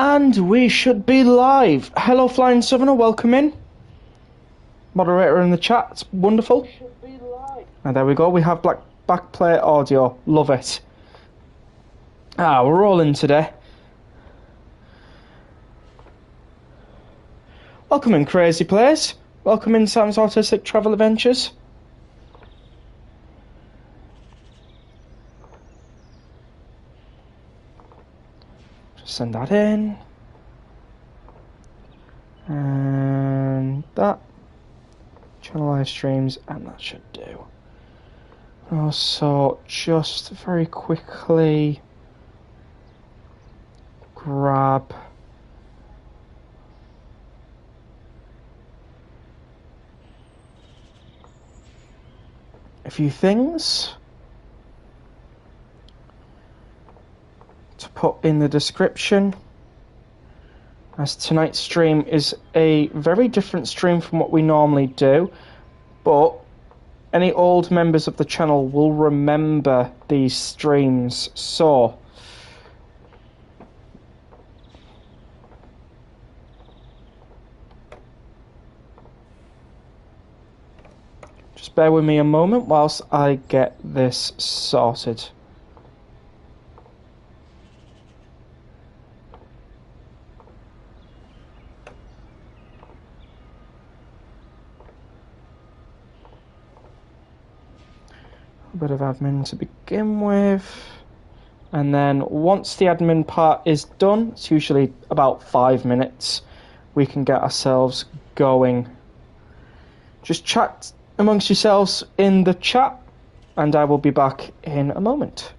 And we should be live. Hello, Flying Southerner, welcome in. Moderator in the chat, it's wonderful. And there we go, we have backplay audio. Love it. We're rolling today. Welcome in, Crazy Players. Welcome in, Sam's Autistic Travel Adventures. Send that in, and that channel live streams, and that should do. Also, just very quickly grab a few things to put in the description, as tonight's stream is a very different stream from what we normally do, but any old members of the channel will remember these streams. So just bear with me a moment whilst I get this sorted. A bit of admin to begin with, and then once the admin part is done, it's usually about 5 minutes, we can get ourselves going. Just chat amongst yourselves in the chat, and I will be back in a moment.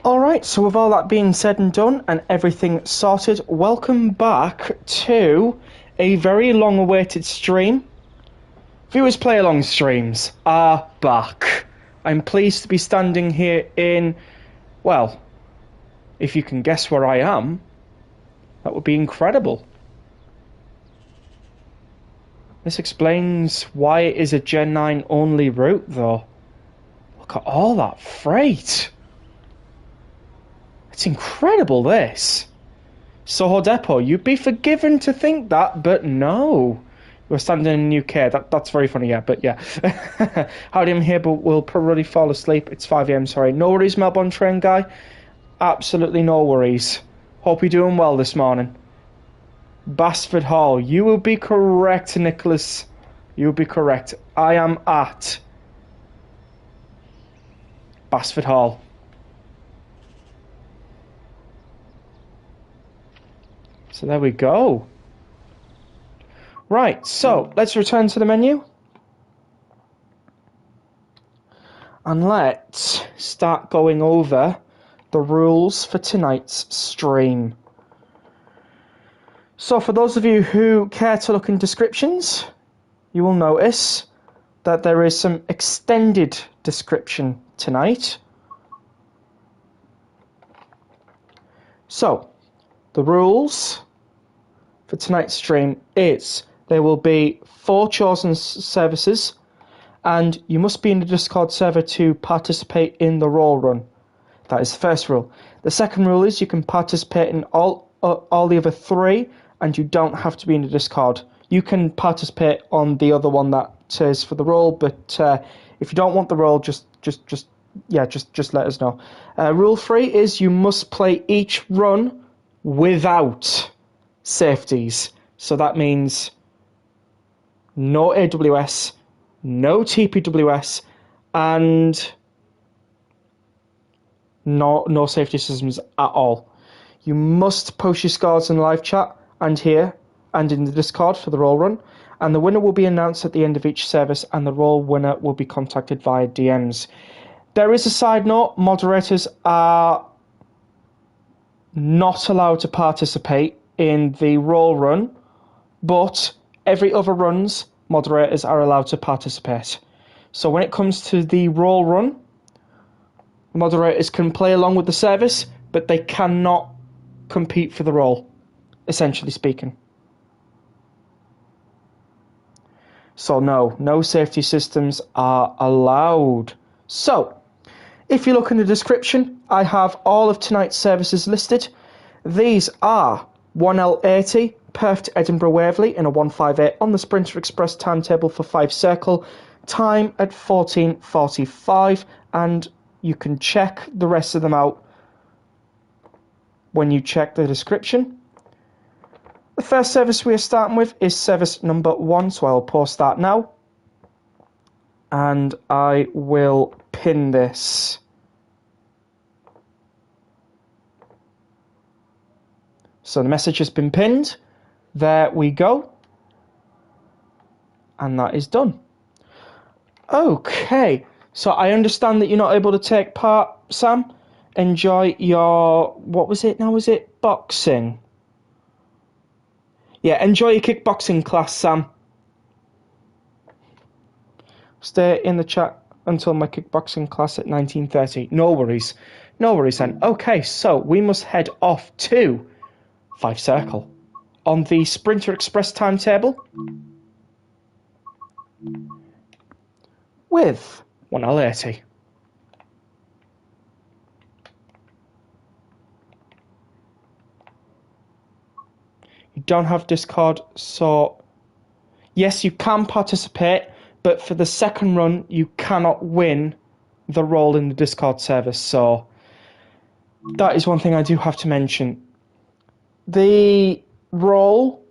Alright, so with all that being said and done and everything sorted, welcome back to a very long awaited stream. Viewers Play Along streams are back. I'm pleased to be standing here in, well, if you can guess where I am, that would be incredible. This explains why it is a Gen 9 only route though. Look at all that freight. It's incredible, this. Soho Depot, you'd be forgiven to think that, but no. We're standing in the UK. That's very funny, yeah, but yeah. Howdy, I'm here, but we'll probably fall asleep. It's 5 AM, sorry. No worries, Melbourne train guy. Absolutely no worries. Hope you're doing well this morning. Basford Hall, you will be correct, Nicholas. You will be correct. I am at Basford Hall. So there we go. Right, so let's return to the menu. And let's start going over the rules for tonight's stream. So for those of you who care to look in descriptions, you will notice that there is some extended description tonight. So, the rules for tonight's stream is there will be 4 chosen services, and you must be in the Discord server to participate in the roll run. That is the first rule. The second rule is you can participate in all the other 3, and you don't have to be in the Discord. You can participate on the other one that is for the roll, but if you don't want the roll, just let us know. Rule 3 is you must play each run without safeties. So that means no AWS, no TPWS, and no safety systems at all. You must post your scores in the live chat and here and in the Discord for the roll run, and the winner will be announced at the end of each service, and the roll winner will be contacted via DMs. There is a side note: moderators are not allowed to participate in the roll run, but every other runs, moderators are allowed to participate. So when it comes to the roll run, moderators can play along with the service, but they cannot compete for the roll, essentially speaking. So no safety systems are allowed. So, if you look in the description, I have all of tonight's services listed. These are 1L80, Perth to Edinburgh Waverley in a 158 on the Sprinter Express timetable for 5 Circle, time at 14:45, and you can check the rest of them out when you check the description. The first service we are starting with is service number 1, so I'll post that now. And I will pin this. So the message has been pinned. There we go. And that is done. Okay, so I understand that you're not able to take part, Sam. Enjoy your, what was it now? Was it boxing? Yeah, enjoy your kickboxing class, Sam. Stay in the chat until my kickboxing class at 19:30. No worries. No worries then. Okay, so we must head off to 5 Circle on the Sprinter Express timetable with 1L80. You don't have Discord, so yes, you can participate, but for the second run, you cannot win the role in the Discord service. So that is one thing I do have to mention. The role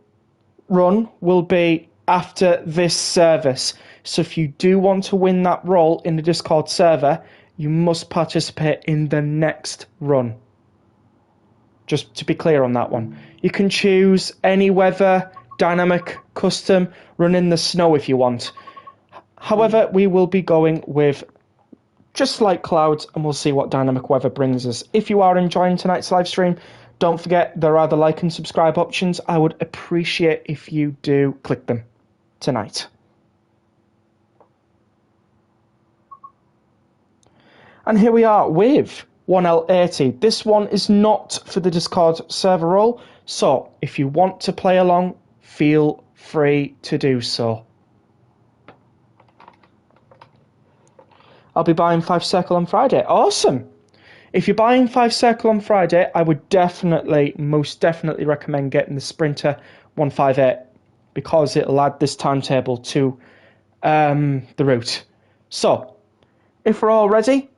run will be after this service. So if you do want to win that role in the Discord server, you must participate in the next run. Just to be clear on that one. You can choose any weather, dynamic, custom, run in the snow if you want. However, we will be going with just light clouds, and we'll see what dynamic weather brings us. If you are enjoying tonight's live stream, don't forget there are the like and subscribe options. I would appreciate if you do click them tonight. And here we are with 1L80. This one is not for the Discord server role, so if you want to play along, feel free to do so. I'll be buying 5 Circle on Friday. Awesome! If you're buying 5 Circle on Friday, I would most definitely recommend getting the Sprinter 158 because it'll add this timetable to the route. So, if we're all ready,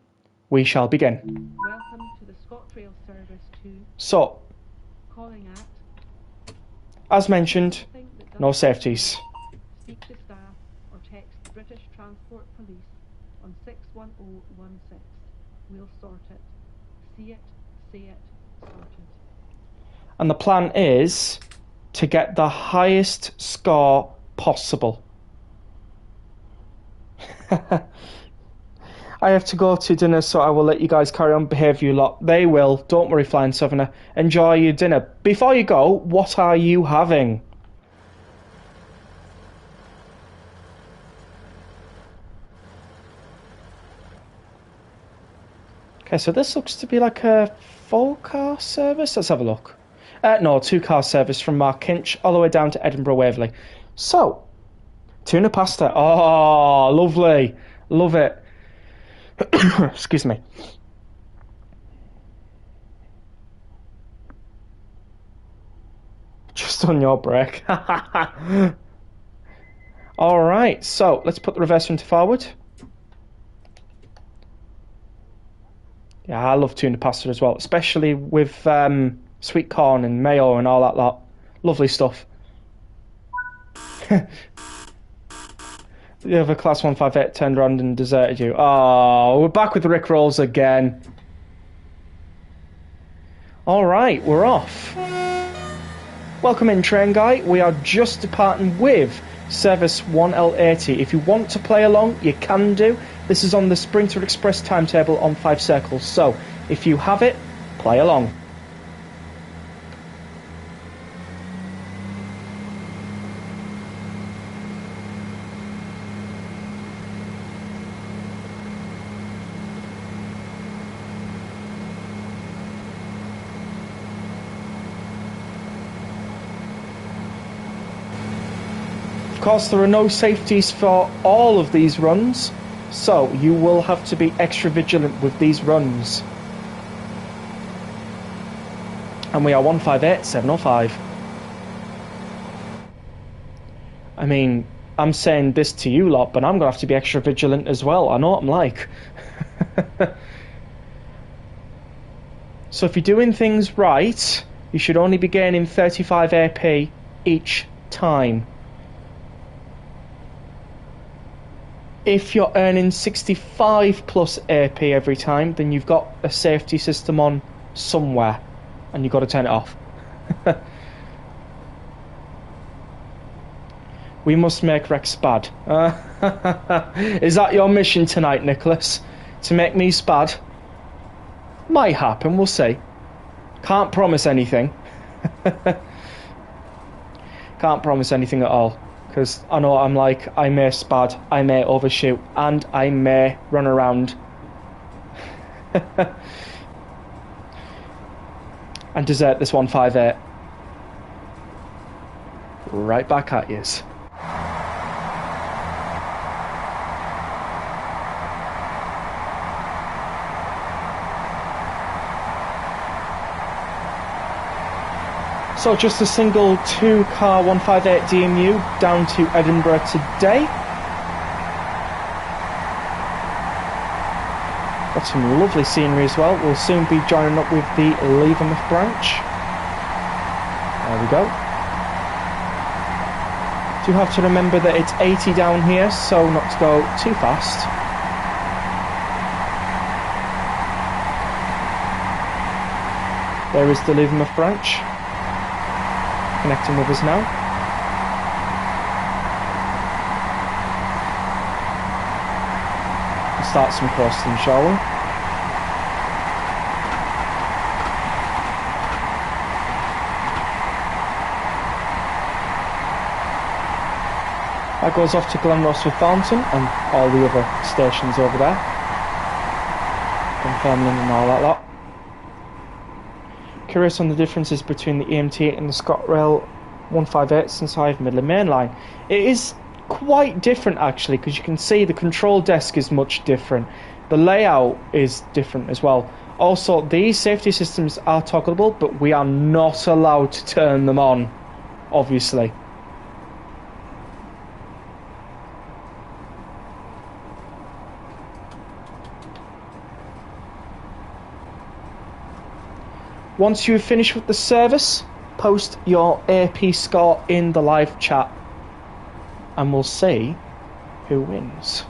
we shall begin. Welcome to the ScotRail service to So, calling at, as mentioned, no safeties. speak to staff or text the British Transport Police on 61016. We'll sort it. See it, say it, sorted. And the plan is to get the highest score possible. I have to go to dinner, so I will let you guys carry on. Behave, you lot. They will. Don't worry, Flying Southerner. Enjoy your dinner. Before you go, what are you having? Okay, so this looks to be like a 4-car service. Let's have a look. No, 2-car service from Mark Kinch all the way down to Edinburgh, Waverley. So, tuna pasta. Oh, lovely. Love it. Excuse me. Just on your break. Alright, so let's put the reverser into forward. Yeah, I love tuna pasta as well, especially with sweet corn and mayo and all that lot. Lovely stuff. The other Class 158 turned around and deserted you. Oh, we're back with the Rick Rolls again. Alright, we're off. Welcome in, train guy. We are just departing with Service 1L80. If you want to play along, you can do. This is on the Sprinter Express timetable on 5 circles. So, if you have it, play along. Of course, there are no safeties for all of these runs, so you will have to be extra vigilant with these runs. And we are 158.705. I mean, I'm saying this to you lot, but I'm going to have to be extra vigilant as well. I know what I'm like. So if you're doing things right, you should only be gaining 35 AP each time. If you're earning 65 plus AP every time, then you've got a safety system on somewhere, and you've got to turn it off. We must make Rex spad. Is that your mission tonight, Nicholas? To make me spad? Might happen, we'll see. Can't promise anything. Can't promise anything at all. Because I know I'm like, I may spad, I may overshoot, and I may run around. And desert this 158. Right back at yous. So just a single 2-car 158 DMU down to Edinburgh today. Got some lovely scenery as well. We'll soon be joining up with the Levermouth branch. There we go. Do have to remember that it's 80 down here, so not to go too fast. There is the Levermouth branch. Connecting with us now. We'll start some crossing, shall we? That goes off to Glenross with Paignton and all the other stations over there. Dunfermline and all that lot. Curious on the differences between the EMT and the ScotRail 158 since I have Midland Main Line. It is quite different actually, because you can see the control desk is much different. The layout is different as well. Also, these safety systems are toggleable, but we are not allowed to turn them on, obviously. Once you've finished with the service, post your AP score in the live chat and we'll see who wins.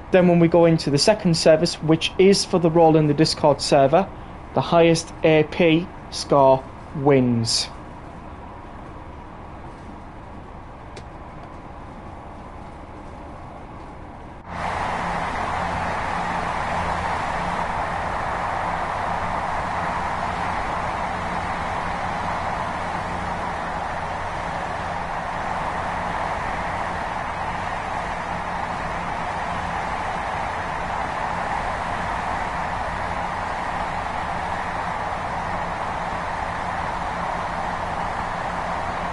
Then when we go into the second service, which is for the role in the Discord server, the highest AP score wins.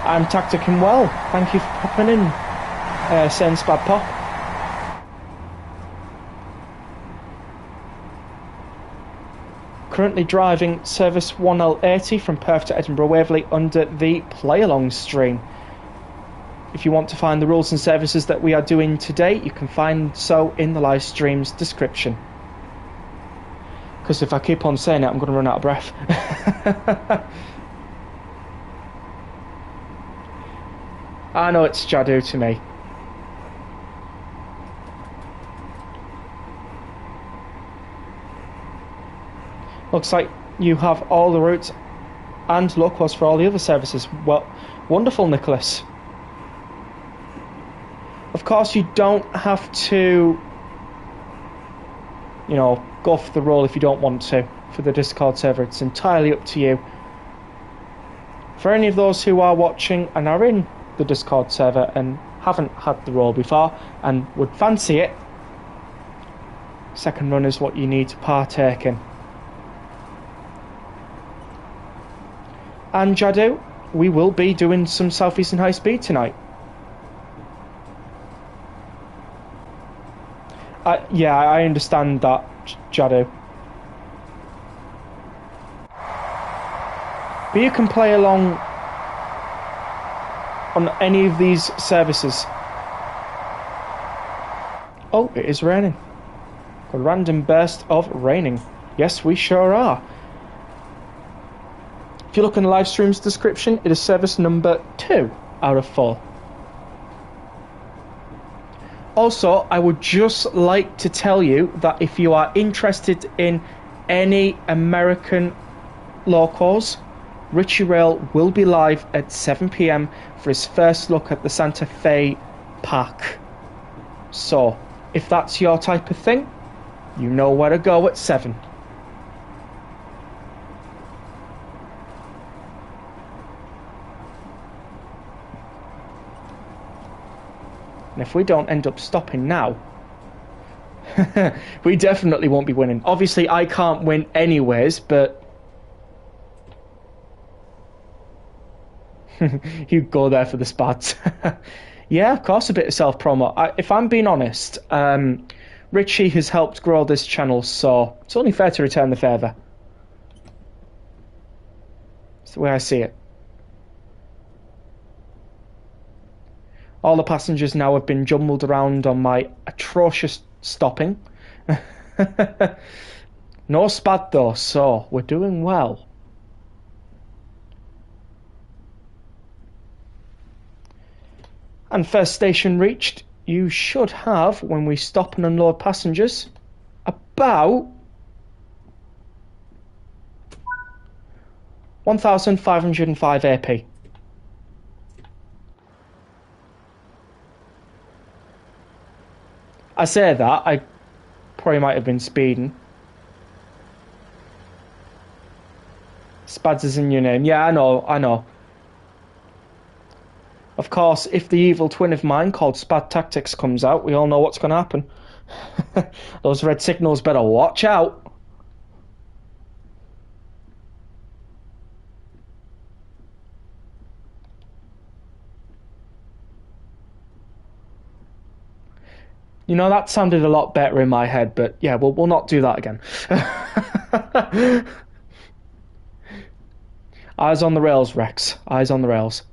I'm tacticing well. Thank you for popping in, Sense Bad Pop. Currently driving service 1L80 from Perth to Edinburgh Waverley under the play-along stream. If you want to find the rules and services that we are doing today, you can find so in the live stream's description. Because if I keep on saying it, I'm going to run out of breath. I know it's Jadu to me. Looks like you have all the routes and locals for all the other services. Well, wonderful, Nicholas. Of course, you don't have to, you know, go for the role if you don't want to for the Discord server. It's entirely up to you. For any of those who are watching and are in the Discord server and haven't had the role before and would fancy it, second run is what you need to partake in. And Jadu, we will be doing some Southeastern high speed tonight. Yeah, I understand that, Jadu. But you can play along on any of these services. Oh, it is raining. A random burst of raining. Yes, we sure are. If you look in the live stream's description, it is service number 2 out of 4. Also, I would just like to tell you that if you are interested in any American locals, Richie Rail will be live at 7 PM for his first look at the Santa Fe Park. So, if that's your type of thing, you know where to go at 7. And if we don't end up stopping now, we definitely won't be winning. Obviously, I can't win anyways, but you go there for the spots. Yeah, of course, a bit of self-promo. If I'm being honest, Richie has helped grow this channel, so it's only fair to return the favour. It's the way I see it. All the passengers now have been jumbled around on my atrocious stopping. No spad though, so we're doing well. And first station reached, you should have, when we stop and unload passengers, about 1,505 AP. I say that, I probably might have been speeding. Spads is in your name. Yeah, I know. Of course, if the evil twin of mine called Spad Tactics comes out, we all know what's going to happen. Those red signals better watch out. You know, that sounded a lot better in my head, but yeah, we'll not do that again. Eyes on the rails, Rex. Eyes on the rails.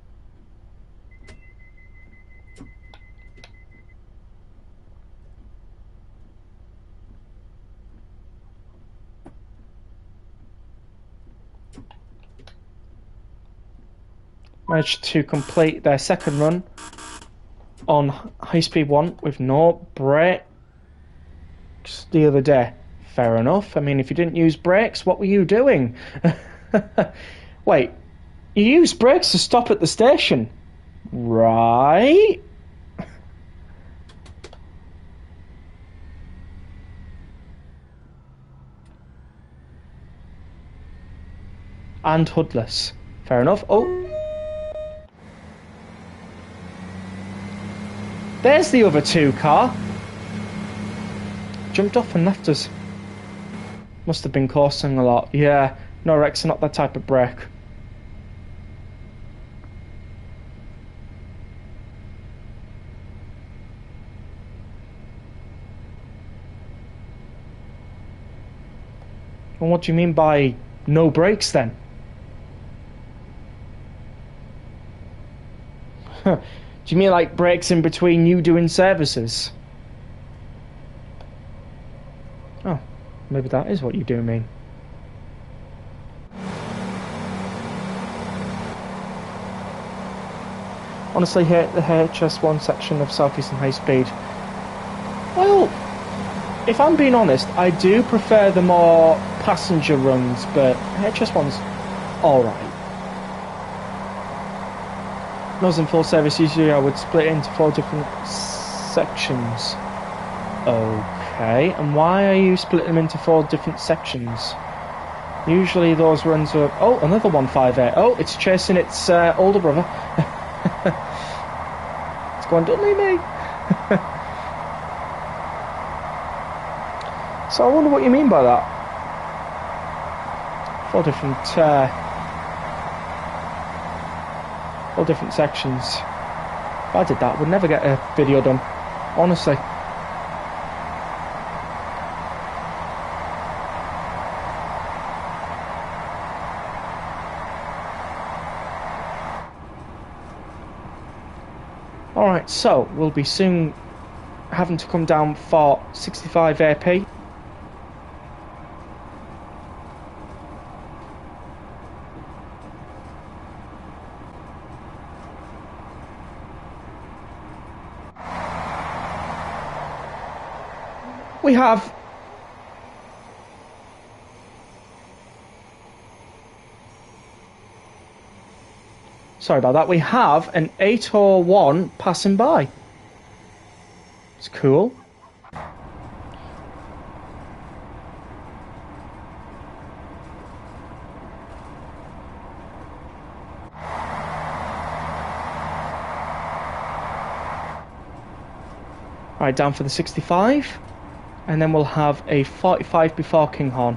Managed to complete their second run on high speed 1 with no brakes the other day. Fair enough. I mean, if you didn't use brakes, what were you doing? Wait, you used brakes to stop at the station, right? And hoodless. Fair enough. Oh. There's the other 2 car. Jumped off and left us. Must have been coursing a lot. Yeah, no, Rex, not that type of brake. And what do you mean by no breaks then? Do you mean like breaks in between you doing services? Oh, maybe that is what you do mean. Honestly, hate the HS1 section of Southeastern High Speed. Well, if I'm being honest, I do prefer the more passenger runs, but HS1's alright. When I was in full service, usually I would split it into 4 different sections. Okay, and why are you splitting them into 4 different sections? Usually those runs are... Oh, another 158. Oh, it's chasing its older brother. It's going, don't leave me. So I wonder what you mean by that. 4 different... 4 different sections. If I did that, I would never get a video done. Honestly. Alright, so we'll be soon having to come down for 65 AP. We have... Sorry about that. We have an 801 passing by. It's cool. Alright, down for the 65. And then we'll have a 45 before Kinghorn.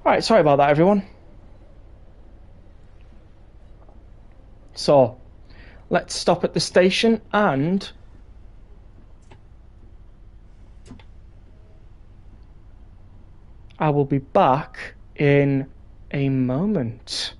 Alright, sorry about that, everyone. So, let's stop at the station and... I will be back in a moment.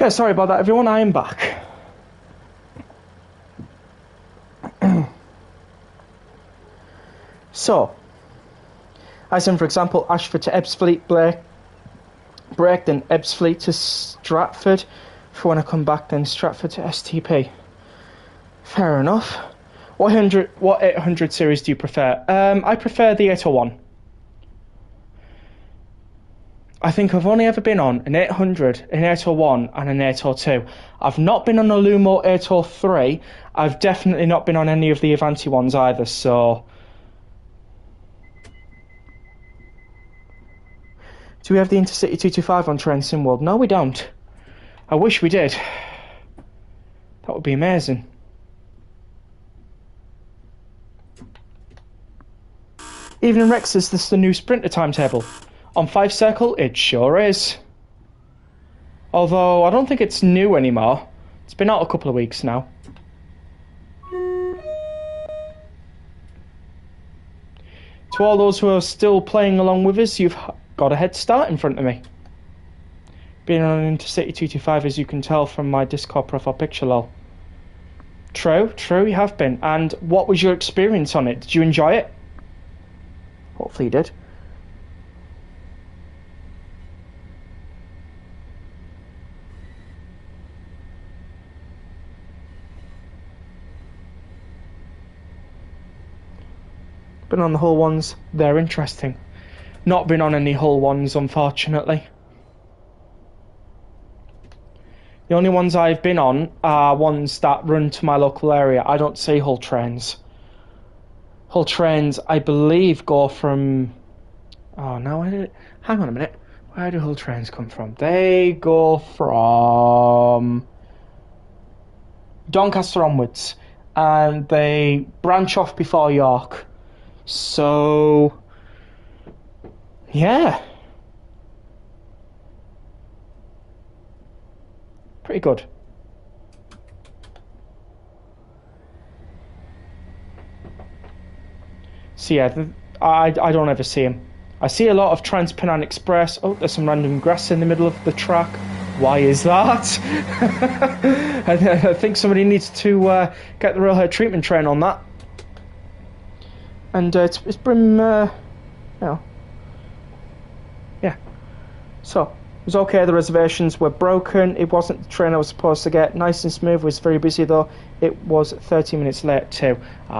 Okay, sorry about that, everyone. I am back. So, as in, for example, Ashford to Ebbsfleet, Break, then Ebbsfleet to Stratford. If you want to come back, then Stratford to STP. Fair enough. What 800 series do you prefer? I prefer the 801. I think I've only ever been on an 800, an 801 and an 802. I've not been on a Lumo 803. I've definitely not been on any of the Avanti ones either, so... Do we have the Intercity 225 on Train SimWorld? No, we don't. I wish we did. That would be amazing. Evening Rex, is this the new Sprinter timetable? On Fife Circle, it sure is. Although, I don't think it's new anymore. It's been out a couple of weeks now. To all those who are still playing along with us, you've got a head start in front of me. Being on an Intercity 225, as you can tell from my Discord profile picture, lol. True, you have been. And what was your experience on it? Did you enjoy it? Hopefully you did. Been on the Hull ones, they're interesting. Not been on any Hull ones, unfortunately. The only ones I've been on are ones that run to my local area. I don't see Hull trains. Hull trains, I believe, go from... Oh, no, hang on a minute. Where do Hull trains come from? They go from Doncaster onwards. And they branch off before York. So... yeah. Pretty good. So yeah, I don't ever see him. I see a lot of Trans-Pennine Express. Oh, there's some random grass in the middle of the track. Why is that? I think somebody needs to get the railhead treatment train on that. And it's been, you know, yeah. So, it was okay, the reservations were broken. It wasn't the train I was supposed to get. Nice and smooth, was very busy though. It was 30 minutes late too.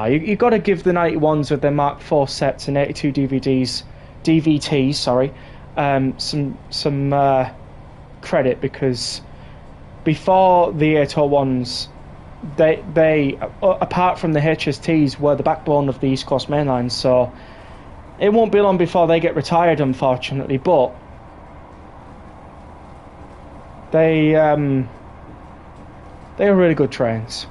You got to give the 91s with their Mark IV sets and 82 DVTs, sorry, some credit, because before the 801s, they apart from the HSTs, were the backbone of the East Coast Main Line, so it won't be long before they get retired, unfortunately, but they are really good trains.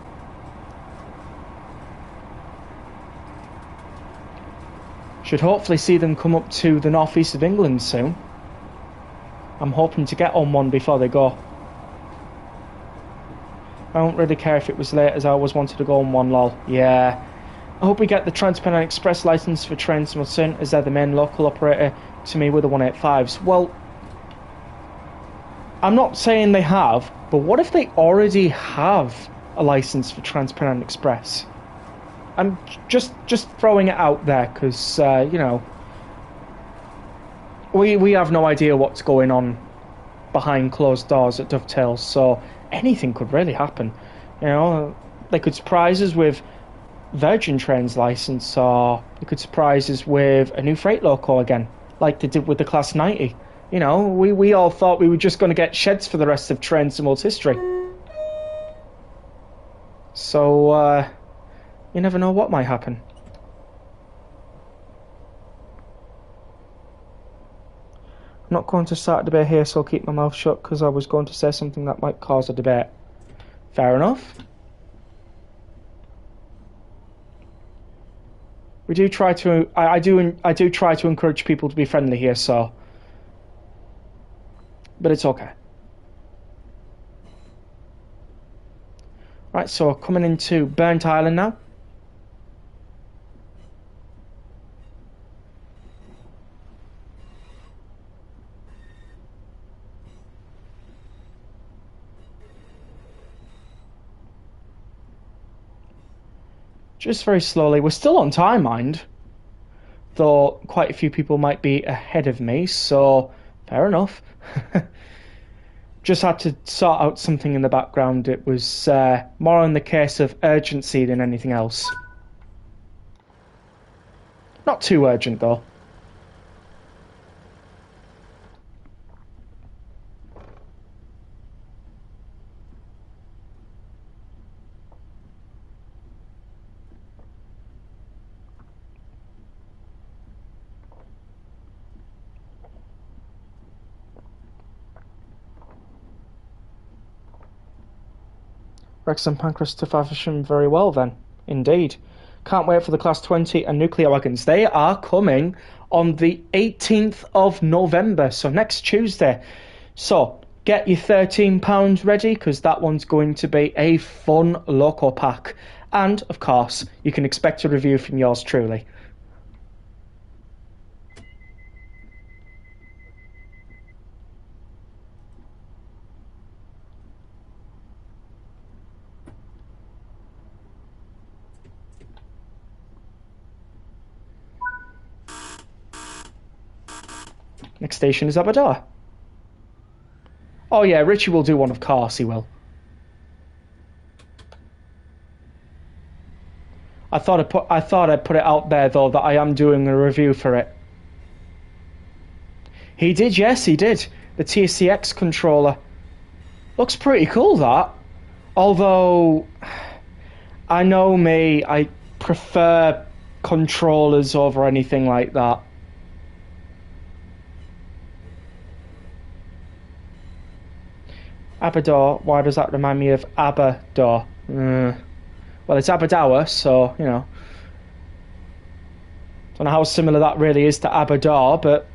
Should hopefully see them come up to the northeast of England soon. I'm hoping to get on one before they go. I don't really care if it was late, as I always wanted to go on one, lol. Yeah. I hope we get the Trans-Pennine Express licence for trains soon, as they're the main local operator to me with the 185s. Well, I'm not saying they have, but what if they already have a licence for Trans-Pennine Express? I'm just throwing it out there, because, you know, we have no idea what's going on behind closed doors at Dovetail, so anything could really happen. You know, they could surprise us with Virgin Trains licence, or they could surprise us with a new freight loco again, like they did with the Class 90. You know, we all thought we were just going to get sheds for the rest of Train SimWorld's history. So, you never know what might happen. I'm not going to start a debate here, so I'll keep my mouth shut, because I was going to say something that might cause a debate. Fair enough. We do try to... I do try to encourage people to be friendly here, so... but it's okay. Right, so coming into Burnt Island now. Just very slowly. We're still on time, mind. Though quite a few people might be ahead of me, so fair enough. Just had to sort out something in the background. It was more in the case of urgency than anything else. Not too urgent, though. Wrexham Pancras to Faversham very well then, indeed. Can't wait for the Class 20 and nuclear wagons. They are coming on the 18th of November, so next Tuesday. So get your £13 ready, because that one's going to be a fun loco pack. And, of course, you can expect a review from yours truly. Next station is Aberdeen. Oh yeah, Richie will do one, of course he will. I thought I'd put it out there though that I am doing a review for it. He did, yes, he did. The TSCX controller. Looks pretty cool, that. Although, I know me, I prefer controllers over anything like that. Aberdeen, why does that remind me of Aberdeen? Well, it's Aberdour, so, you know. Don't know how similar that really is to Aberdeen, but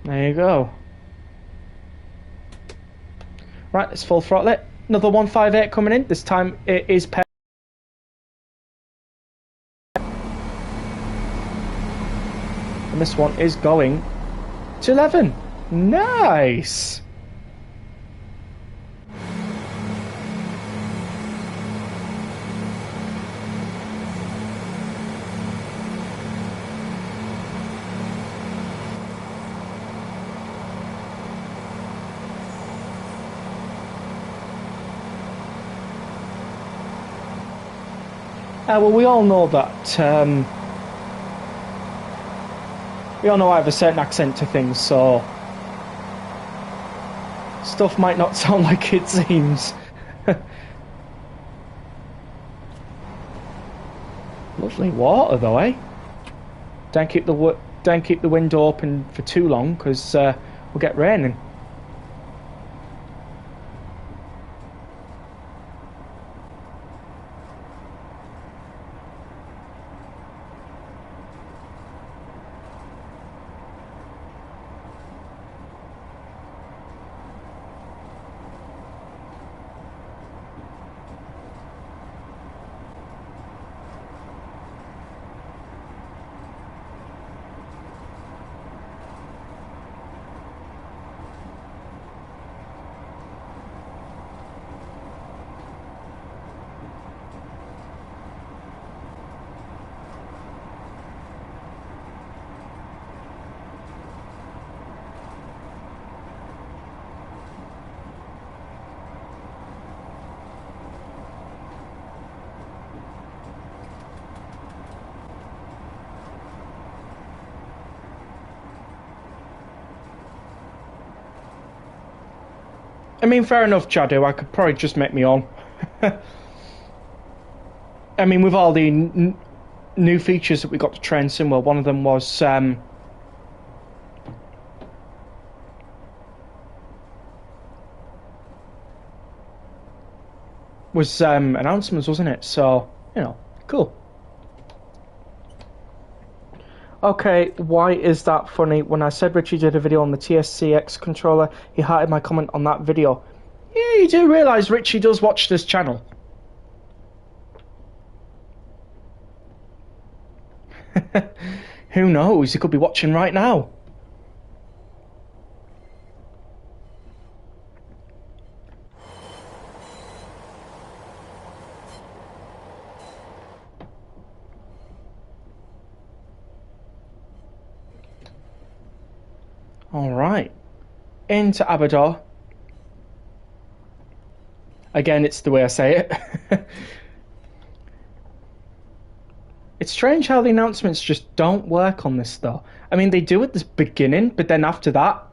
there you go. Right, let's full throttle it. Another 158 coming in. This time it is Perth. And this one is going to 11. Nice. Well, we all know that. We all know I have a certain accent to things, so stuff might not sound like it seems. Lovely water, though, eh? Don't keep the window open for too long, because we'll get raining. I mean, fair enough, Chadu. I could probably just make me own. I mean, with all the new features that we got to try and sim, well, one of them was announcements, wasn't it? So, you know, cool. Okay, why is that funny? When I said Richie did a video on the TSCX controller, he hearted my comment on that video. Yeah, you do realise Richie does watch this channel. Who knows? He could be watching right now. Alright. Into Aberdeen. Again, it's the way I say it. It's strange how the announcements just don't work on this, though. I mean, they do at the beginning, but then after that,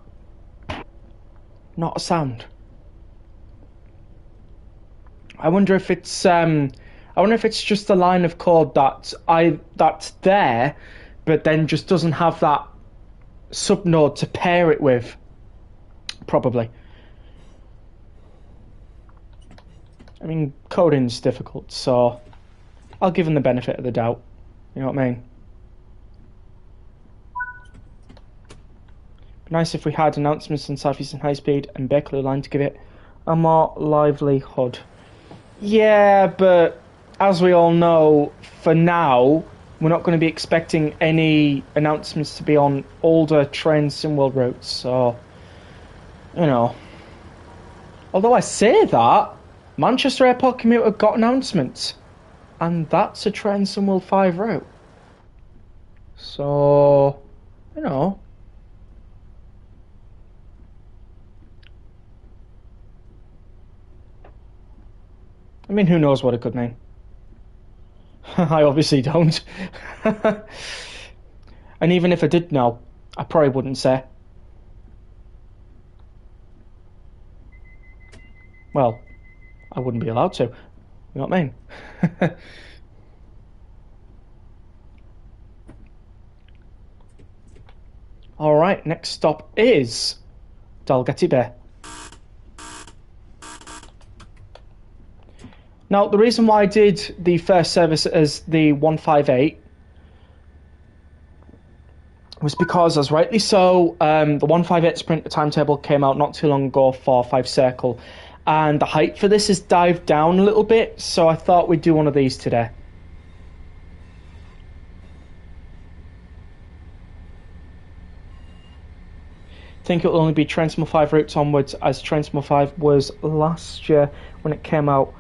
not a sound. I wonder if it's just a line of code that's there, but then just doesn't have that subnode to pair it with. Probably. I mean, coding's difficult, so I'll give them the benefit of the doubt. You know what I mean? Be nice if we had announcements on Southeastern High Speed and Bakerloo Line to give it a more livelihood. Yeah, but as we all know, for now, we're not going to be expecting any announcements to be on older train Simworld routes, so, you know. Although I say that, Manchester Airport Commuter got announcements, and that's a train Simworld 5 route. So, you know. I mean, who knows what it could mean? I obviously don't. And even if I did know, I probably wouldn't say. Well, I wouldn't be allowed to. You know what I mean? Alright, next stop is Dalgety Bay. Now, the reason why I did the first service as the 158 was because, as rightly so, the 158 Sprint timetable came out not too long ago for 5 Circle, and the height for this has dived down a little bit, so I thought we'd do one of these today. I think it will only be Transmo 5 routes onwards, as Transmo 5 was last year when it came out,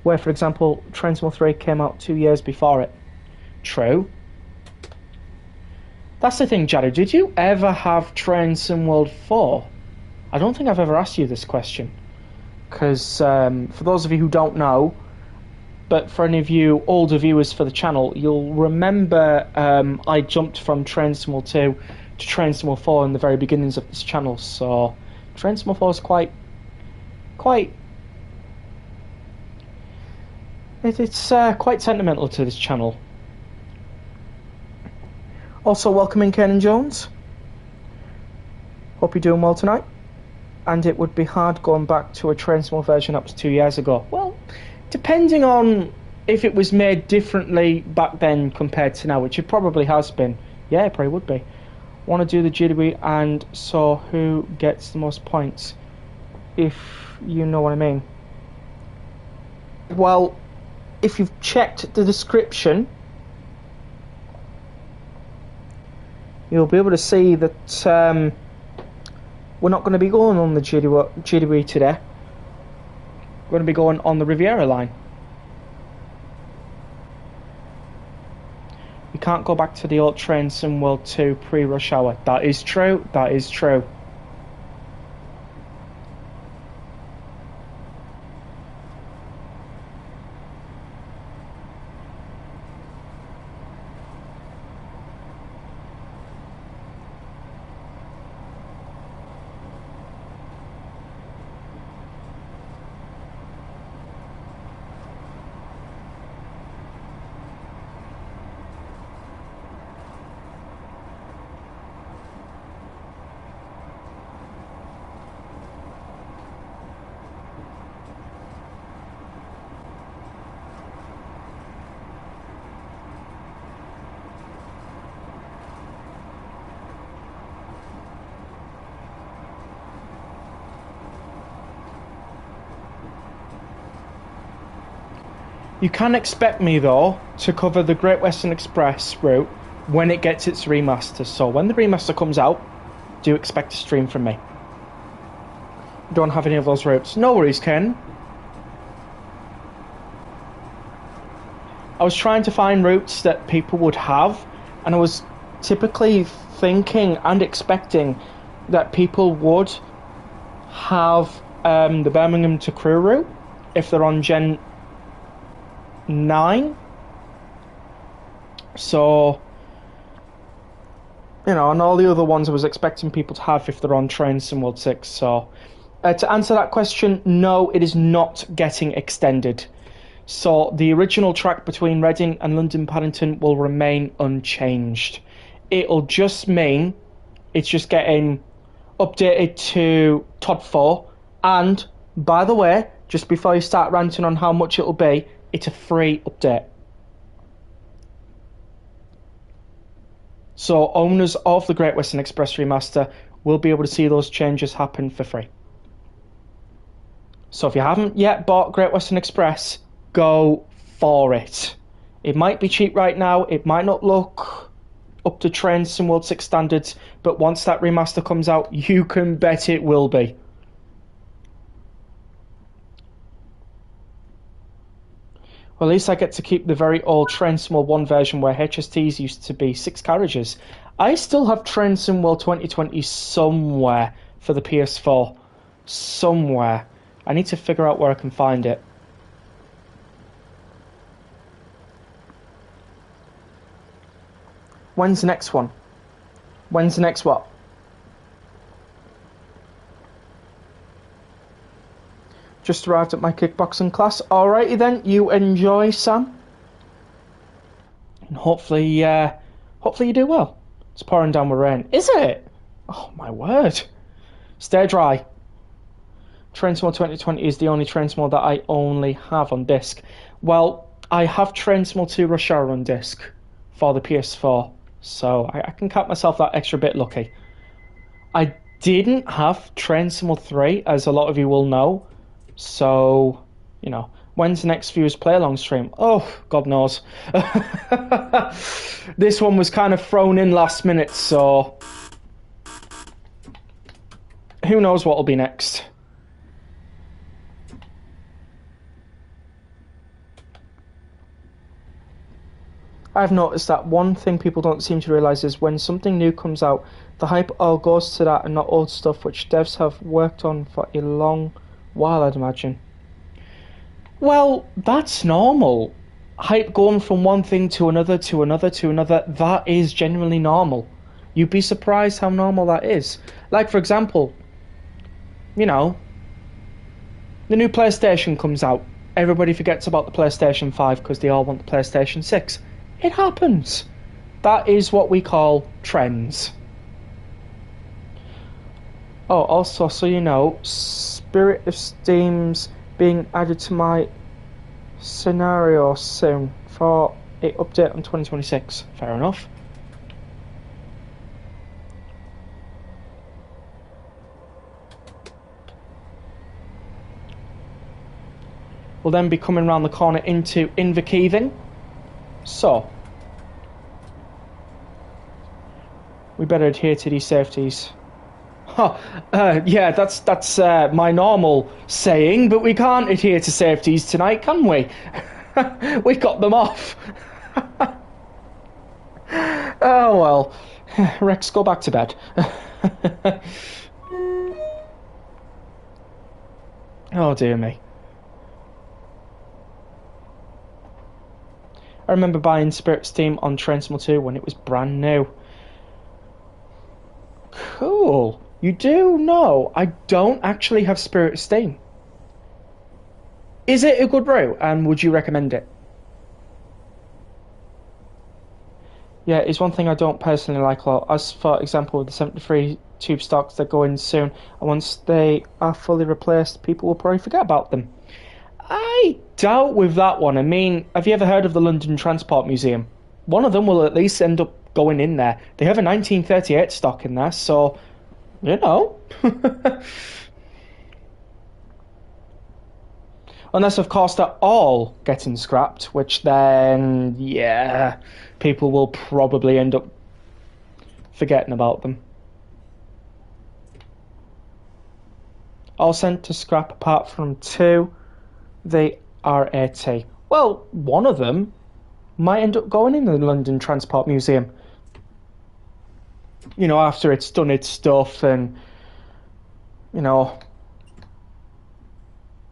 where, for example, Transmo 3 came out 2 years before it. True. That's the thing, Jadu. Did you ever have Train Simworld 4? I don't think I've ever asked you this question. Because, for those of you who don't know, but for any of you older viewers for the channel, you'll remember I jumped from Train Simworld 2 to Train Simworld 4 in the very beginnings of this channel. So, Train Simworld 4 is quite... It's quite sentimental to this channel. Also, welcoming Kenan Jones. Hope you're doing well tonight. And it would be hard going back to a Train Simworld version that was 2 years ago. Well, depending on if it was made differently back then compared to now, which it probably has been. Yeah, it probably would be. Want to do the GW and so who gets the most points, if you know what I mean. Well, if you've checked the description, you'll be able to see that we're not going to be going on the GW today. We're going to be going on the Riviera line. You can't go back to the old Train Simworld 2 pre-rush hour. That is true. That is true. You can expect me, though, to cover the Great Western Express route when it gets its remaster. So when the remaster comes out, do expect a stream from me. Don't have any of those routes. No worries, Ken. I was trying to find routes that people would have, and I was typically thinking and expecting that people would have the Birmingham to Crewe route if they're on Gen 9. So, you know, and all the other ones I was expecting people to have if they're on trains in World 6. So, to answer that question, no, it is not getting extended. So, the original track between Reading and London Paddington will remain unchanged. It'll just mean it's just getting updated to Todd 4. And, by the way, just before you start ranting on how much it'll be, it's a free update. So owners of the Great Western Express Remaster will be able to see those changes happen for free. So if you haven't yet bought Great Western Express, go for it. It might be cheap right now, it might not look up to Train Sim World 6 standards, but once that remaster comes out, you can bet it will be. Well, at least I get to keep the very old Train Sim World 1 version where HSTs used to be 6 carriages. I still have Train Sim World 2020 somewhere for the PS4. Somewhere. I need to figure out where I can find it. When's the next one? When's the next what? Just arrived at my kickboxing class. Alrighty then, you enjoy, Sam. And hopefully you do well. It's pouring down with rain. Is it? Oh my word. Stay dry. Train Sim 2020 is the only Train Sim that I only have on disc. Well, I have Train Sim 2 Rush Hour on disc for the PS4. So I can count myself that extra bit lucky. I didn't have Train Sim 3, as a lot of you will know. So, you know, when's the next Viewers Play Along stream? Oh, God knows. This one was kind of thrown in last minute, so who knows what will be next. I've noticed that one thing people don't seem to realise is when something new comes out, the hype all goes to that and not old stuff which devs have worked on for a long while, I'd imagine. Well, that's normal. Hype going from one thing to another, to another, to another, that is genuinely normal. You'd be surprised how normal that is. Like, for example, you know, the new PlayStation comes out. Everybody forgets about the PlayStation 5 because they all want the PlayStation 6. It happens. That is what we call trends. Oh, also, so you know, Spirit of Steam's being added to my scenario soon for an update on 2026. Fair enough. We'll then be coming around the corner into Inverkeithing. So, we better adhere to these safeties. Yeah, that's my normal saying, but we can't adhere to safeties tonight, can we? We got them off. Oh well, Rex, go back to bed. Oh dear me. I remember buying Spirit Steam on Train Sim 2 when it was brand new. Cool. You do know I don't actually have Spirit Steam. Is it a good route and would you recommend it? Yeah, it's one thing I don't personally like a lot. As for example, with the 73 tube stocks that go in soon, and once they are fully replaced, people will probably forget about them. I doubt with that one. I mean, have you ever heard of the London Transport Museum? One of them will at least end up going in there. They have a 1938 stock in there, so, you know. Unless, of course, they're all getting scrapped, which then, yeah, people will probably end up forgetting about them. All sent to scrap apart from 2. The RAT. Well, one of them might end up going in the London Transport Museum. you know, after it's done its stuff, and, you know,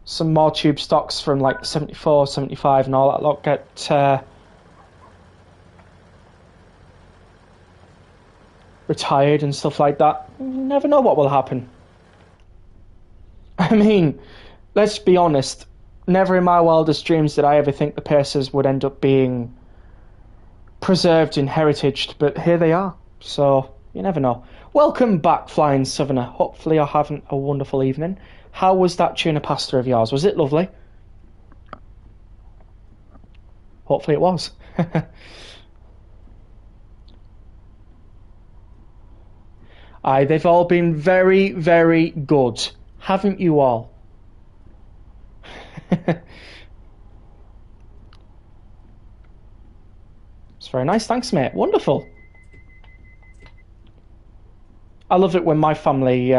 some more tube stocks from like 74, 75 and all that lot get retired and stuff like that. You never know what will happen. I mean, let's be honest, never in my wildest dreams did I ever think the Pacers would end up being preserved and heritaged, but here they are, so you never know. Welcome back, Flying Southerner. Hopefully you're having a wonderful evening. How was that tuna pasta of yours? Was it lovely? Hopefully it was. Aye, they've all been very, very good. Haven't you all? It's very nice, thanks mate. Wonderful. I love it when my family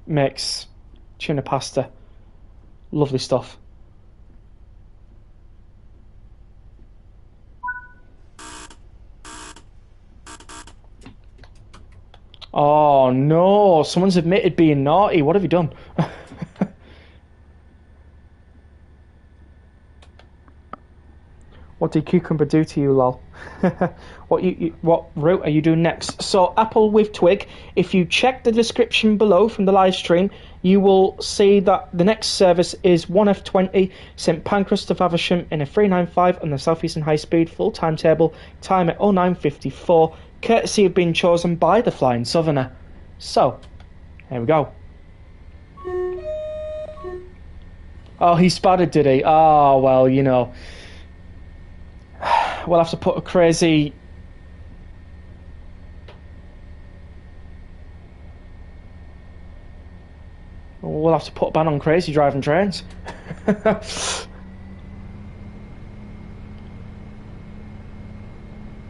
makes tuna pasta. Lovely stuff. Oh no, someone's admitted being naughty. What have you done? What did cucumber do to you, lol? What route are you doing next? So, apple with twig. If you check the description below from the live stream, you will see that the next service is 1F20 St Pancras to Faversham in a 395 on the Southeastern High Speed full timetable, time at 09:54, courtesy of being chosen by the Flying Southerner. So, there we go. Oh, he spotted, did he? Oh, well, you know. We'll have to put a crazy... We'll have to put a ban on crazy driving trains.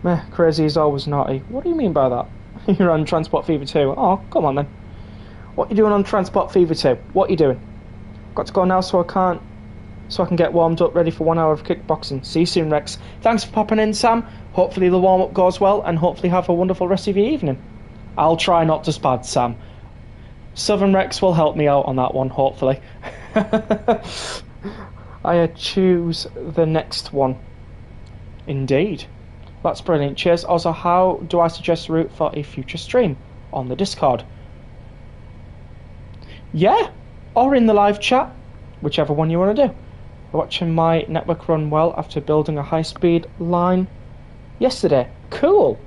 Meh, crazy is always naughty. What do you mean by that? You're on Transport Fever 2. Oh, come on then. What you doing on Transport Fever 2? What you doing? Got to go now so I can get warmed up ready for 1 hour of kickboxing. See you soon, Rex. Thanks for popping in, Sam. Hopefully the warm-up goes well, and hopefully have a wonderful rest of your evening. I'll try not to spad, Sam. Southern Rex will help me out on that one, hopefully. I choose the next one. Indeed. That's brilliant. Cheers. Also, how do I suggest a route for a future stream? On the Discord. Yeah, or in the live chat. Whichever one you want to do. Watching my network run well after building a high-speed line yesterday. Cool.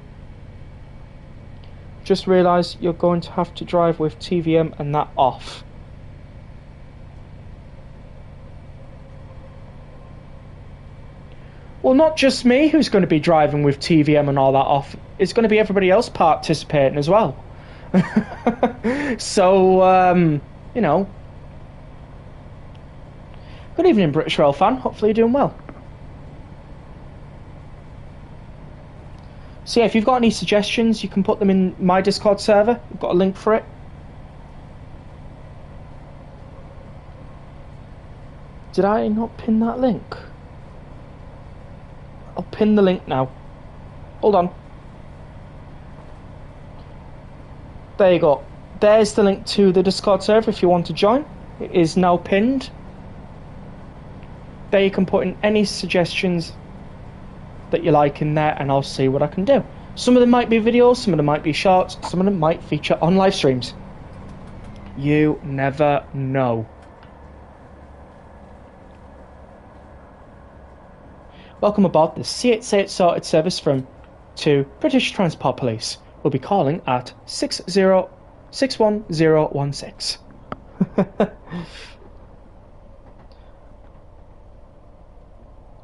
Just realised you're going to have to drive with TVM and that off. Well, not just me who's going to be driving with TVM and all that off. It's going to be everybody else participating as well. So, you know. Good evening, British Rail fan. Hopefully you're doing well. So yeah, if you've got any suggestions, you can put them in my Discord server. I've got a link for it. Did I not pin that link? I'll pin the link now. Hold on. There you go. There's the link to the Discord server if you want to join. It is now pinned. There you can put in any suggestions that you like in there, and I'll see what I can do. Some of them might be videos, some of them might be shorts, some of them might feature on live streams. You never know. Welcome aboard the See It Say It Sorted service from to British Transport Police. We'll be calling at 61016.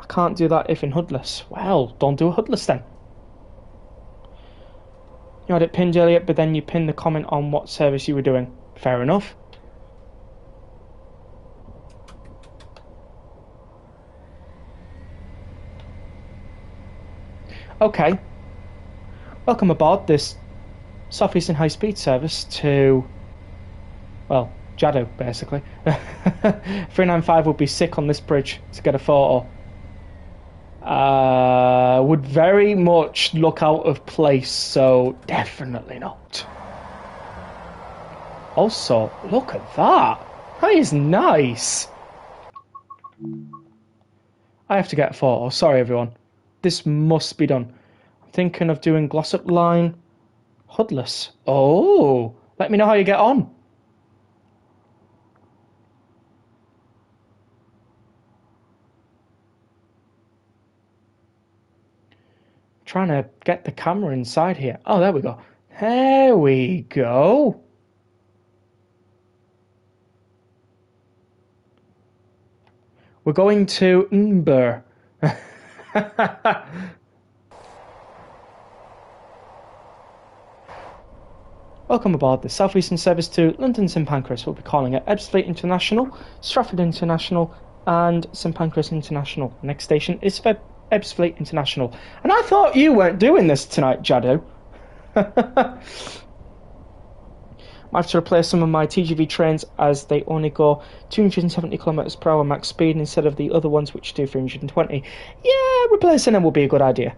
Can't do that if in hoodless. Well, don't do a hoodless then. You had it pinned earlier, but then you pinned the comment on what service you were doing. Fair enough. Okay. Welcome aboard this Southeastern High Speed service to, well, Jado, basically. 395 would be sick on this bridge to get a photo. Would very much look out of place, so definitely not. Also, look at that. That is nice. I have to get a photo. Sorry, everyone. This must be done. I'm thinking of doing gloss-up line. Hoodless. Oh, let me know how you get on. Trying to get the camera inside here. Oh, there we go. There we go. We're going to Edinburgh. Welcome aboard the Southeastern service to London St Pancras. We'll be calling at Ebbsfleet International, Stratford International, and St Pancras International. The next station is Ebbsfleet International. And I thought you weren't doing this tonight, Jadu. I have to replace some of my TGV trains as they only go 270 kilometers per hour max speed instead of the other ones which do 320. Yeah, replacing them will be a good idea.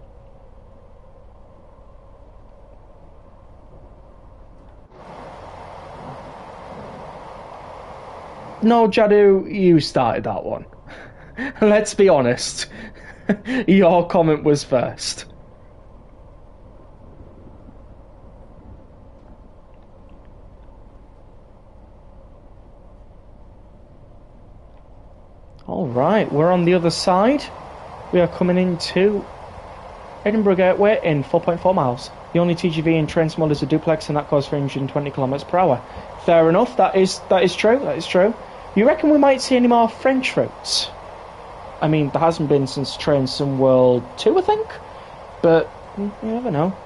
No, Jadu, you started that one. Let's be honest. Your comment was first. Alright, we're on the other side. We are coming into Edinburgh Gateway in 4.4 miles. The only TGV in train small is a duplex, and that goes 320 kilometers per hour. Fair enough, that is true, that is true. You reckon we might see any more French routes? I mean, there hasn't been since Train Sim World 2, I think. But you never know.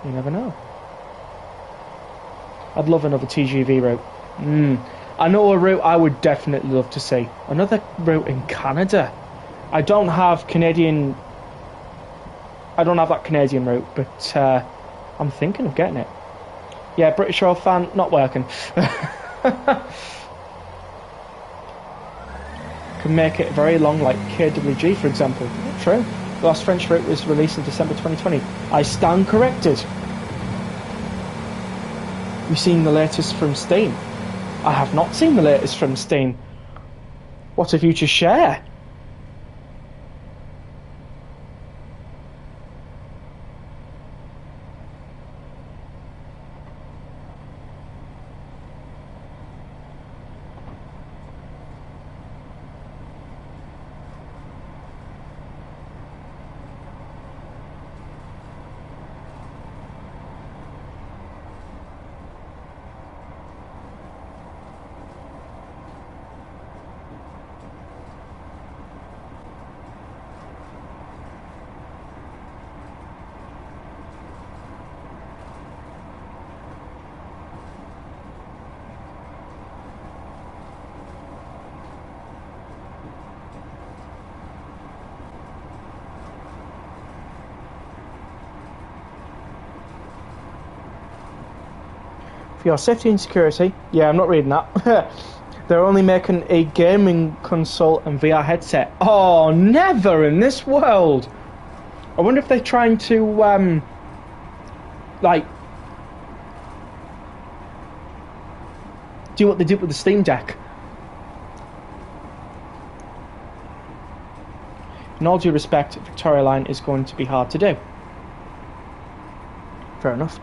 You never know. I'd love another TGV route. I know a route I would definitely love to see. Another route in Canada. I don't have that Canadian route, but I'm thinking of getting it. Yeah, British Rail fan, not working. Can make it very long, like KWG, for example. True. The last French route was released in December 2020. I stand corrected. You've seen the latest from Steam? I have not seen the latest from Steam. What have you to share? For your safety and security, yeah, I'm not reading that. They're only making a gaming console and VR headset. Oh, never in this world. I wonder if they're trying to, like, do what they did with the Steam Deck. In all due respect, Victoria Line is going to be hard to do. Fair enough.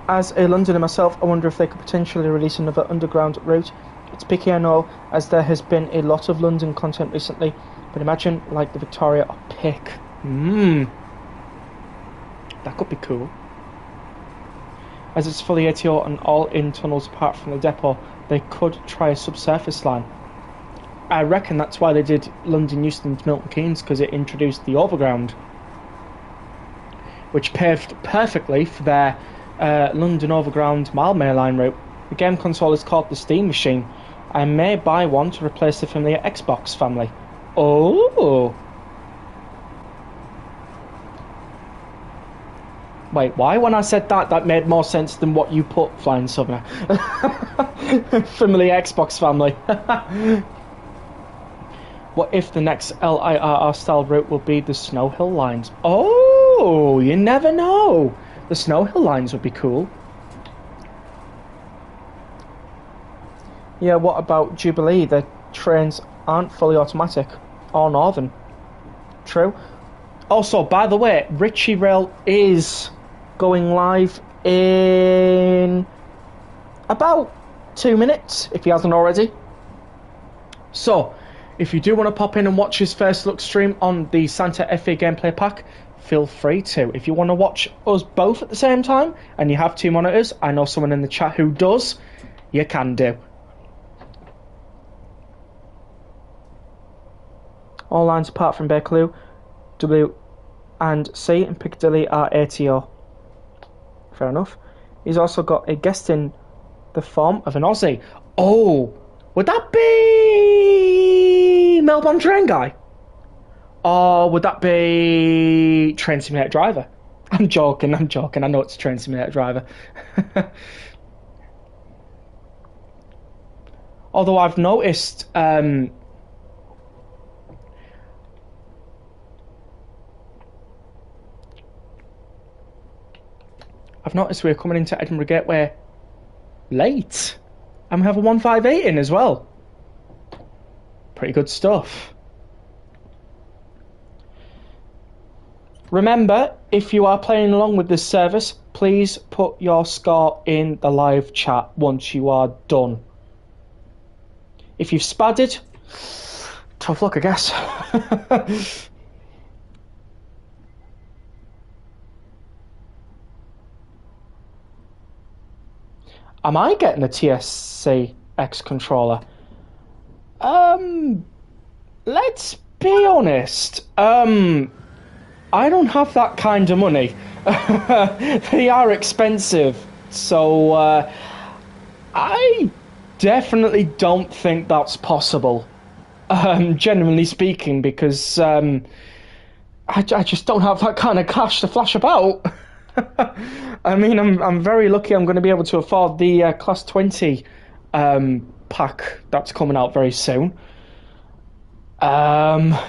As a Londoner myself, I wonder if they could potentially release another underground route. It's picky, I know, as there has been a lot of London content recently, but imagine like the Victoria or Pick. That could be cool. As it's fully ATO and all in tunnels apart from the depot, they could try a subsurface line. I reckon that's why they did London Euston to Milton Keynes, because it introduced the overground, which paved perfectly for their London Overground Mile Mail Line route. The game console is called the Steam Machine. I may buy one to replace the familiar Xbox family. Oh! Wait, why? When I said that, that made more sense than what you put, Flying Southerner. Familiar Xbox family. What if the next LIRR style route will be the Snow Hill lines? Oh, you never know. The Snow Hill lines would be cool. Yeah, what about Jubilee? The trains aren't fully automatic or northern. True. Also, by the way, Ritchie Rail is going live in about 2 minutes, if he hasn't already. So, if you do want to pop in and watch his first look stream on the Santa Fe gameplay pack, feel free to. If you want to watch us both at the same time, and you have two monitors, I know someone in the chat who does, you can do. All lines apart from Bakerloo, W and C in Piccadilly are ATO. Fair enough. He's also got a guest in the form of an Aussie. Oh, would that be Melbourne Train Guy? Or would that be Train Simulator Driver? I'm joking. I know it's Train Simulator Driver. Although I've noticed... I've noticed we're coming into Edinburgh Gateway late. And we have a 158 in as well. Pretty good stuff. Remember, if you are playing along with this service, please put your score in the live chat once you are done. If you've spadded, tough luck, I guess. Am I getting a TSC X controller? Let's be honest. I don't have that kind of money. They are expensive. So, I definitely don't think that's possible. Genuinely speaking, because, I just don't have that kind of cash to flash about. I mean, I'm very lucky I'm going to be able to afford the Class 20 pack that's coming out very soon. But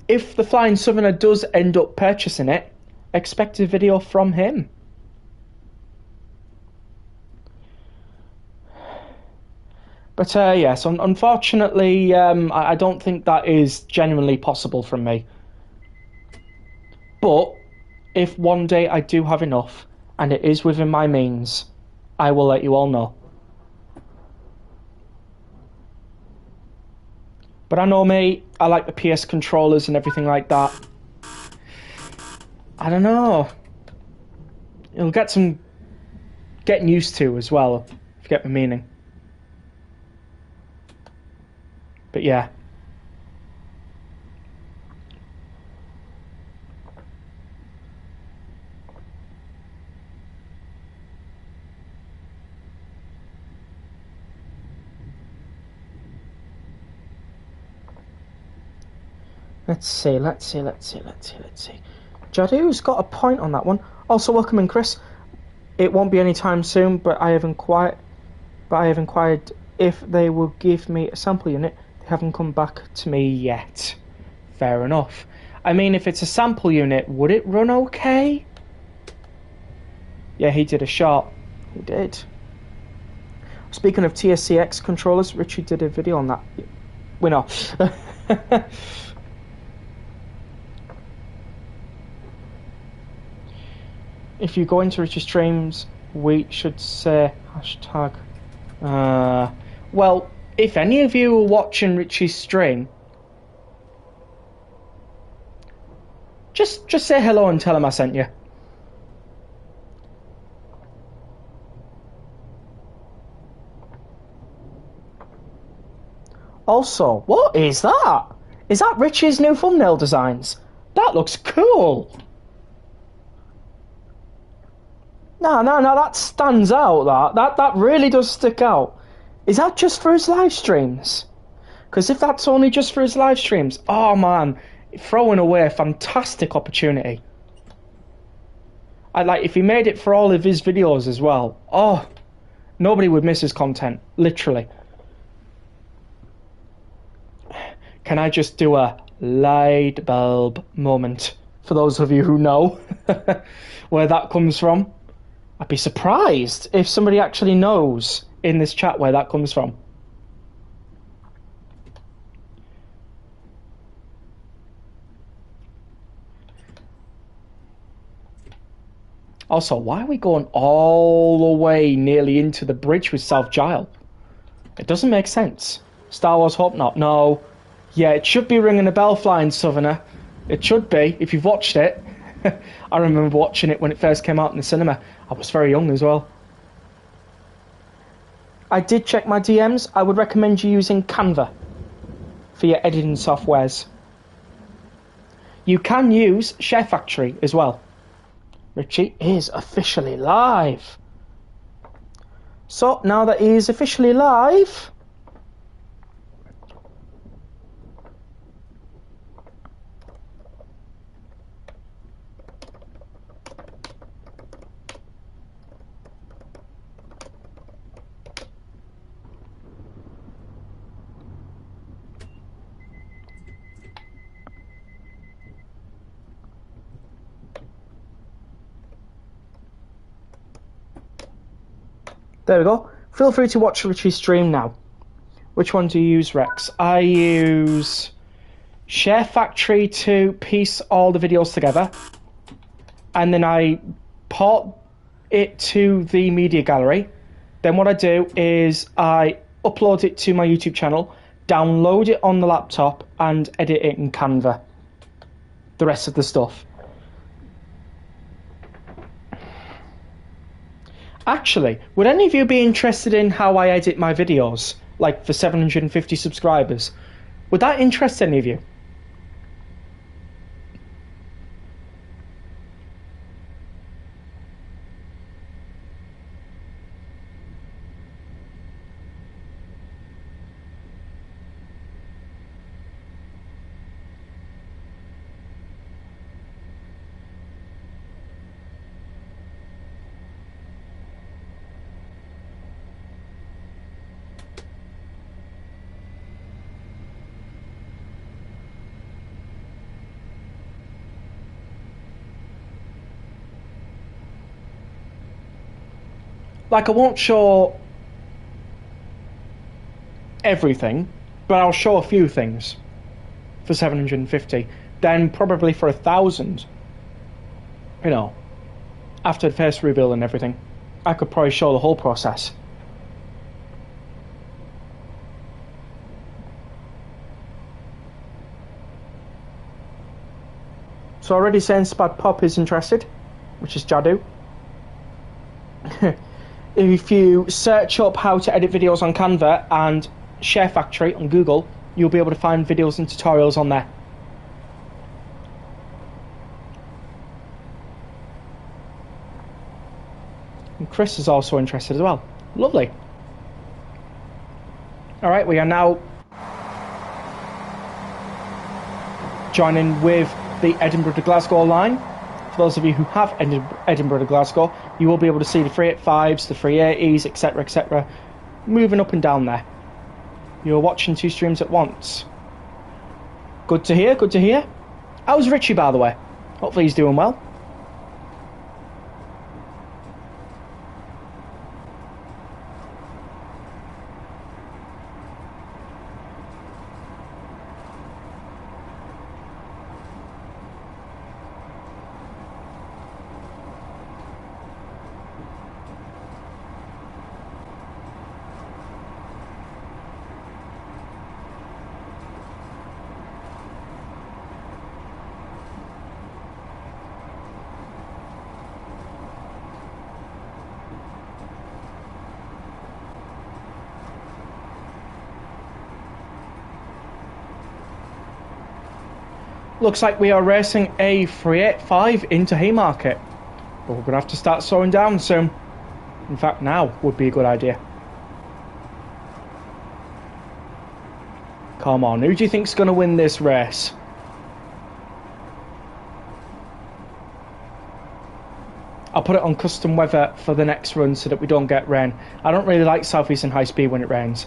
if the Flying Southerner does end up purchasing it, expect a video from him. But yes, unfortunately, I don't think that is genuinely possible from me. But if one day I do have enough, and it is within my means, I will let you all know. But I know me, I like the PS controllers and everything like that. I don't know. It'll get some getting used to as well, if you get my meaning. But yeah. Let's see. Jadu's got a point on that one. Also, welcome in, Chris. It won't be any time soon, but I have inquired if they will give me a sample unit. They haven't come back to me yet. Fair enough. I mean, if it's a sample unit, would it run okay? Yeah, he did a shot. He did. Speaking of TSCX controllers, Richie did a video on that. We know. If you go into Richie's streams, we should say hashtag. Well, if any of you are watching Richie's stream, just say hello and tell him I sent you. Also, what is that? Is that Richie's new thumbnail designs? That looks cool. No, that stands out, that really does stick out. Is that just for his live streams? Because if that's only just for his live streams, oh man, throwing away a fantastic opportunity. I'd like, if he made it for all of his videos as well, oh, nobody would miss his content, literally. Can I just do a light bulb moment for those of you who know where that comes from? I'd be surprised if somebody actually knows in this chat where that comes from. Also, why are we going all the way nearly into the bridge with South Gyle? It doesn't make sense. Star Wars Hope Not. No. Yeah, it should be ringing a bell, Flying Southerner. It should be, if you've watched it. I remember watching it when it first came out in the cinema. I was very young as well. I did check my DMs. I would recommend you using Canva for your editing softwares. You can use Share Factory as well. Richie is officially live. So, now that he is officially live... There we go. Feel free to watch Richie's stream now. Which one do you use, Rex? I use Share Factory to piece all the videos together. And then I port it to the media gallery. Then what I do is I upload it to my YouTube channel, download it on the laptop, and edit it in Canva. The rest of the stuff. Actually, would any of you be interested in how I edit my videos, like for 750 subscribers? Would that interest any of you? Like, I won't show everything, but I'll show a few things for 750. Then probably for 1,000, you know, after the first rebuild and everything, I could probably show the whole process. So already saying Spad Pop is interested, which is Jadu. If you search up how to edit videos on Canva and Share Factory on Google, you'll be able to find videos and tutorials on there. And Chris is also interested as well. Lovely. Alright, we are now joining with the Edinburgh to Glasgow line. For those of you who have Edinburgh to Glasgow, you will be able to see the 385s, the 380s, etc, etc, moving up and down there. You're watching two streams at once. Good to hear, good to hear. How's Richie, by the way? Hopefully he's doing well. Looks like we are racing a 385 into Haymarket, but we're going to have to start slowing down soon. In fact, now would be a good idea. Come on, who do you think's going to win this race? I'll put it on custom weather for the next run so that we don't get rain. I don't really like Southeastern high speed when it rains.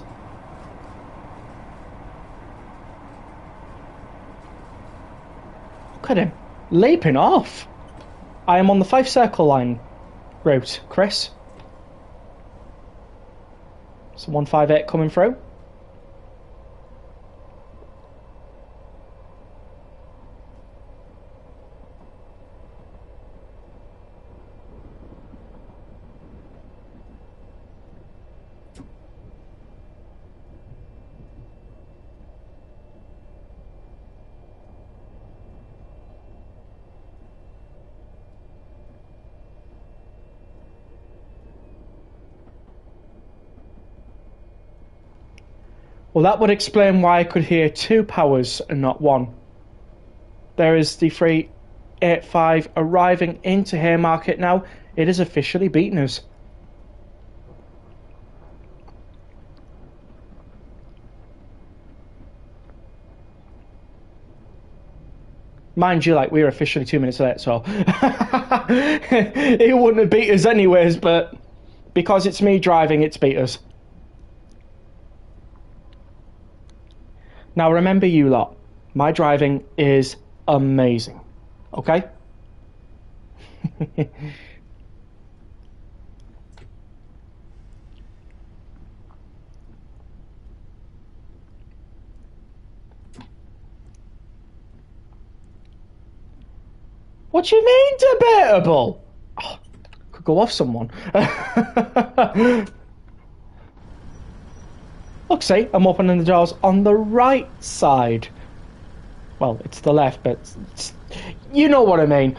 Look at him. Leaping off. I am on the Fife Circle Line route, Chris. So 158 coming through. Well, that would explain why I could hear 2 powers and not 1. There is the 385 arriving into Haymarket now. It is officially beaten us. Mind you, like, we were officially 2 minutes late, so it wouldn't have beat us anyways, but because it's me driving, it's beat us. Now remember, you lot, my driving is amazing, okay? What do you mean debatable? Oh, could go off someone. Look, see, I'm opening the doors on the right side. Well, it's the left, but you know what I mean.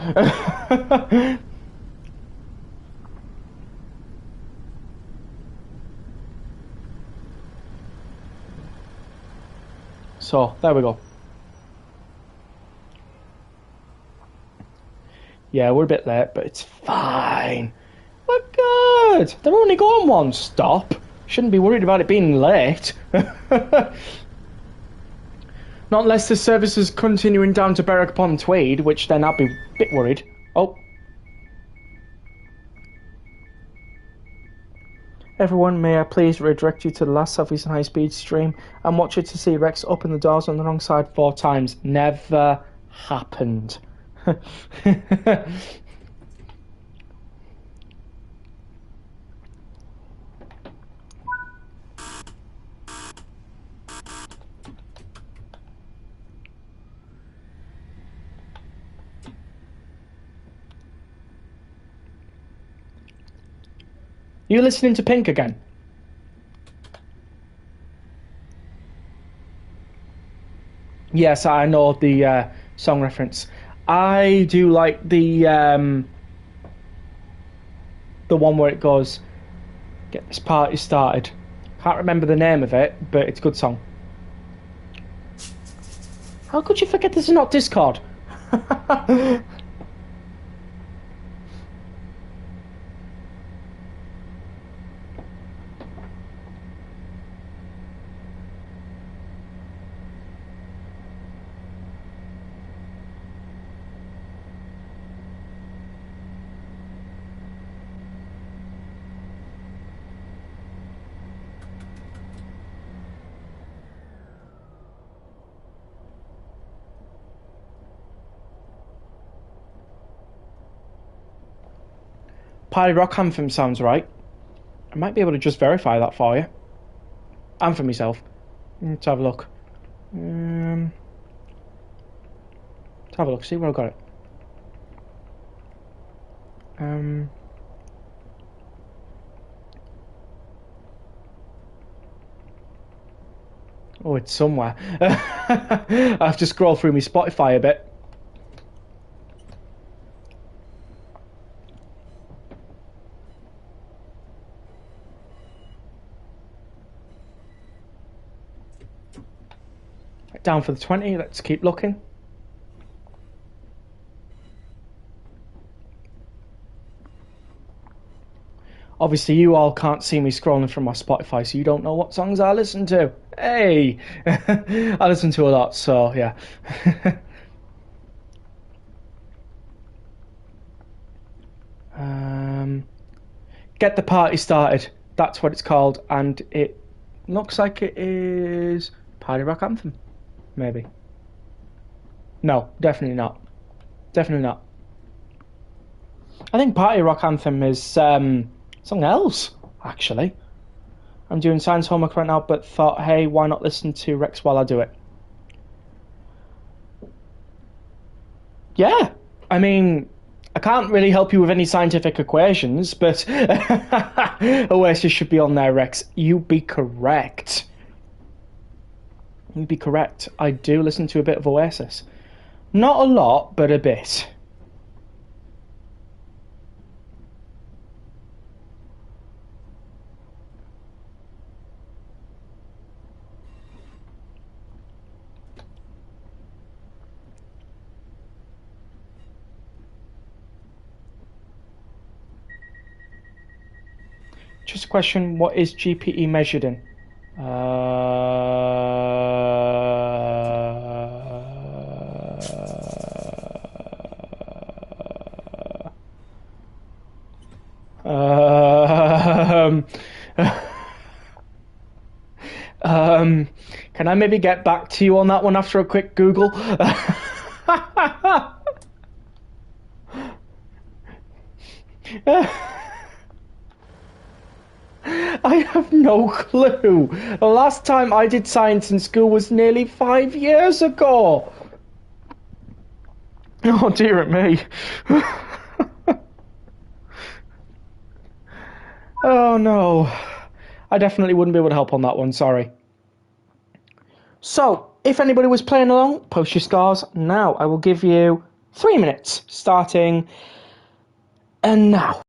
So, there we go. Yeah, we're a bit late, but it's fine. We're good. They're only going 1 stop. Shouldn't be worried about it being late. Not unless the service is continuing down to Berwick upon Tweed, which then I'd be a bit worried. Oh. Everyone, may I please redirect you to the last Southeastern high-speed stream and watch it to see Rex open the doors on the wrong side 4 times. Never happened. You listening to Pink again? Yes, I know the song reference. I do like the one where it goes, "Get this party started." Can't remember the name of it, but it's a good song. How could you forget this is not Discord? Party Rock Anthem sounds right. I might be able to just verify that for you. And for myself. Let's have a look. Let's have a look, see where I got it. Oh, it's somewhere. I have to scroll through my Spotify a bit. Down for the 20, let's keep looking. Obviously you all can't see me scrolling from my Spotify, so you don't know what songs I listen to. Hey! I listen to a lot, so yeah. Get the Party Started, that's what it's called, and it looks like it is Party Rock Anthem. Maybe. No, definitely not. definitely not. I think Party Rock Anthem is something else, actually. I'm doing science homework right now, but thought, hey, why not listen to Rex while I do it? Yeah, I mean, I can't really help you with any scientific equations, but Oasis should be on there, Rex. You'd be correct. You'd be correct. I do listen to a bit of Oasis. Not a lot, but a bit. Just a question, what is GPE measured in? Um, can I maybe get back to you on that one after a quick Google? I have no clue. The last time I did science in school was nearly 5 years ago. Oh, dear me. Oh, no. I definitely wouldn't be able to help on that one, sorry. So, if anybody was playing along, post your scores now. I will give you 3 minutes, starting and now.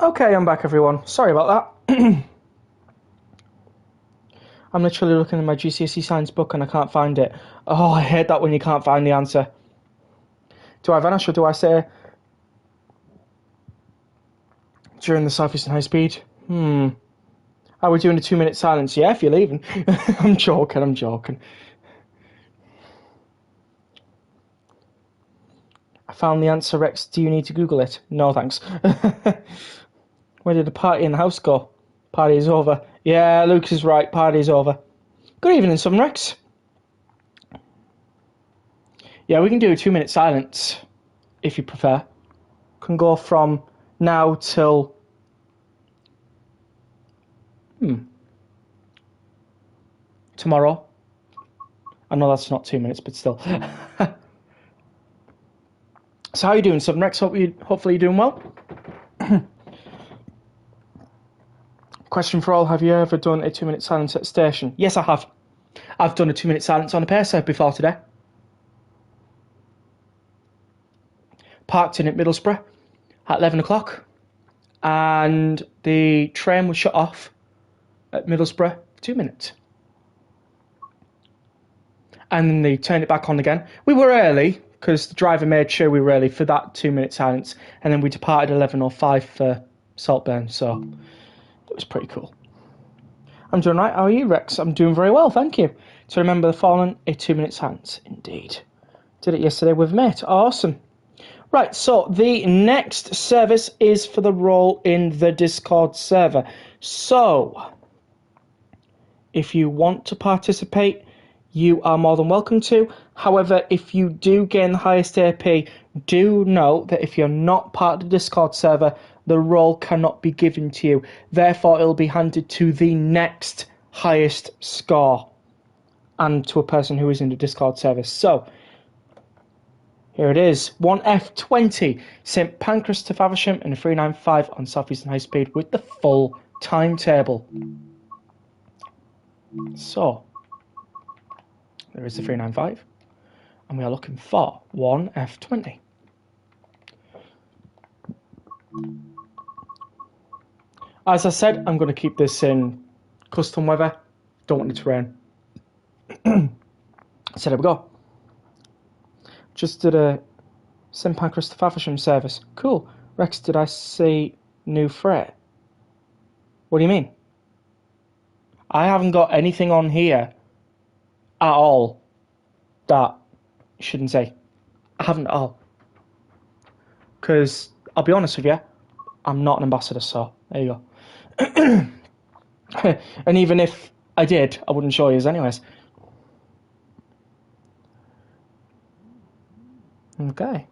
Okay, I'm back, everyone. Sorry about that. I'm literally looking in my GCSE science book and I can't find it. Oh, I hate that when you can't find the answer. Do I vanish or do I say during the Southeastern high speed? Are we doing a 2-minute silence? Yeah, if you're leaving. I'm joking. I found the answer, Rex. Do you need to Google it? No, thanks. Where did the party in the house go? Party is over. Yeah, Luke is right. Party is over. Good evening, son, Rex. Yeah, we can do a 2-minute silence, if you prefer. Can go from now till... tomorrow. I know that's not 2 minutes, but still. So how are you doing, son, Rex? Hopefully you're doing well. Question for all, have you ever done a 2-minute silence at a station? Yes, I have. I've done a 2-minute silence on a pacer before today. Parked in at Middlesbrough at 11 o'clock. And the train was shut off at Middlesbrough for 2 minutes. And then they turned it back on again. We were early, because the driver made sure we were early for that 2-minute silence. And then we departed 11:05 for Saltburn, so it was pretty cool. I'm doing right. How are you, Rex? I'm doing very well, thank you. To remember the fallen, a 2-minute silence, indeed. Did it yesterday with a mate. Awesome. Right, so the next service is for the role in the Discord server. So, if you want to participate, you are more than welcome to. However, if you do gain the highest AP, do know that if you're not part of the Discord server, the role cannot be given to you. Therefore, it'll be handed to the next highest score and to a person who is in the Discord server. So, here it is. 1F20, St Pancras to Faversham and a 395 on Southeastern High Speed with the full timetable. So, there is the 395, and we are looking for 1F20. As I said, I'm going to keep this in custom weather. Don't want it to rain. So there we go. Just did a St Pancras to Faversham service. Cool. Rex, did I see new freight? What do you mean? I haven't got anything on here at all that you shouldn't say. I haven't at all. Because, I'll be honest with you, I'm not an ambassador, so there you go. And even if I did, I wouldn't show you anyways. Okay.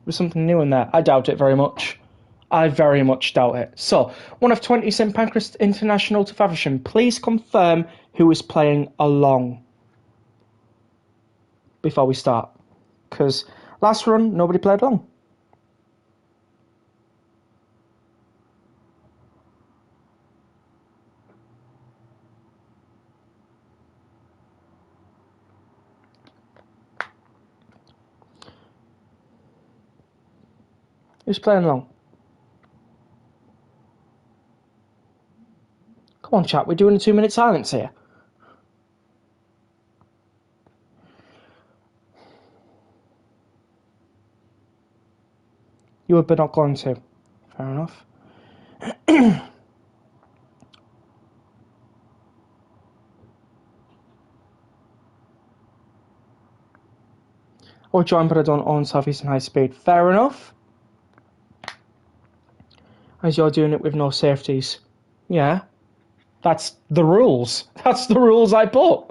There's something new in there. I doubt it very much. I very much doubt it. So, 1F20 St Pancras International to Faversham. Please confirm who is playing along before we start. Because last run, nobody played along. Who's playing along? Come on, chat, we're doing a 2-minute silence here. You would, but not going to. Fair enough. Or join, but I don't own Southeastern High Speed. Fair enough. As you're doing it with no safeties. Yeah. That's the rules. That's the rules I put.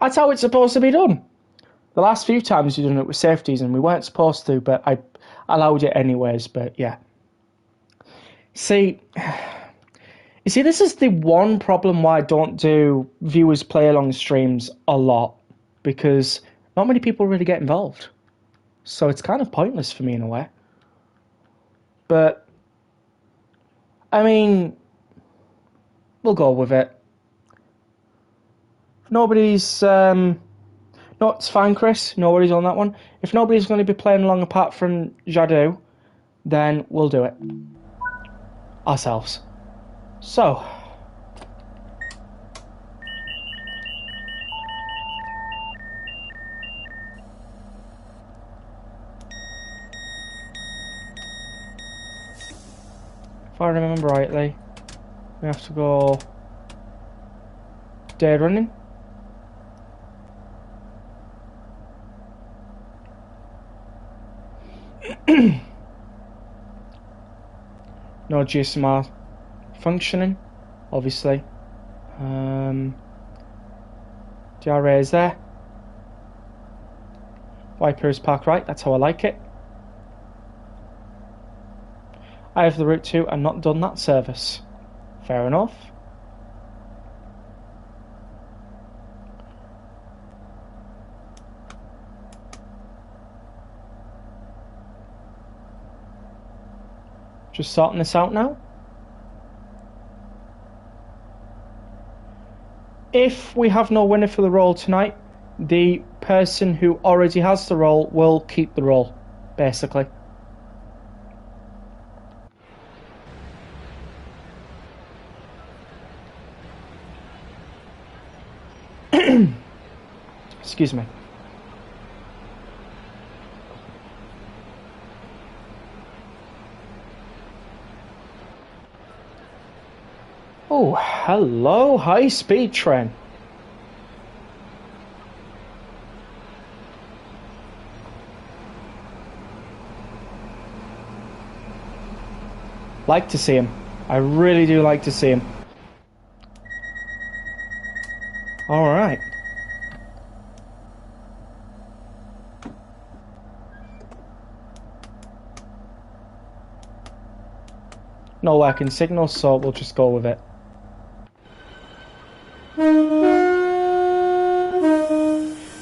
That's how it's supposed to be done. The last few times you've done it with safeties and we weren't supposed to, but I allowed it anyways, but yeah. See, this is the one problem why I don't do viewers play along streams a lot, because not many people really get involved. So it's kind of pointless for me in a way. But, I mean, we'll go with it. If nobody's, no, it's fine, Chris. No worries on that one. If nobody's going to be playing along apart from Jadu, then we'll do it ourselves. So, I remember rightly, we have to go day running. No GSMR functioning, obviously. DRA is there. Wiper is parked right, that's how I like it. I have the route to and not done that service. Fair enough. Just sorting this out now. If we have no winner for the role tonight, the person who already has the role will keep the role, basically. Excuse me. Oh, hello, high-speed train. Like to see him. I really do like to see him. All right. No working signal, so we'll just go with it.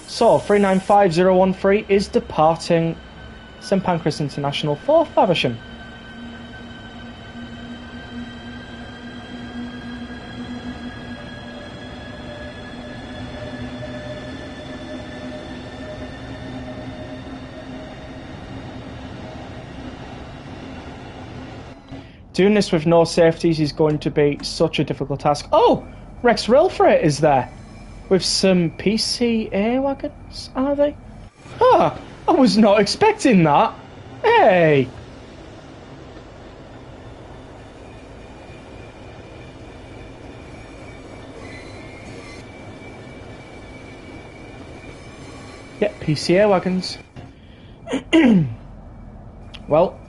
So, 395013 is departing St Pancras International for Faversham. Doing this with no safeties is going to be such a difficult task. Oh! Rex Rail Freight is there! With some PCA wagons, are they? Huh! I was not expecting that! Hey! Yep, PCA wagons. Well,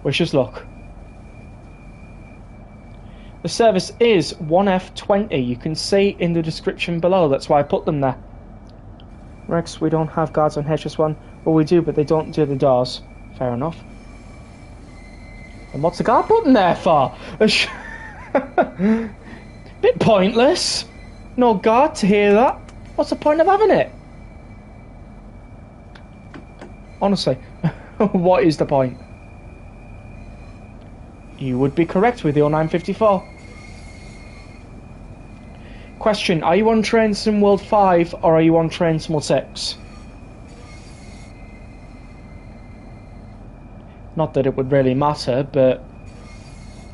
wish us luck. The service is 1F20. You can see in the description below. That's why I put them there. Rex, we don't have guards on HS1. Well, we do, but they don't do the doors. Fair enough. And what's the guard button there for? Bit pointless. No guard to hear that. What's the point of having it? Honestly, what is the point? You would be correct with the 0954. Question, are you on train Sim World 5 or are you on train Sim World 6? Not that it would really matter, but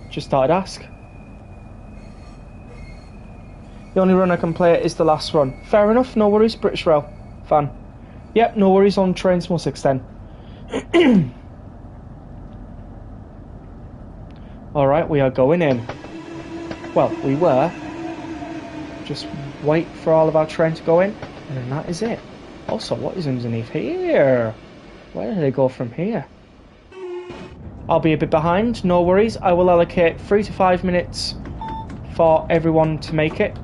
just thought I'd ask. The only run I can play is the last run. Fair enough, no worries, British Rail. Fan. Yep, no worries on train Sim World 6 then. Alright, we are going in. Well, we were. Just wait for all of our train to go in, and then that is it. Also, what is underneath here? Where do they go from here? I'll be a bit behind, no worries. I will allocate 3 to 5 minutes for everyone to make it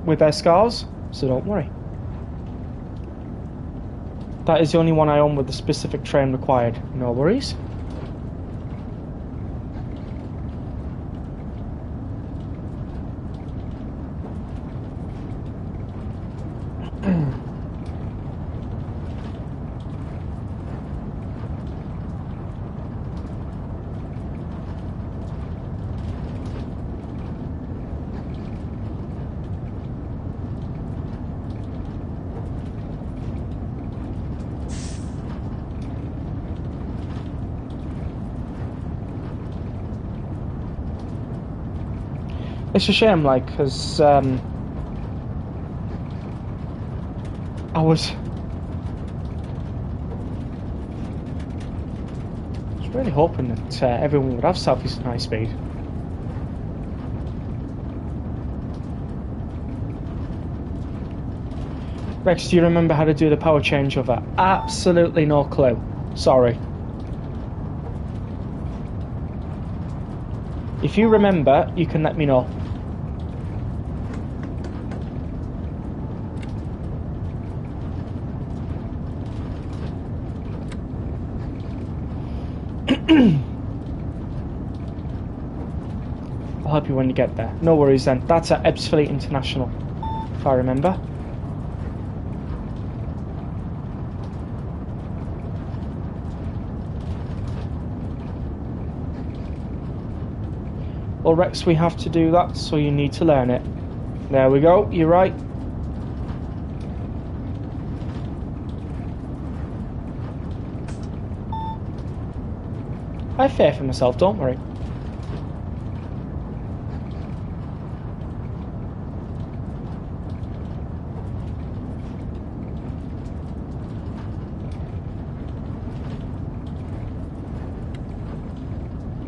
with their scars, so don't worry. That is the only one I own with the specific train required. No worries. It's a shame, like, because I was really hoping that everyone would have Southeastern high speed. Rex, do you remember how to do the power changeover? Absolutely no clue. Sorry. If you remember, you can let me know. I'll help you when you get there. No worries then. That's at Ebbsfleet International, if I remember. Well, Rex, we have to do that, so you need to learn it. There we go. You're right. I have faith in myself, don't worry.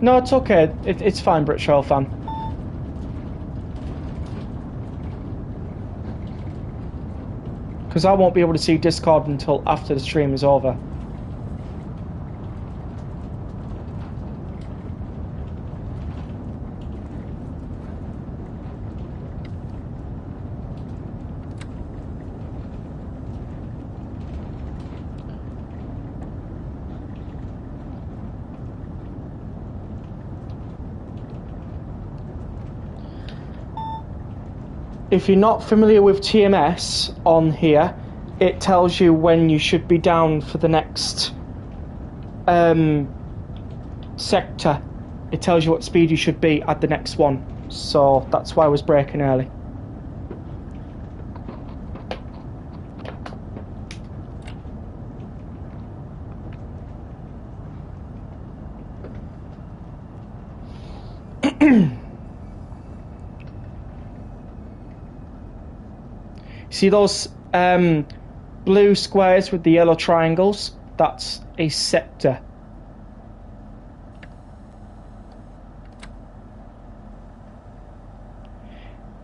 No, it's okay. It's fine, British Oil fan. Because I won't be able to see Discord until after the stream is over. If you're not familiar with TMS on here, it tells you when you should be down for the next sector. It tells you what speed you should be at the next one. So that's why I was braking early. See those blue squares with the yellow triangles? That's a sector.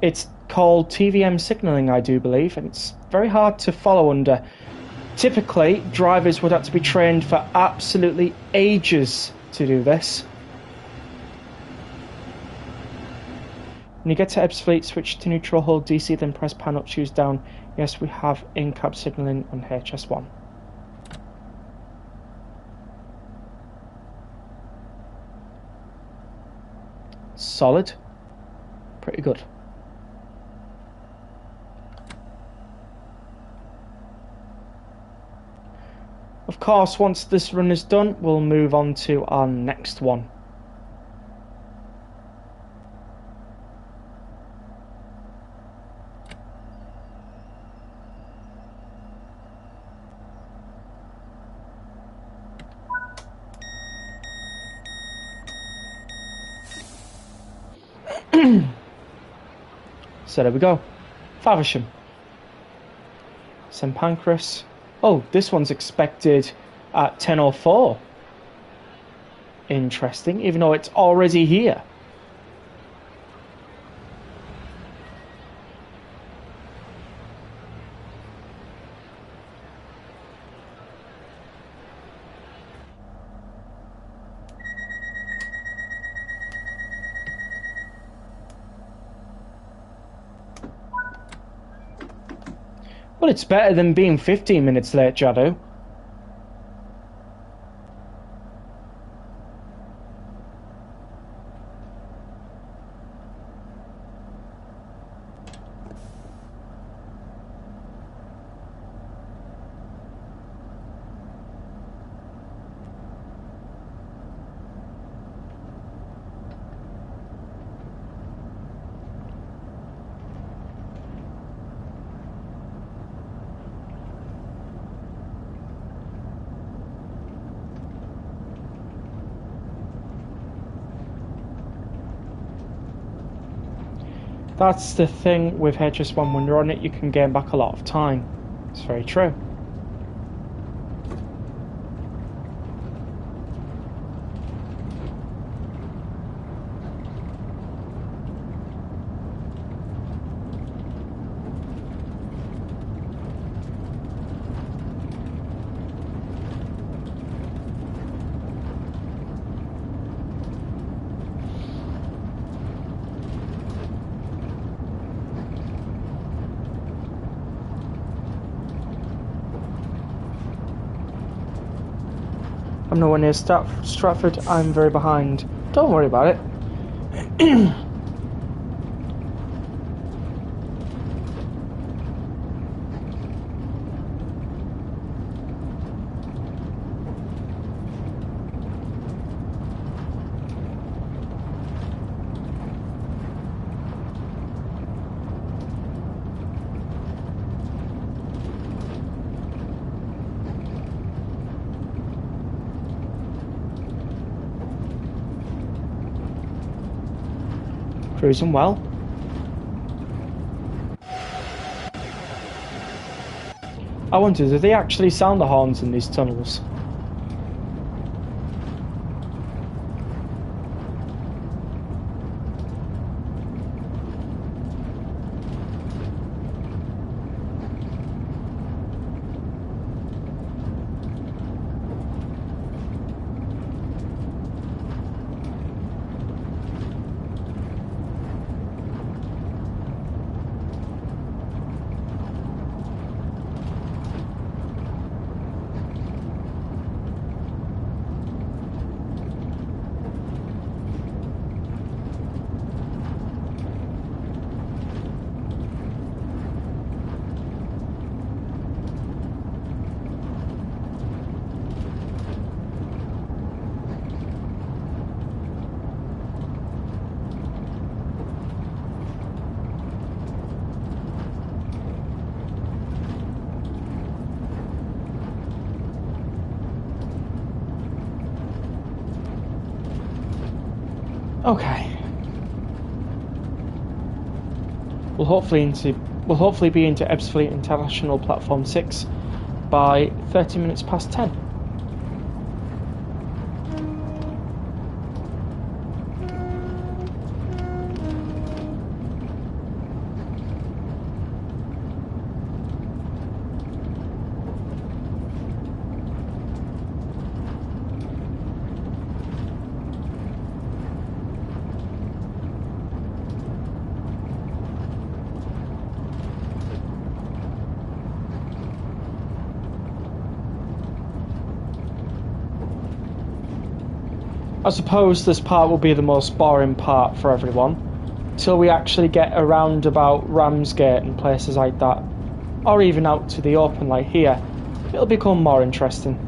It's called TVM signalling, I do believe, and it's very hard to follow under. Typically, drivers would have to be trained for absolutely ages to do this. When you get to Ebbsfleet, switch to neutral, hold DC, then press pan up, choose down. Yes, we have in-cab signalling on HS1. Solid. Pretty good. Of course, once this run is done, we'll move on to our next one. So there we go. Faversham. St Pancras. Oh, this one's expected at 10:04. Interesting, even though it's already here. Well, it's better than being 15 minutes late, Jadu. That's the thing with HS1, when you're on it you can gain back a lot of time. It's very true. I'm nowhere near Stratford. I'm very behind. Don't worry about it. Cruising well. I wonder, do they actually sound the horns in these tunnels? Okay. We'll hopefully be into Ebbsfleet International Platform 6 by 30 minutes past 10. I suppose this part will be the most boring part for everyone, till we actually get around about Ramsgate and places like that, or even out to the open like here. It'll become more interesting.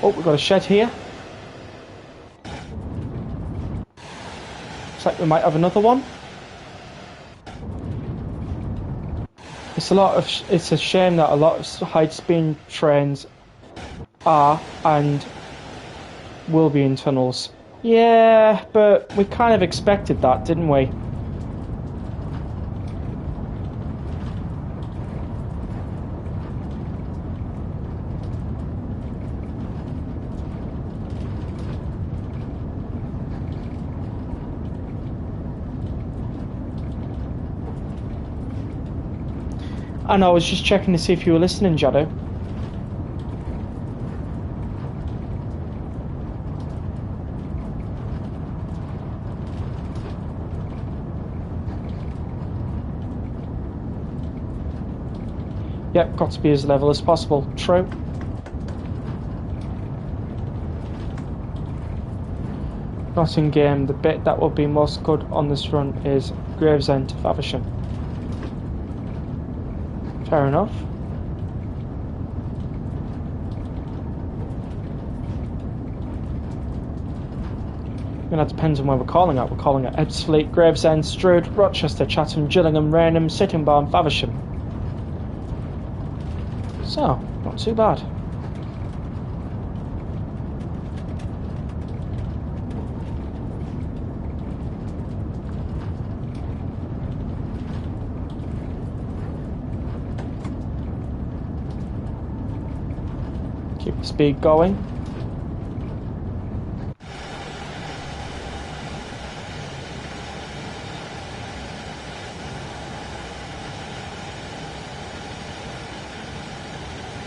Oh, we've got a shed here. Looks like we might have another one. It's a shame that a lot of high-speed trains are and will be in tunnels. Yeah, but we kind of expected that, didn't we? And I was just checking to see if you were listening, Jado. Yep, got to be as level as possible. True. Nottingham, the bit that will be most good on this run is Gravesend to Faversham. Fair enough. That depends on where we're calling at. We're calling at Ebbsfleet, Gravesend, Strood, Rochester, Chatham, Gillingham, Rainham, Sittingbourne, Faversham. So, not too bad. Keep the speed going.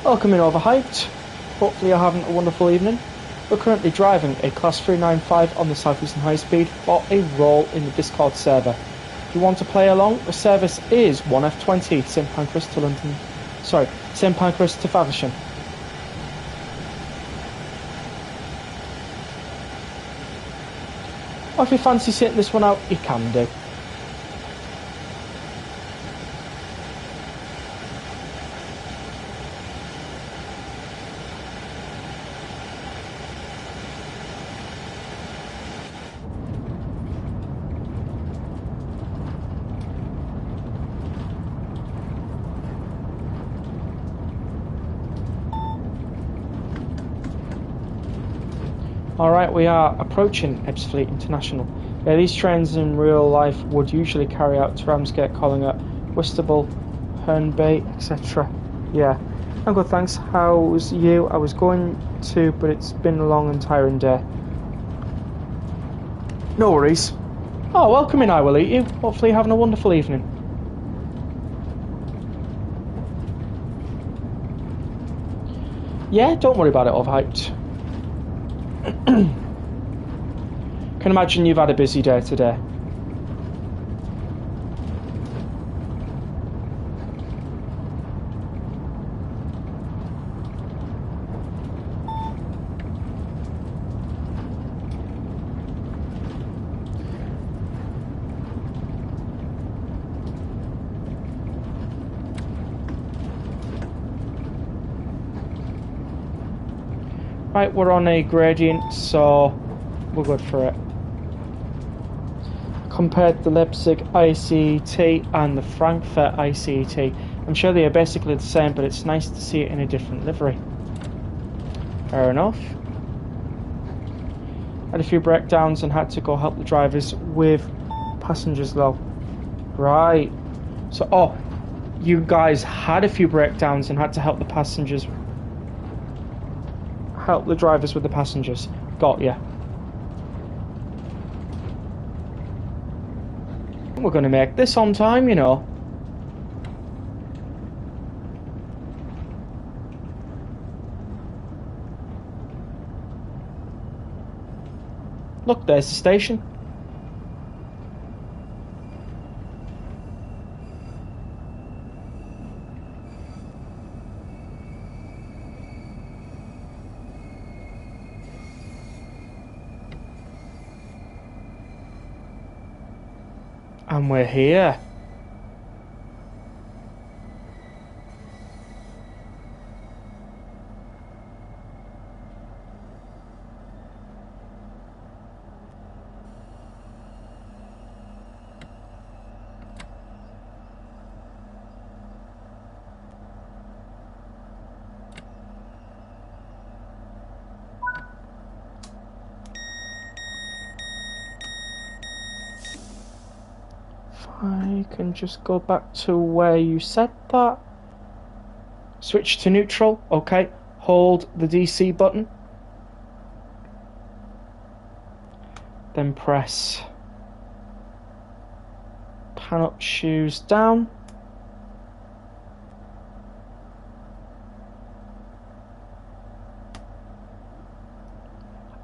Welcome in overhyped. Hopefully you're having a wonderful evening. We're currently driving a Class 395 on the Southeastern High Speed for a role in the Discord server. If you want to play along, the service is 1F20 St Pancras to London. Sorry, St Pancras to Faversham. Or if you fancy sitting this one out, you can do. Alright, we are approaching Ebbsfleet International. Yeah, these trains in real life would usually carry out to Ramsgate, Collinger, Whitstable, Herne, etc. Yeah, I'm good, thanks. How's you? I was going to, but it's been a long and tiring day. No worries. Oh, welcome in, I will eat you. Hopefully you're having a wonderful evening. Yeah, don't worry about it, overhyped. Can imagine you've had a busy day today. Right, we're on a gradient, so we're good for it. Compared to Leipzig ICT and the Frankfurt ICT, I'm sure they are basically the same, but it's nice to see it in a different livery. Fair enough. Had a few breakdowns and had to go help the drivers with passengers though. Right. So, oh, you guys had a few breakdowns and had to help the passengers. Help the drivers with the passengers. Got ya. We're going to make this on time, you know. Look, there's the station. And we're here. I can just go back to where you said that. Switch to neutral. Okay. Hold the DC button. Then press pan up, shoes down.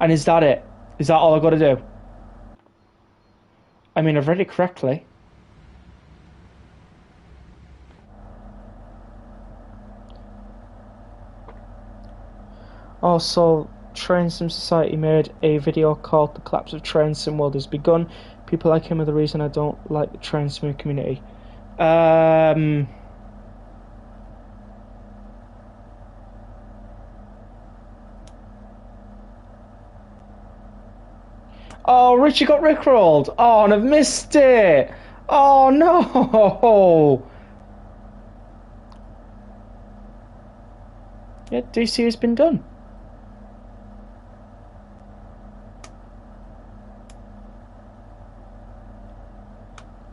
And is that it? Is that all I've got to do? I mean, I've read it correctly. Also, Train Sim Society made a video called The Collapse of Train Sim World Has Begun. People like him are the reason I don't like the Train Sim community. Oh, Richie got rickrolled. Oh, and I've missed it. Oh, no. Yeah, DC has been done.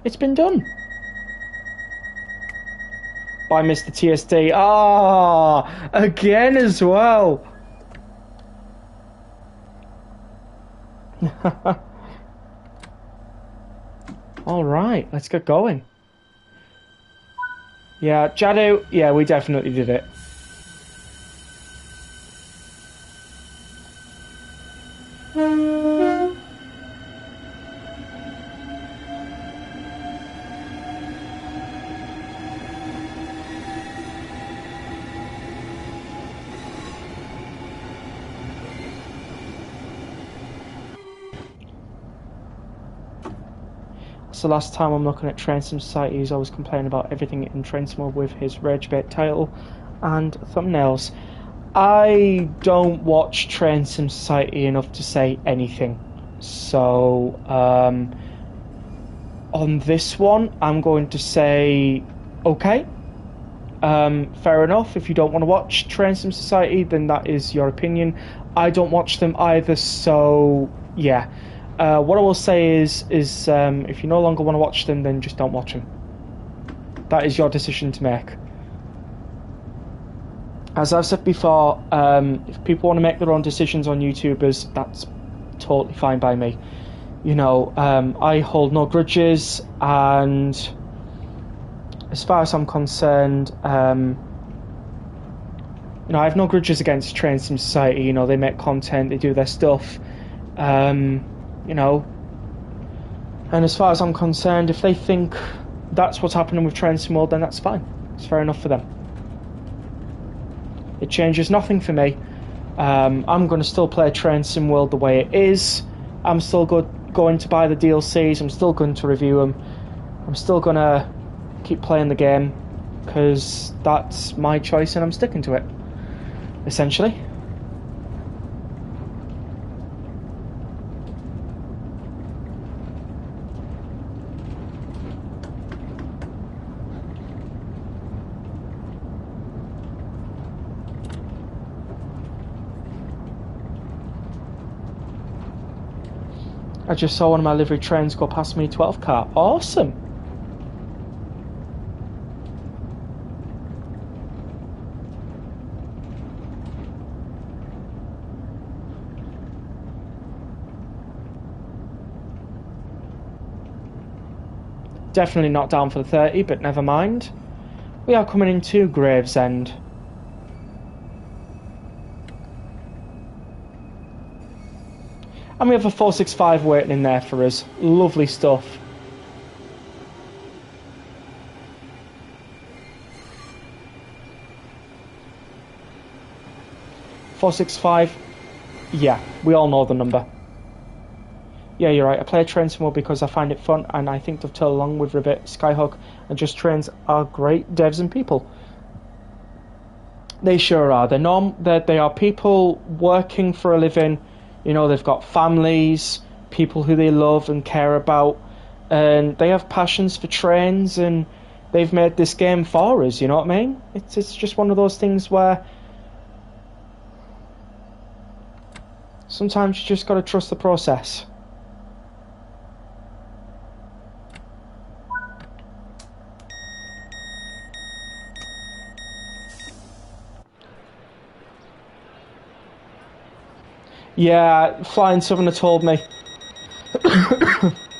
It's been done. By Mr. TSD. Ah, again as well. All right, let's get going. Yeah, Jadu. Yeah, we definitely did it. So last time I'm looking at Train Sim Society, he's always complaining about everything in Train Sim with his rage bait title and thumbnails. I don't watch Train Sim Society enough to say anything. So on this one, I'm going to say okay. Fair enough. If you don't want to watch Train Sim Society, then that is your opinion. I don't watch them either, so yeah. What I will say is if you no longer want to watch them, then just don't watch them. That is your decision to make. As I've said before, if people want to make their own decisions on YouTubers, that's totally fine by me. You know, I hold no grudges, and as far as I'm concerned, you know, I have no grudges against Train Sim Society. You know, they make content, they do their stuff. You know, and as far as I'm concerned, if they think that's what's happening with Train Sim World, then that's fine. It's fair enough for them. It changes nothing for me. I'm going to still play Train Sim World the way it is. I'm still going to buy the DLCs. I'm still going to review them. I'm still going to keep playing the game because that's my choice and I'm sticking to it, essentially. I just saw one of my livery trains go past me 12 car. Awesome. Definitely not down for the 30, but never mind. We are coming into Gravesend. And we have a 465 waiting in there for us. Lovely stuff. .465. Yeah, we all know the number. Yeah, you're right. I play Train Sim because I find it fun, and I think Dovetail along with Ribbit, Skyhook, and Just Trains are great devs and people. They sure are. They are people working for a living. You know, they've got families, people who they love and care about, and they have passions for trains, and they've made this game for us, you know what I mean? It's just one of those things where sometimes you just got to trust the process. Yeah, Flying Southerner told me.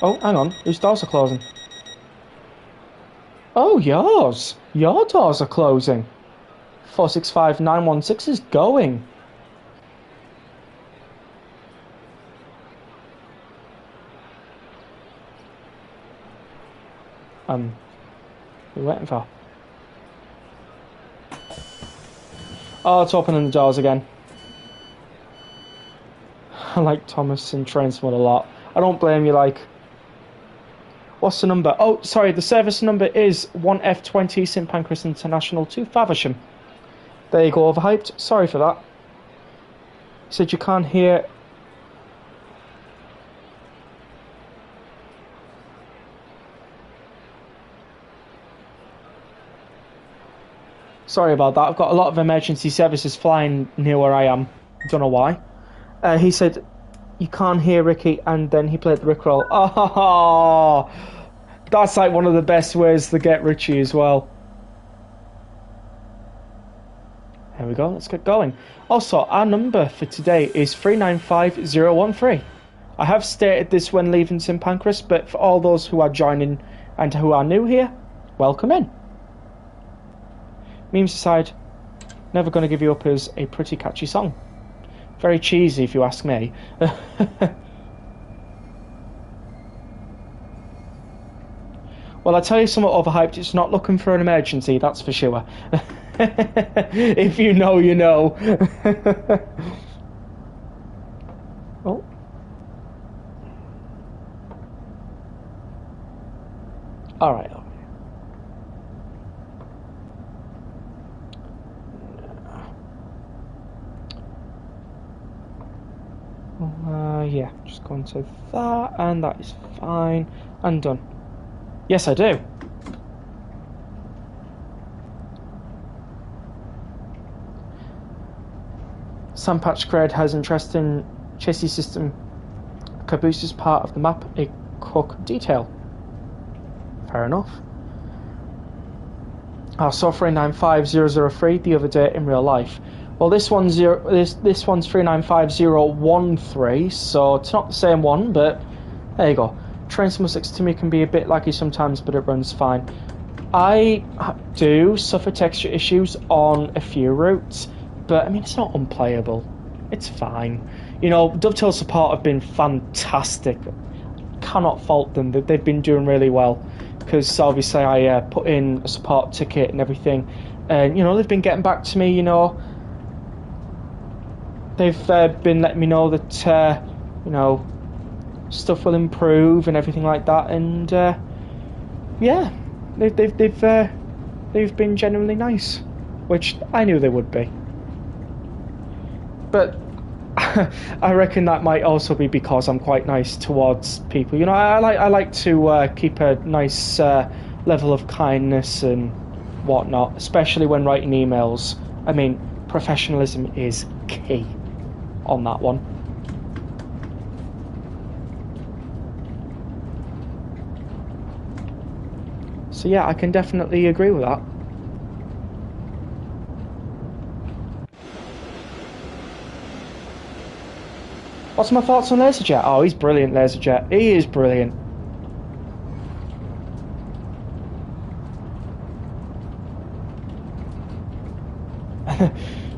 Oh, hang on. Whose doors are closing? Oh, yours. Your doors are closing. 465916 is going. What are you waiting for? Oh, it's opening the doors again. I like Thomas and Train Sim a lot. I don't blame you, like. What's the number? Oh, sorry, the service number is 1F20 St Pancras International to Faversham. There you go, overhyped. Sorry for that. He said you can't hear. Sorry about that. I've got a lot of emergency services flying near where I am. Don't know why. He said, you can't hear Ricky, and then he played the Rickroll. Oh, that's like one of the best ways to get Richie as well. There we go, let's get going. Also, our number for today is 395013. I have stated this when leaving St Pancras, but for all those who are joining and who are new here, welcome in. Memes aside, Never Gonna Give You Up is a pretty catchy song. Very cheesy, if you ask me. Well, I tell you something overhyped. It's not looking for an emergency, that's for sure. If you know, you know. Oh. All right. Yeah, just go into that, and that is fine, and done. Yes, I do. Sandpatch Grade has interesting chassis system. Caboose is part of the map, a cook detail. Fair enough. I saw 395003 the other day in real life. Well, this one's 395013, so it's not the same one, but there you go. Train Summer 6 to me can be a bit laggy sometimes, but it runs fine. I do suffer texture issues on a few routes, but I mean, it's not unplayable. It's fine. You know, Dovetail support have been fantastic. Cannot fault them. They've been doing really well, because obviously I put in a support ticket and everything, and you know, they've been getting back to me. You know, they've been letting me know that you know, stuff will improve and everything like that, and yeah, they've been genuinely nice, which I knew they would be. But I reckon that might also be because I'm quite nice towards people. You know, I like to keep a nice level of kindness and whatnot, especially when writing emails. I mean, professionalism is key on that one. So yeah, I can definitely agree with that. What's my thoughts on Laserjet? Oh, he's brilliant, Laserjet. He is brilliant.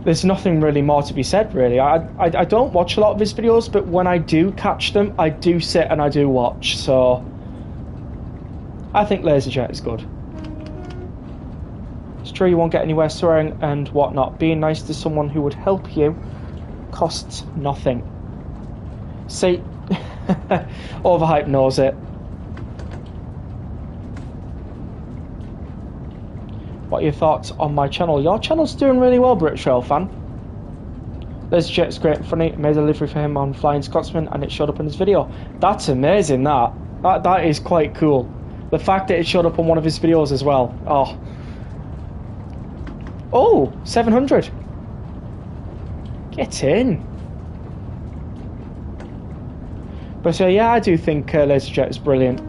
There's nothing really more to be said, really. I don't watch a lot of his videos, but when I do catch them, I do sit and I do watch, so I think Laserjet is good. It's true you won't get anywhere swearing and whatnot. Being nice to someone who would help you costs nothing. See, Overhype knows it. What are your thoughts on my channel? Your channel's doing really well, British Rail fan. Laserjet's great and funny. Made a livery for him on Flying Scotsman and it showed up in his video. That's amazing, that is quite cool. The fact that it showed up on one of his videos as well. Oh, 700. Get in. But yeah, I do think Laserjet is brilliant.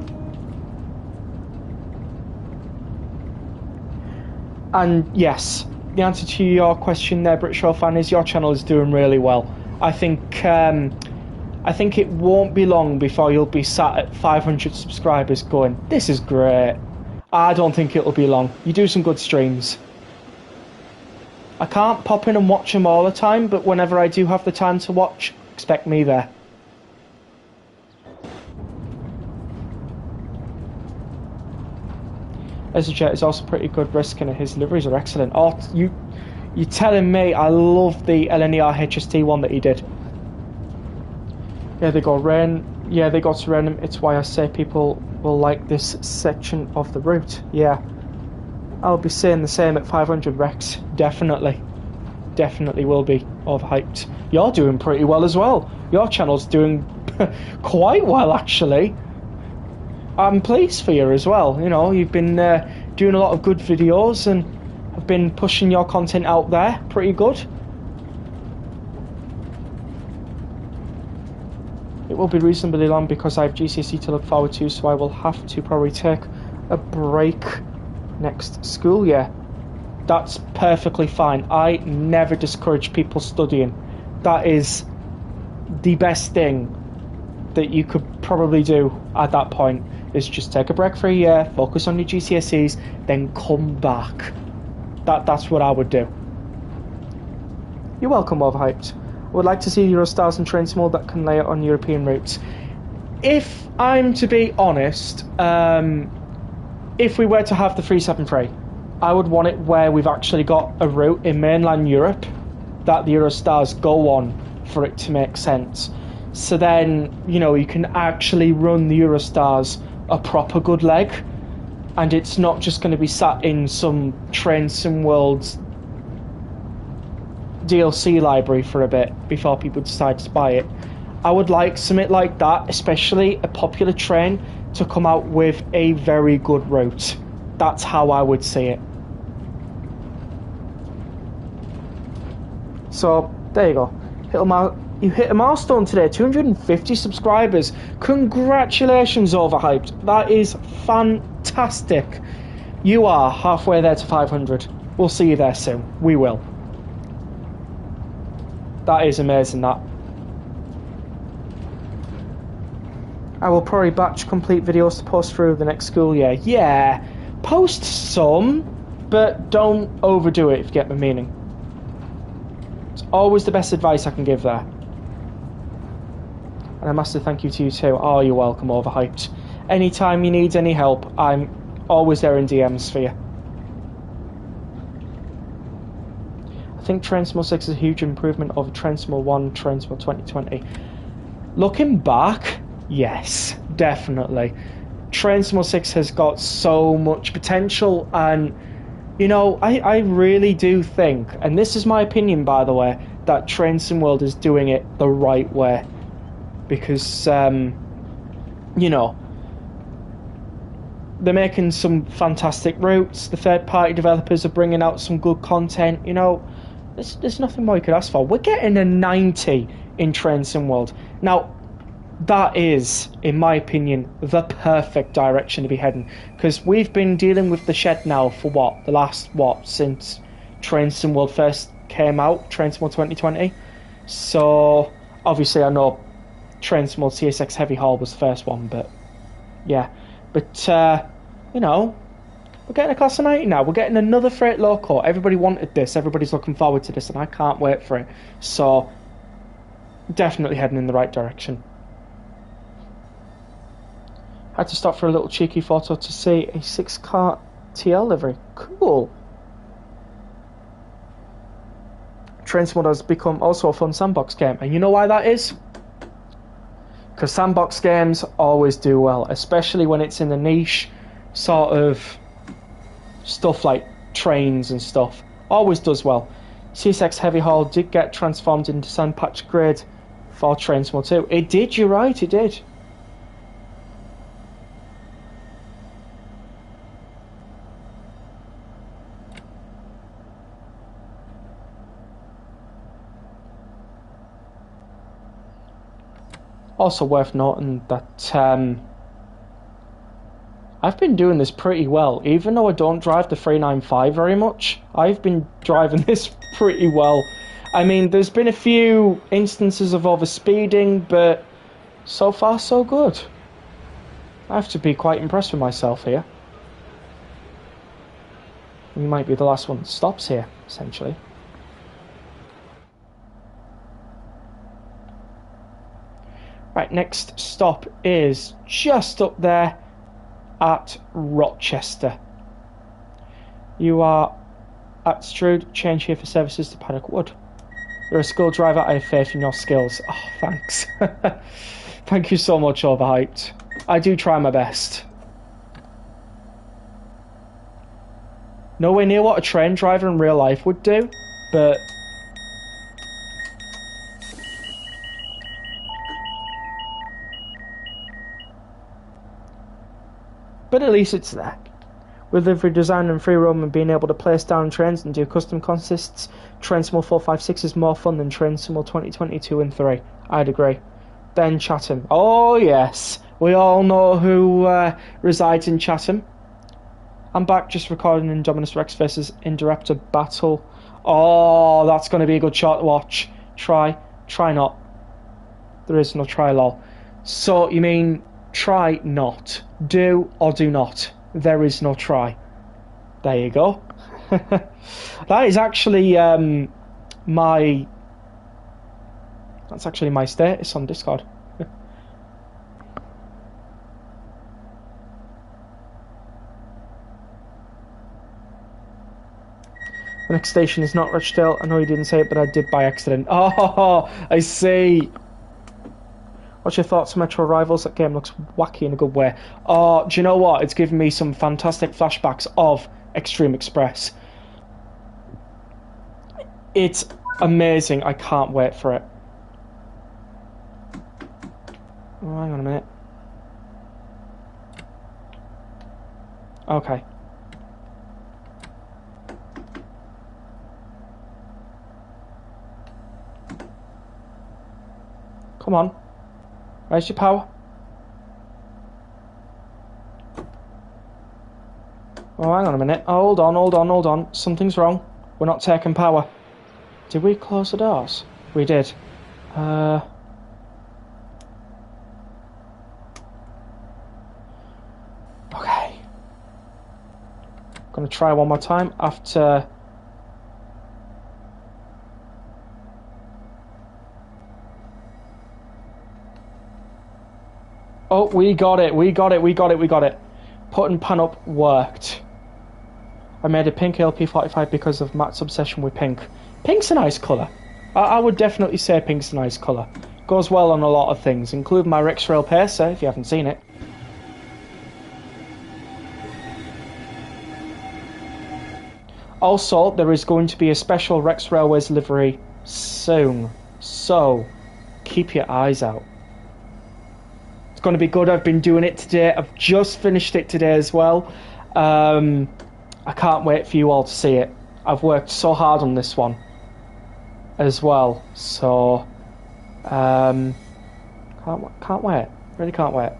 And yes, the answer to your question there, British Rail fan, is your channel is doing really well. I think it won't be long before you'll be sat at 500 subscribers going, this is great. I don't think it'll be long. You do some good streams. I can't pop in and watch them all the time, but whenever I do have the time to watch, expect me there. Laserjet is also pretty good risk and his liveries are excellent. Oh, you're telling me? I love the LNER HST one that he did. Yeah, they go to random. It's why I say people will like this section of the route. Yeah, I'll be saying the same at 500 Rex. Definitely will be overhyped. You're doing pretty well as well. Your channel's doing quite well, actually. I'm pleased for you as well. You know, you've been doing a lot of good videos and have been pushing your content out there pretty good. It will be reasonably long because I have GCSE to look forward to, so I will have to probably take a break next school year. That's perfectly fine. I never discourage people studying. That is the best thing that you could probably do at that point, is just take a break for a year, focus on your GCSEs, then come back. That's what I would do. You're welcome, Overhyped. Would like to see Eurostars and trains more that can lay it on European routes. If I'm to be honest, if we were to have the 373, I would want it where we've actually got a route in mainland Europe that the Eurostars go on for it to make sense. So then, you know, you can actually run the Eurostars a proper good leg, and it's not just going to be sat in some Train Sim World's DLC library for a bit before people decide to buy it. I would like something like that, especially a popular train, to come out with a very good route. That's how I would see it. So, there you go. You hit a milestone today, 250 subscribers. Congratulations, Overhyped. That is fantastic. You are halfway there to 500. We'll see you there soon. We will. That is amazing, that. I will probably batch complete videos to post through the next school year. Yeah, post some, but don't overdo it, if you get my meaning. It's always the best advice I can give there. And a massive thank you to you too. Oh, you're welcome, Overhyped. Anytime you need any help, I'm always there in DMs for you. I think Transmo 6 is a huge improvement over Transmo 1, Transmo 2020. Looking back, yes, definitely. Transmo 6 has got so much potential, and you know, I really do think, and this is my opinion by the way, that Train Sim World is doing it the right way. Because, you know, they're making some fantastic routes, the third-party developers are bringing out some good content, you know, there's nothing more you could ask for. We're getting a 90 in Train Sim World. Now, that is, in my opinion, the perfect direction to be heading. Because we've been dealing with the shed now for what? The last, since Train Sim World first came out, Train Sim World 2020. So, obviously I know Train Sim World CSX Heavy Haul was the first one, but yeah. But, you know, we're getting a class of 90 now. We're getting another freight loco. Everybody wanted this. Everybody's looking forward to this, and I can't wait for it. So, definitely heading in the right direction. Had to stop for a little cheeky photo to see a 6-car TL livery. Cool. Train Sim World has become also a fun sandbox game, and you know why that is? Because sandbox games always do well, especially when it's in the niche sort of stuff like trains and stuff. Always does well. CSX Heavy Haul did get transformed into Sandpatch Grade for Train Sim World 2. It did, you're right, it did. Also worth noting that I've been doing this pretty well. Even though I don't drive the 395 very much, I've been driving this pretty well. I mean, there's been a few instances of overspeeding, but so far so good. I have to be quite impressed with myself here. You might be the last one that stops here, essentially. Right, next stop is just up there at Rochester. You are at Strood, change here for services to Paddock Wood. You're a skilled driver, I have faith in your skills. Oh, thanks. Thank you so much, Overhyped. I do try my best. Nowhere near what a train driver in real life would do, but at least it's there. With livery design and free roam and being able to place down trains and do custom consists, Train Sim World 456 is more fun than Train Sim World 2022 and 3. I'd agree. Ben Chatham. Oh yes, we all know who resides in Chatham. I'm back just recording Indominus Rex versus Indoraptor battle. Oh, that's going to be a good shot to watch. Try not. There is no try, lol. So, you mean try not. Do or do not. There is no try. There you go. That is actually my That's actually my status on Discord. The next station is not Rochdale. I know you didn't say it, but I did by accident. Oh, I see. What's your thoughts on Metro Rivals? That game looks wacky in a good way. Oh, do you know what? It's given me some fantastic flashbacks of Extreme Express. It's amazing. I can't wait for it. Oh, hang on a minute. Okay. Come on. Where's your power? Oh, hang on a minute. Oh, hold on. Something's wrong. We're not taking power. Did we close the doors? We did. Okay. Gonna try one more time after... Oh, we got it. Putting pan up worked. I made a pink LP45 because of Matt's obsession with pink. Pink's a nice colour. I would definitely say pink's a nice colour. Goes well on a lot of things, including my Rex Rail Pacer, if you haven't seen it. Also, there is going to be a special Rex Railways livery soon. So, keep your eyes out. It's going to be good. I've been doing it today. I've just finished it today as well. I can't wait for you all to see it. I've worked so hard on this one as well. So, can't wait. Really can't wait.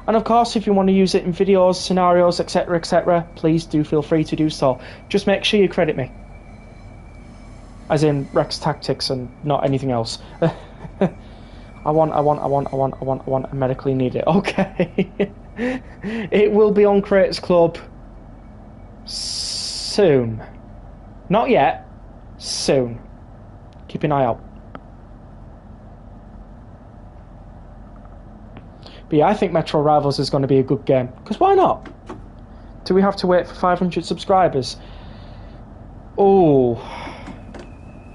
And of course, if you want to use it in videos, scenarios, etc., etc., please do feel free to do so. Just make sure you credit me. As in Rex Tactics and not anything else. I medically need it. Okay. It will be on Creators Club soon. Not yet. Soon. Keep an eye out. But yeah, I think Metro Rivals is going to be a good game. Because why not? Do we have to wait for 500 subscribers? Oh,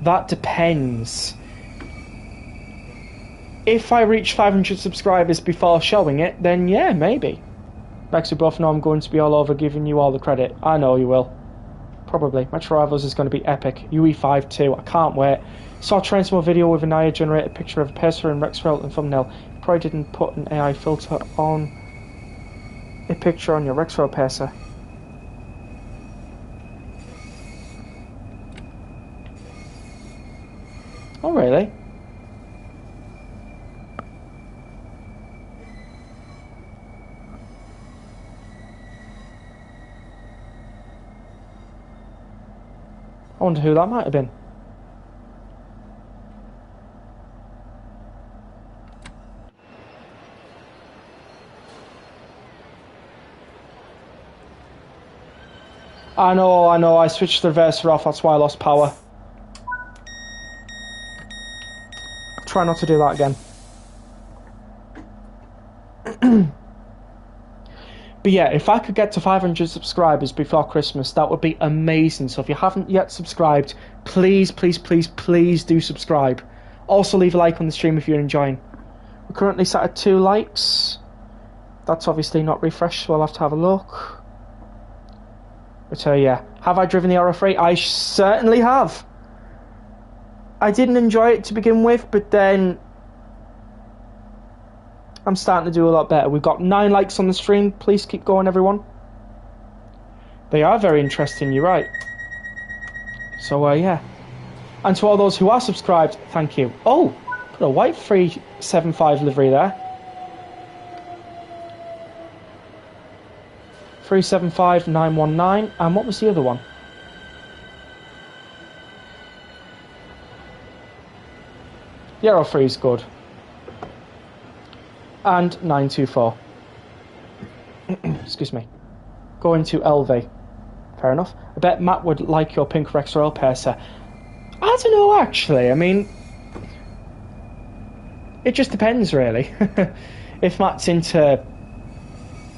that depends. If I reach 500 subscribers before showing it, then yeah, maybe. Max, we both know I'm going to be all over giving you all the credit. I know you will. Probably. Metro Rivals is going to be epic. UE5 too. I can't wait. Saw a Transmo video with an AI generated picture of a Pacer and Rex Rail and thumbnail. Probably didn't put an AI filter on a picture on your Rex Rail Pacer. Oh really? I wonder who that might have been. I know, I switched the reverser off, that's why I lost power. Try not to do that again. But yeah, if I could get to 500 subscribers before Christmas, that would be amazing. So if you haven't yet subscribed, please do subscribe. Also leave a like on the stream if you're enjoying. We're currently sat at 2 likes. That's obviously not refreshed, so I'll have to have a look. But yeah, have I driven the RF3? I certainly have. I didn't enjoy it to begin with, but then I'm starting to do a lot better. We've got 9 likes on the stream. Please keep going, everyone. They are very interesting, you're right. So, yeah. And to all those who are subscribed, thank you. Oh, put a white 375 livery there. 375919. And what was the other one? The Aero 3 is good. And 924. Excuse me. Going to LV. Fair enough. I bet Matt would like your pink Rex Rail Pacer. I don't know, actually. I mean, it just depends, really. If Matt's into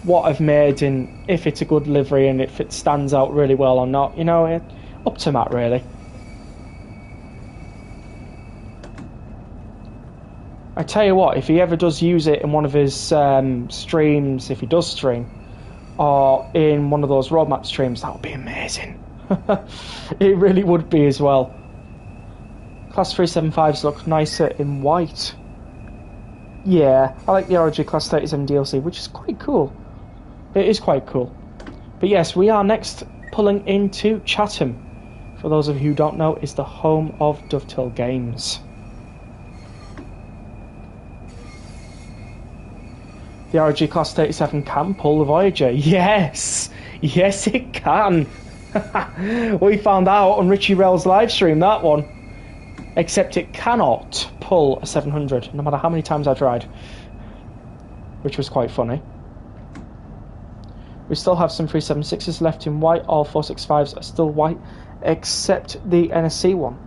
what I've made and if it's a good livery and if it stands out really well or not, you know, up to Matt, really. I tell you what, if he ever does use it in one of his streams, if he does stream, or in one of those roadmap streams, that would be amazing. It really would be as well. Class 375s look nicer in white. Yeah, I like the RG Class 37 DLC, which is quite cool. It is quite cool. But yes, we are next pulling into Chatham. For those of you who don't know, is the home of Dovetail Games. The RG Class 37 can pull the Voyager. Yes! Yes, it can! We found out on Richie Rail's livestream, that one. Except it cannot pull a 700, no matter how many times I tried. Which was quite funny. We still have some 376s left in white. All 465s are still white, except the NSC one.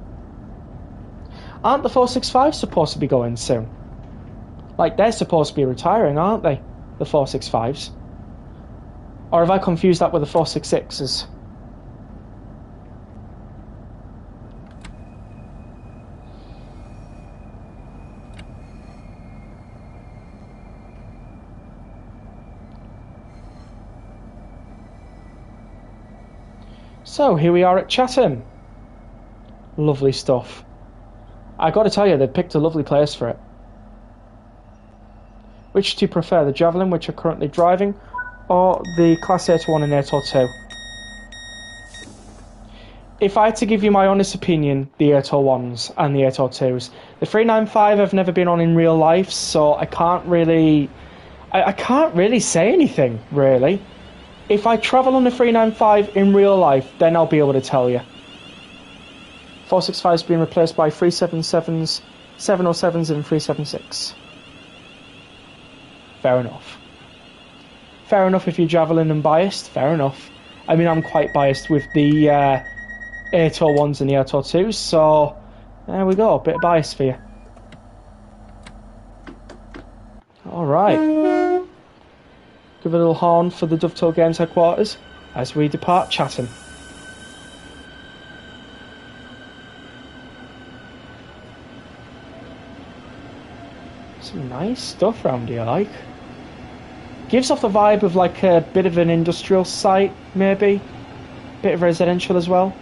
Aren't the 465s supposed to be going soon? Like, they're supposed to be retiring, aren't they? The 465s. Or have I confused that with the 466s? So, here we are at Chatham. Lovely stuff. I gotta tell you, they've picked a lovely place for it. Which do you prefer, the Javelin, which you're currently driving, or the Class 801 and 802? If I had to give you my honest opinion, the 801s and the 802s. The 395 I've never been on in real life, so I can't really... I can't really say anything, really. If I travel on the 395 in real life, then I'll be able to tell you. 465 has been replaced by 377s, 707s and 376. Fair enough. Fair enough if you're Javelin and biased, fair enough. I mean, I'm quite biased with the 801s and the 802s, so there we go, a bit of bias for you. Alright. Give a little horn for the Dovetail Games headquarters as we depart Chatham. Some nice stuff around here, like. Gives off the vibe of like a bit of an industrial site, maybe. Bit of residential as well.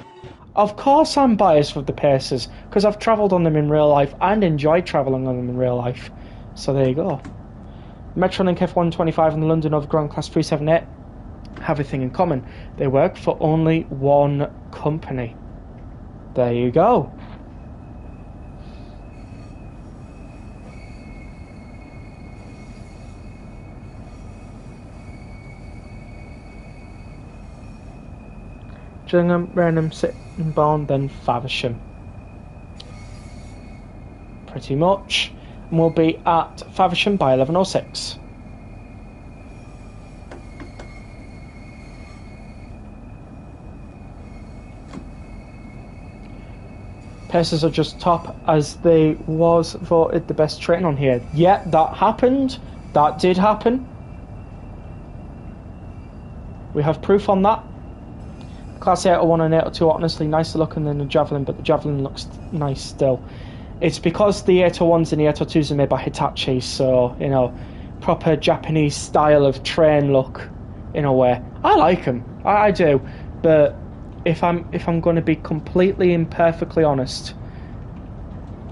Of course I'm biased with the Pacers, because I've travelled on them in real life and enjoyed travelling on them in real life. So there you go. Metrolink F125 and the London Overground Class 378 have a thing in common. They work for only one company. There you go. Gillingham, Rainham, Sittingbourne, then Faversham. Pretty much. And we'll be at Faversham by 11:06. Pacers are just top as they was voted the best train on here. Yeah, that happened. That did happen. We have proof on that. Class 801 and 802 are honestly nicer looking than the Javelin, but the Javelin looks nice still. It's because the 801s and the 802s are made by Hitachi, so, you know, proper Japanese style of train look, in a way. I like them, I do, but if I'm going to be completely and perfectly honest,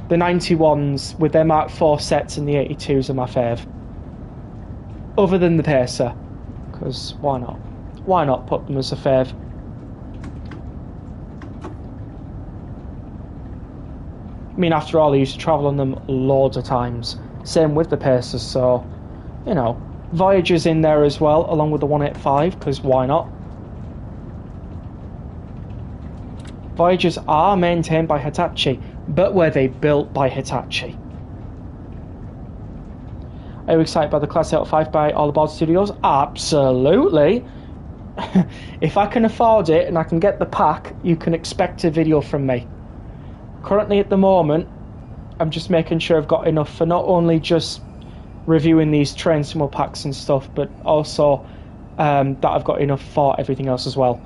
the 91s with their Mark IV sets and the 82s are my fave. Other than the Pacer, because why not? Why not put them as a fave? I mean, after all, I used to travel on them loads of times. Same with the Pacers, so, you know, Voyager's in there as well, along with the 185, because why not? Voyagers are maintained by Hitachi, but were they built by Hitachi? Are you excited by the Class 805 by All Aboard Studios? Absolutely! If I can afford it and I can get the pack, you can expect a video from me. currently at the moment, I'm just making sure I've got enough for not only just reviewing these train simul packs and stuff, but also that I've got enough for everything else as well.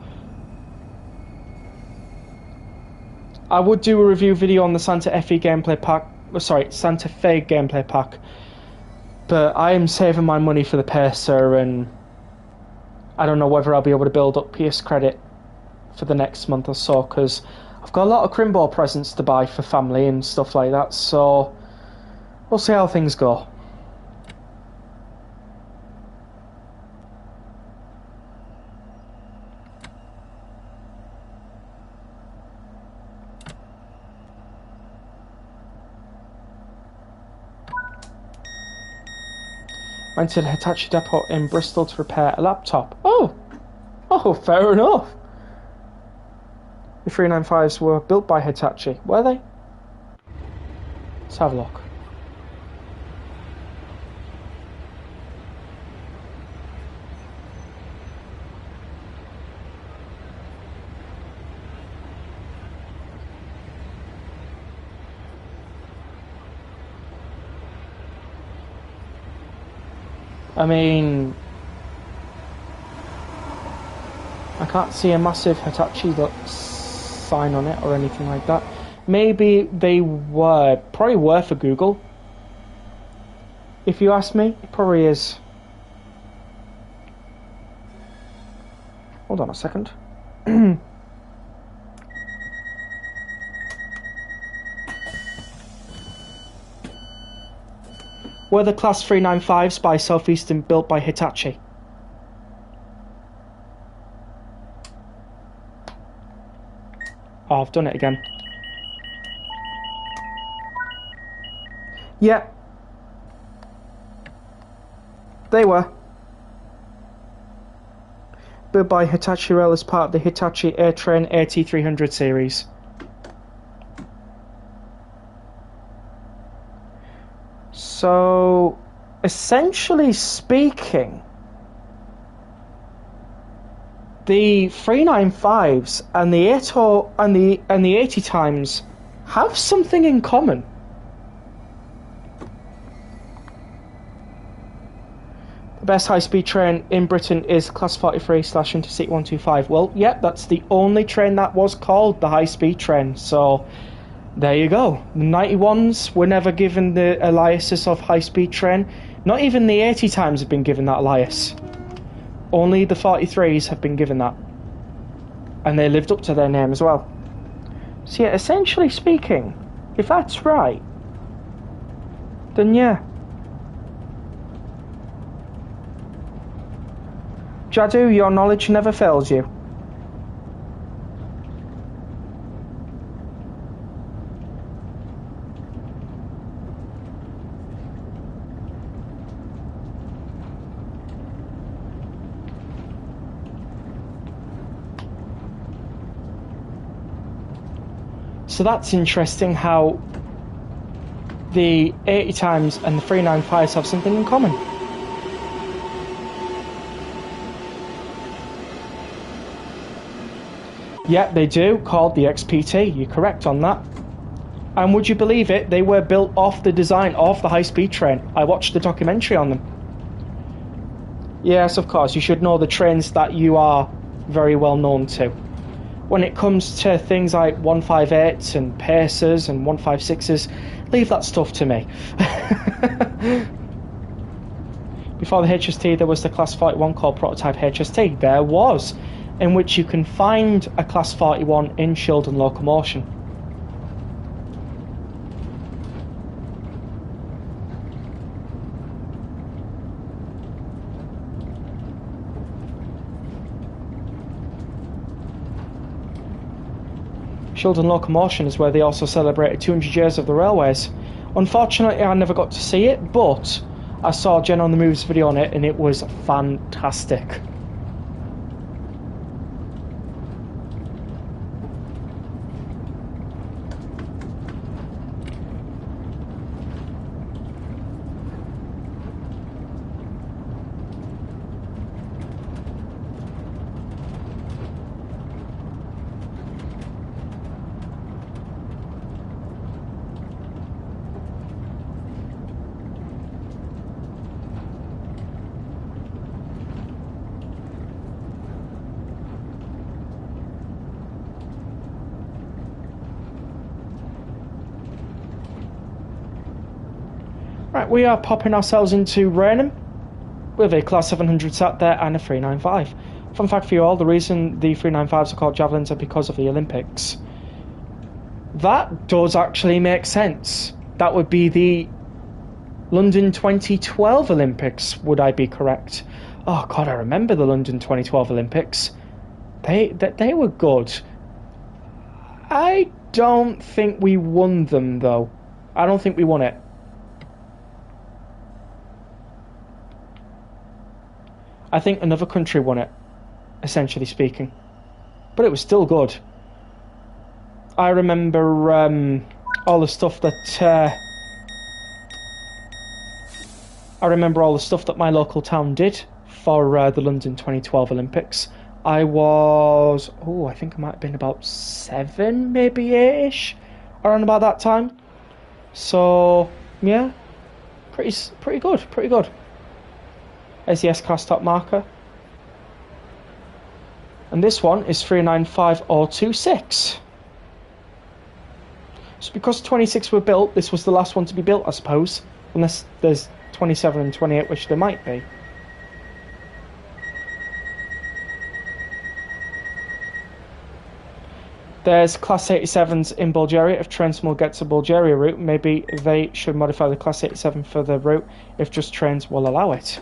I would do a review video on the Santa Fe gameplay pack, Santa Fe gameplay pack, but I am saving my money for the Pacer, and I don't know whether I'll be able to build up PS credit for the next month or so, because I've got a lot of Crimbo presents to buy for family and stuff like that, so we'll see how things go. Went to the Hitachi depot in Bristol to repair a laptop. Oh, fair enough. The 395s were built by Hitachi, were they? Let's have a look. I mean, I can't see a massive Hitachi sign on it or anything like that. Maybe they were, probably were for Google. If you ask me, it probably is. Hold on a second. Were the Class 395s by Southeastern built by Hitachi? Oh, I've done it again. Yeah. They were. Built by Hitachi Rail as part of the Hitachi Airtrain AT300 series. So, essentially speaking, the 395s and the 80 and the 80 times have something in common. The best high-speed train in Britain is Class 43/Intercity 125. Well, yeah, that's the only train that was called the high-speed train, so there you go. The 91s were never given the aliases of high-speed train. Not even the 80 times have been given that alias. Only the 43s have been given that. And they lived up to their name as well. So yeah, essentially speaking, if that's right, then yeah. Jadu, your knowledge never fails you. So that's interesting how the 80 times and the 395s have something in common. Yeah, they do, called the XPT. You're correct on that. And would you believe it, they were built off the design of the high-speed train. I watched the documentary on them. Yes, of course, you should know the trains that you are very well known to. When it comes to things like 158s and Pacers and 156s, leave that stuff to me. Before the HST, there was the Class 41 called Prototype HST. There was, in which you can find a Class 41 in Shildon Locomotion. Shildon Locomotion is where they also celebrated 200 years of the railways. Unfortunately, I never got to see it, but I saw Jen on the Moves video on it and it was fantastic. Right, we are popping ourselves into Rainham with a Class 700 sat there and a 395. Fun fact for you all, the reason the 395s are called javelins are because of the Olympics. That does actually make sense. That would be the London 2012 Olympics, would I be correct? Oh god, I remember the London 2012 Olympics. They were good. I don't think we won them though. I don't think we won it. I think another country won it, essentially speaking. But it was still good. I remember all the stuff that my local town did for the London 2012 Olympics. I was, I think I might have been about 7, maybe 8ish, around about that time. So yeah, pretty good. There's the S-Class top marker. And this one is 395026. So because 26 were built, this was the last one to be built, I suppose. Unless there's 27 and 28, which there might be. There's Class 87s in Bulgaria. If Trains will get to Bulgaria route, maybe they should modify the Class 87 for the route if just Trains will allow it.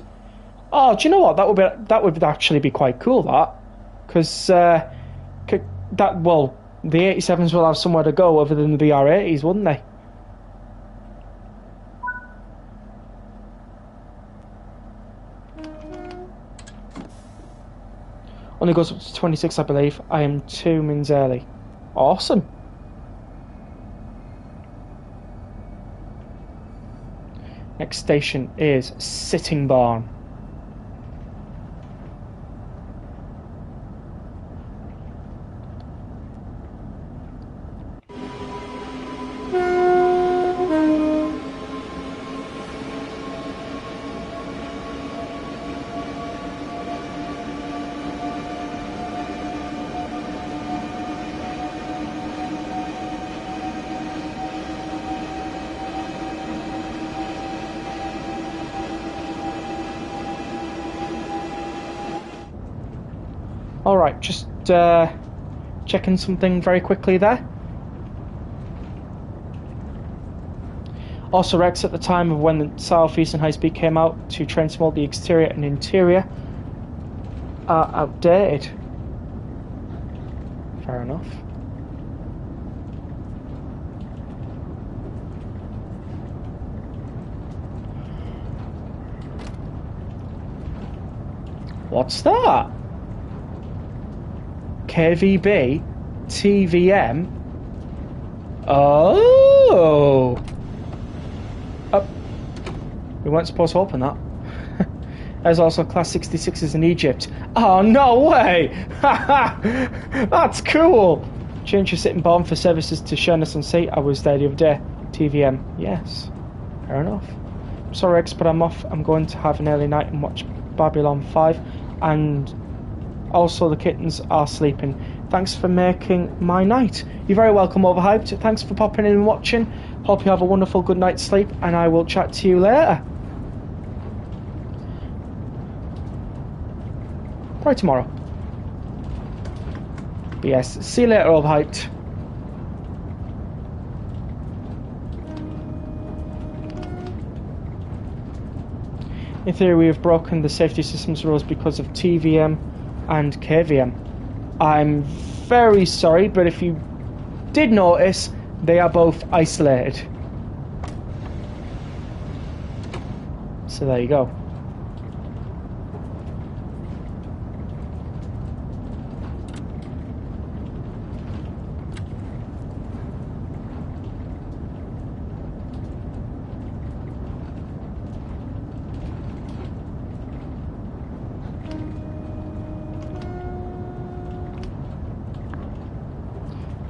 Oh, do you know what? That would actually be quite cool, that. Because, the 87s will have somewhere to go other than the BR80s, wouldn't they? Only goes up to 26, I believe. I am 2 mins early. Awesome. Next station is Sittingbourne. Alright, just checking something very quickly there. Also, Rex, at the time of when the Southeastern High Speed came out to Trains-Mold, the exterior and interior are outdated. Fair enough. What's that? KVB, TVM. Oh, we weren't supposed to open that. There's also Class 66s in Egypt. Oh, no way! That's cool! Change your Sittingbourne for services to Sheerness on Sea. I was there the other day. TVM, yes. Fair enough. I'm sorry, Rex, but I'm off. I'm going to have an early night and watch Babylon 5. And also, the kittens are sleeping. Thanks for making my night. You're very welcome, Overhyped. Thanks for popping in and watching. Hope you have a wonderful good night's sleep, and I will chat to you later. Probably tomorrow. But yes, see you later, Overhyped. In theory, we have broken the safety systems rules because of TVM and KVM. I'm very sorry, but if you did notice, they are both isolated. So there you go.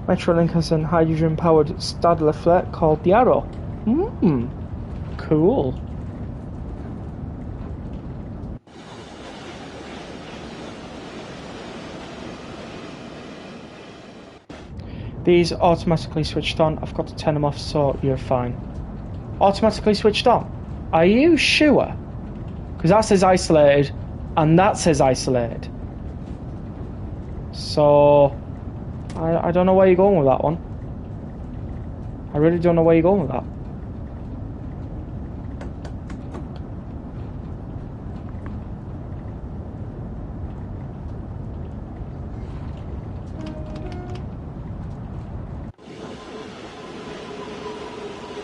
Metrolink has a hydrogen-powered Stadler flare called the Arrow. Cool. These automatically switched on. I've got to turn them off, so you're fine. Automatically switched on? Are you sure? Because that says isolated, and that says isolated. So, I don't know where you're going with that one. I really don't know where you're going with that.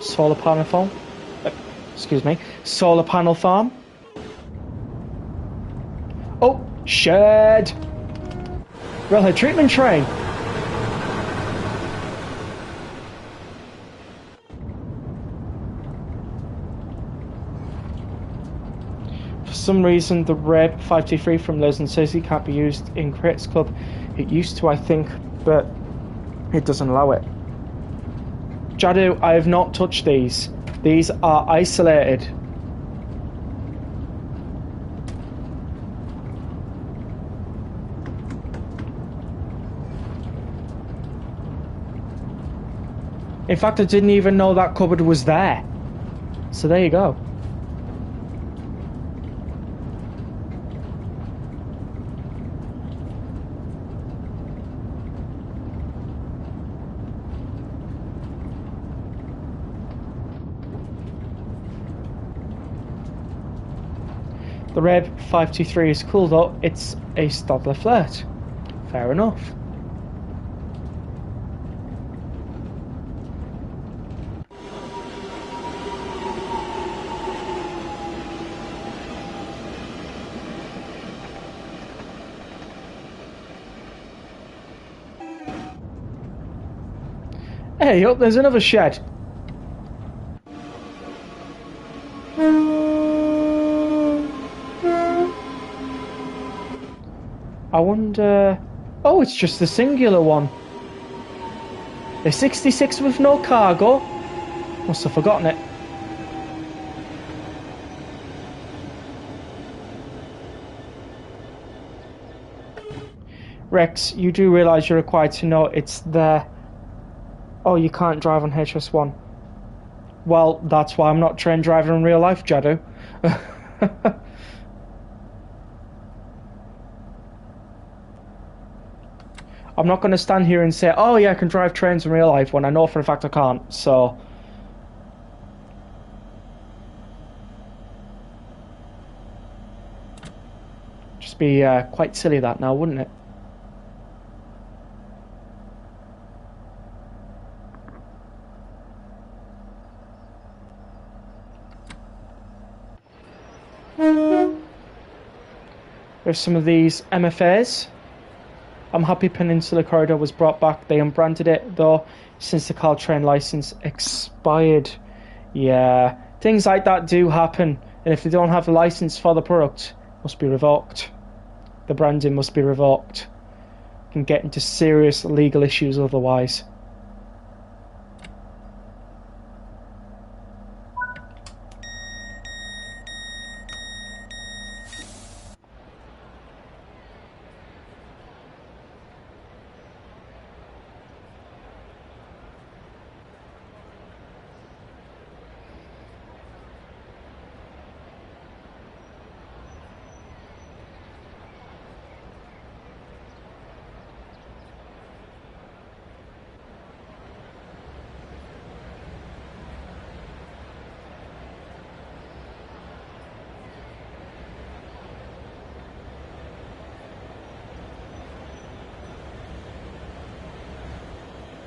Solar panel farm. Excuse me. Solar panel farm. Oh, shed. Railhead treatment train. For some reason, the Reb 523 from Leslie says it can't be used in Critics Club. It used to, I think, but it doesn't allow it. Jadu, I have not touched these. These are isolated. In fact, I didn't even know that cupboard was there. So there you go. The Reb 523 is cool though, it's a Stodler flirt. Fair enough. Hey, up there's another shed. I wonder... Oh, it's just the singular one. A 66 with no cargo? Must have forgotten it. Rex, you do realise you're required to know it's there. Oh, you can't drive on HS1. Well, that's why I'm not trained driver in real life, Jadu. I'm not going to stand here and say, oh yeah, I can drive trains in real life when I know for a fact I can't, so... Just be quite silly that now, wouldn't it? There's some of these MFAs. I'm happy Peninsula Corridor was brought back. They unbranded it though since the Caltrain license expired. Yeah, things like that do happen, and if they don't have a license for the product, it must be revoked. The branding must be revoked. You can get into serious legal issues otherwise.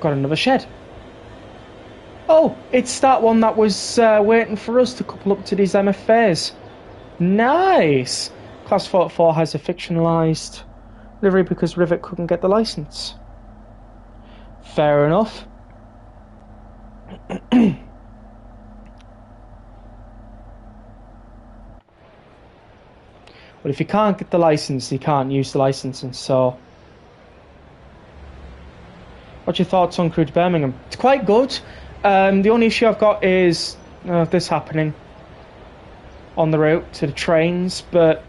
Got another shed. Oh, it's that one that was waiting for us to couple up to these MFAs. Nice! Class 44 has a fictionalised livery because Rivet couldn't get the licence. Fair enough. But if you can't get the licence, you can't use the licensing, so... What's your thoughts on Crewe to Birmingham? It's quite good. The only issue I've got is this happening on the route to the trains, but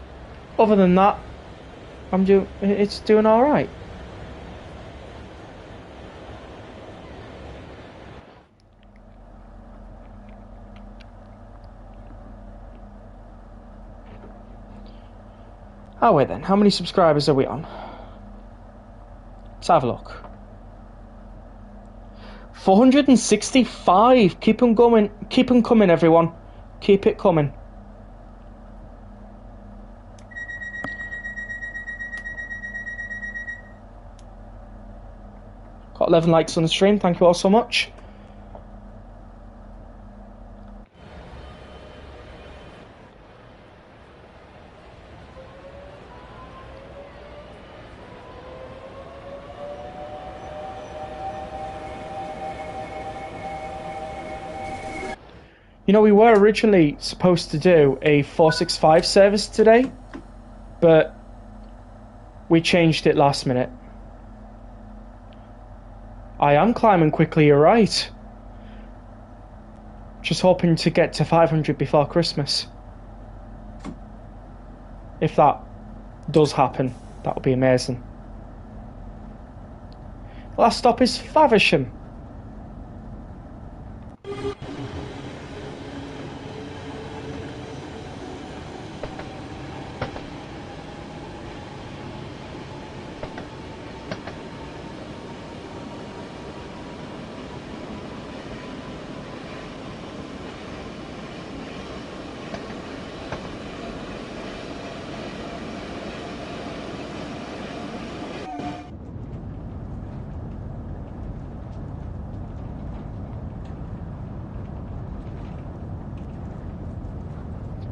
other than that, it's doing all right. Oh wait then, how many subscribers are we on? Let's have a look. 465. Keep them going. Keep them coming, everyone. Keep it coming. Got 11 likes on the stream. Thank you all so much. You know, we were originally supposed to do a 465 service today, but we changed it last minute. I am climbing quickly, you're right. Just hoping to get to 500 before Christmas. If that does happen, that would be amazing. Last stop is Faversham.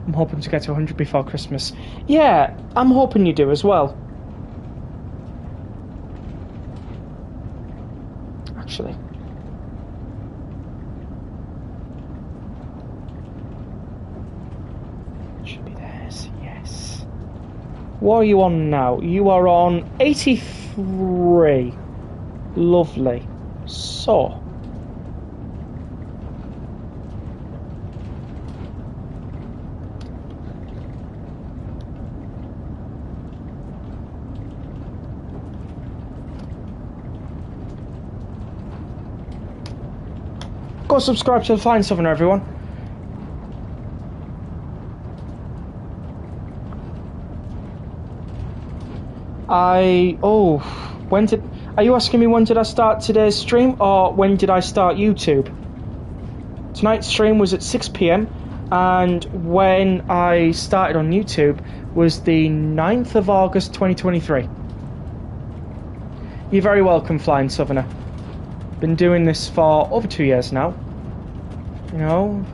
I'm hoping to get to 100 before Christmas. Yeah, I'm hoping you do as well. Actually. Should be this, yes. What are you on now? You are on 83. Lovely. So. Go subscribe to the Flying Southerner, everyone. Are you asking me when did I start today's stream, or when did I start YouTube? Tonight's stream was at 6 PM, and when I started on YouTube was the 9th of August 2023. You're very welcome, Flying Southerner. Been doing this for over 2 years now. You know,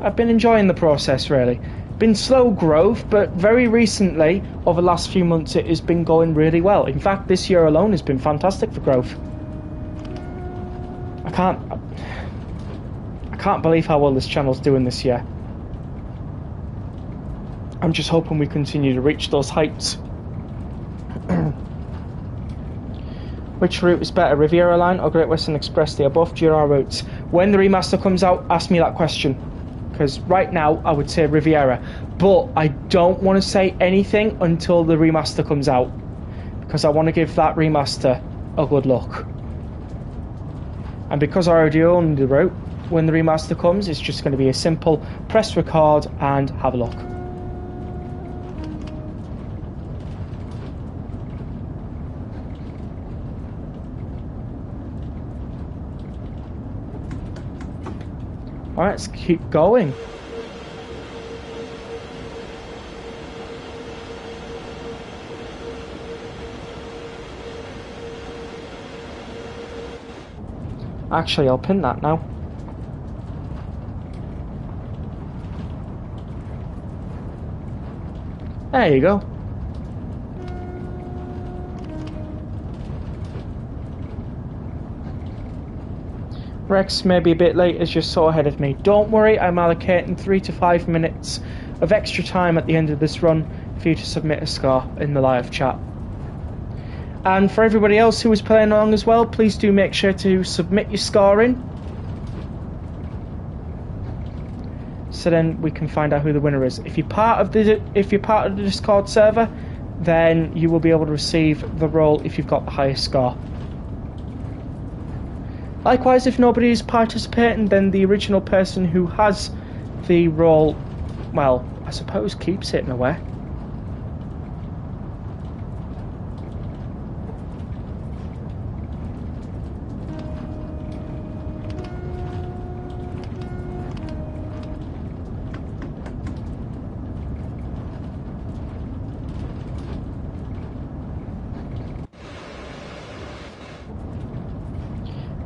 I've been enjoying the process, really. Been slow growth, but very recently, over the last few months, it has been going really well. In fact, this year alone has been fantastic for growth. I can't believe how well this channel's doing this year. I'm just hoping we continue to reach those heights. Which route is better, Riviera Line or Great Western Express? They are both GR routes. When the remaster comes out, ask me that question. Because right now, I would say Riviera. But I don't want to say anything until the remaster comes out. Because I want to give that remaster a good look. And because I already own the route, when the remaster comes, it's just going to be a simple press record and have a look. Alright, let's keep going. Actually, I'll pin that now. There you go. Rex may be a bit late as you're so ahead of me. Don't worry, I'm allocating 3 to 5 minutes of extra time at the end of this run for you to submit a score in the live chat. And for everybody else who is playing along as well, please do make sure to submit your score in, so then we can find out who the winner is. If you're part of the Discord server, then you will be able to receive the role if you've got the highest score. Likewise, if nobody is participating, then the original person who has the role, well, I suppose keeps it in a way.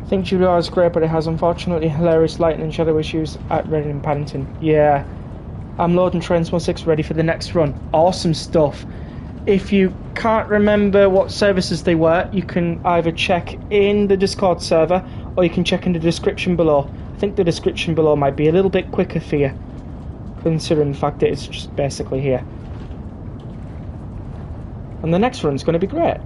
think GWR is great, but it has unfortunately hilarious lighting and shadow issues at Reading and Paddington. Yeah. I'm loading Train 116 ready for the next run. Awesome stuff. If you can't remember what services they were, you can either check in the Discord server or you can check in the description below. I think the description below might be a little bit quicker for you, considering the fact that it's just basically here. And the next run's going to be great.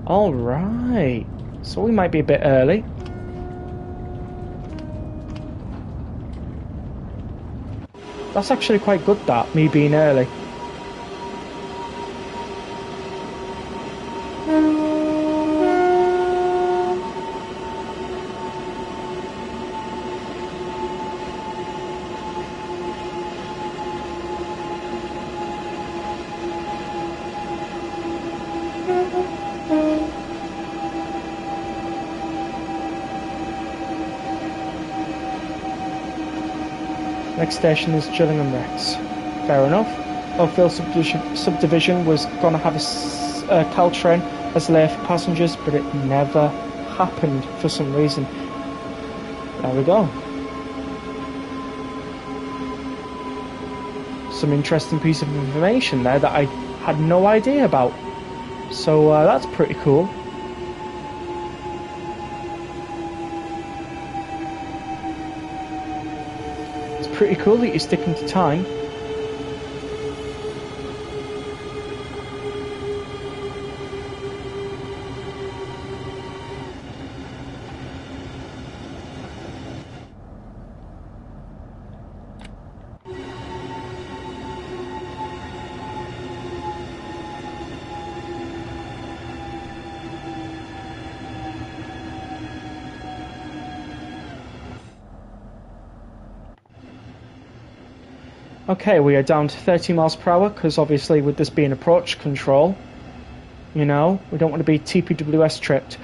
Alright, so we might be a bit early. That's actually quite good, that, me being early. Next station is Gillingham Rex. Fair enough. Oakville subdivision was going to have a Caltrain as layer for passengers, but it never happened for some reason. There we go. Some interesting piece of information there that I had no idea about. So that's pretty cool. Pretty cool that you're sticking to time. Okay, we are down to 30 miles per hour because obviously with this being approach control, you know, we don't want to be TPWS tripped.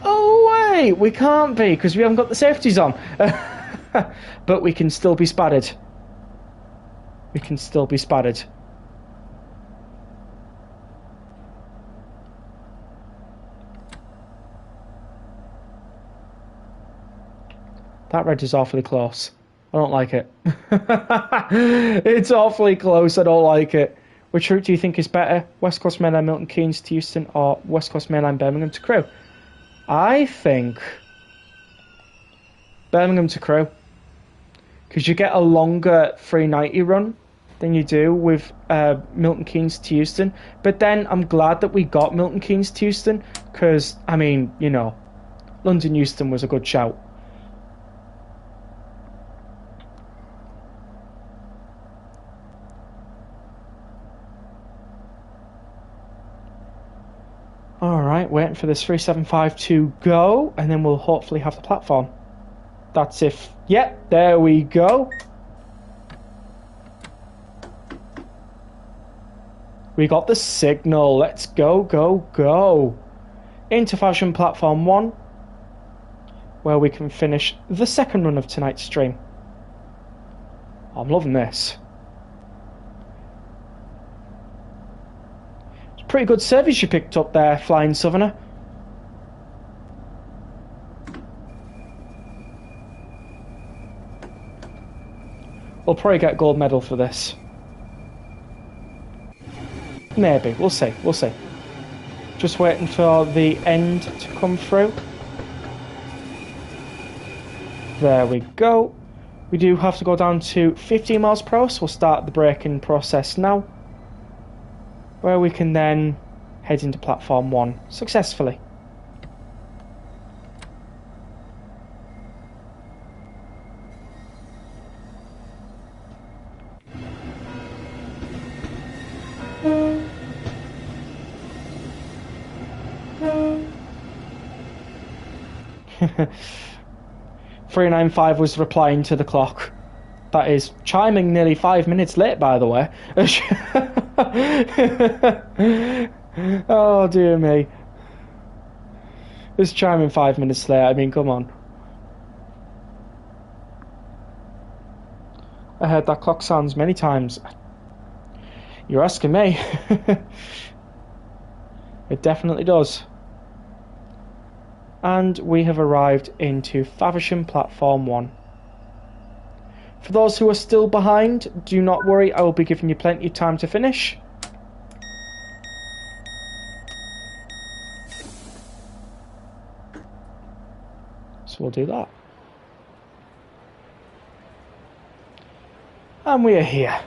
Oh wait, we can't be because we haven't got the safeties on. But we can still be spattered. We can still be spattered. That red is awfully close. I don't like it. It's awfully close. I don't like it. Which route do you think is better? West Coast Mainline Milton Keynes to Euston or West Coast Mainline Birmingham to Crewe? I think Birmingham to Crewe. Because you get a longer 390 run than you do with Milton Keynes to Euston. But then I'm glad that we got Milton Keynes to Euston. Because, I mean, you know, London Euston was a good shout. Alright, waiting for this 375 to go, and then we'll hopefully have the platform. That's if... Yep, there we go. We got the signal. Let's go, go, go. Into Faversham Platform 1, where we can finish the second run of tonight's stream. I'm loving this. Pretty good service you picked up there, Flying Southerner. We'll probably get a gold medal for this. Maybe, we'll see, we'll see. Just waiting for the end to come through. There we go. We do have to go down to 15 miles per hour, so we'll start the braking process now, where we can then head into platform 1 successfully. "395 was replying to the clock. That is chiming nearly 5 minutes late, by the way." Oh dear me. It's chiming 5 minutes late, I mean, come on. I heard that clock sounds many times. You're asking me. It definitely does. And we have arrived into Faversham Platform 1. For those who are still behind, do not worry, I will be giving you plenty of time to finish. So we'll do that. And we are here.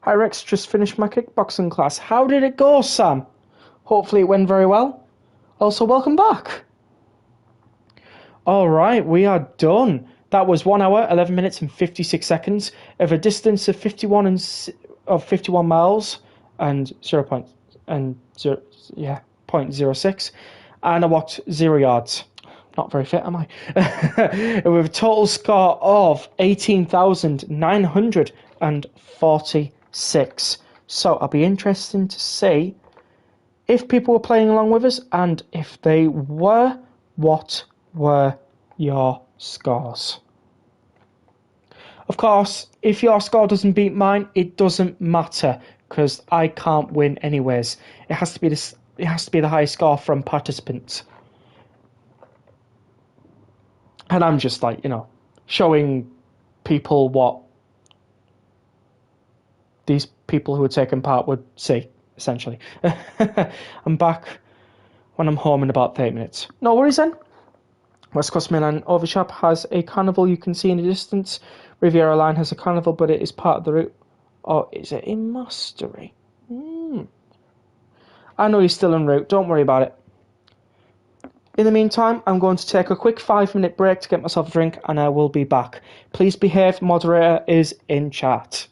Hi Rex, just finished my kickboxing class. How did it go, Sam? Hopefully it went very well. Also, welcome back. Alright, we are done. That was 1 hour, 11 minutes and 56 seconds of a distance of 51 miles and 0.06, and I walked 0 yards. Not very fit, am I? With a total score of 18,946. So I'll be interested to see if people were playing along with us, and if they were, what were your scores? Of course, if your score doesn't beat mine, it doesn't matter, because I can't win anyways. It has to be the highest score from participants. And I'm just like, showing people what these people who are taking part would see, essentially. I'm back when I'm home in about 30 minutes. No worries then. West Coast Mainline Overshop has a carnival you can see in the distance. Riviera Line has a carnival, but it is part of the route. Or is it in Mastery? I know you're still en route, don't worry about it. In the meantime, I'm going to take a quick 5-minute break to get myself a drink, and I will be back. Please behave, moderator is in chat.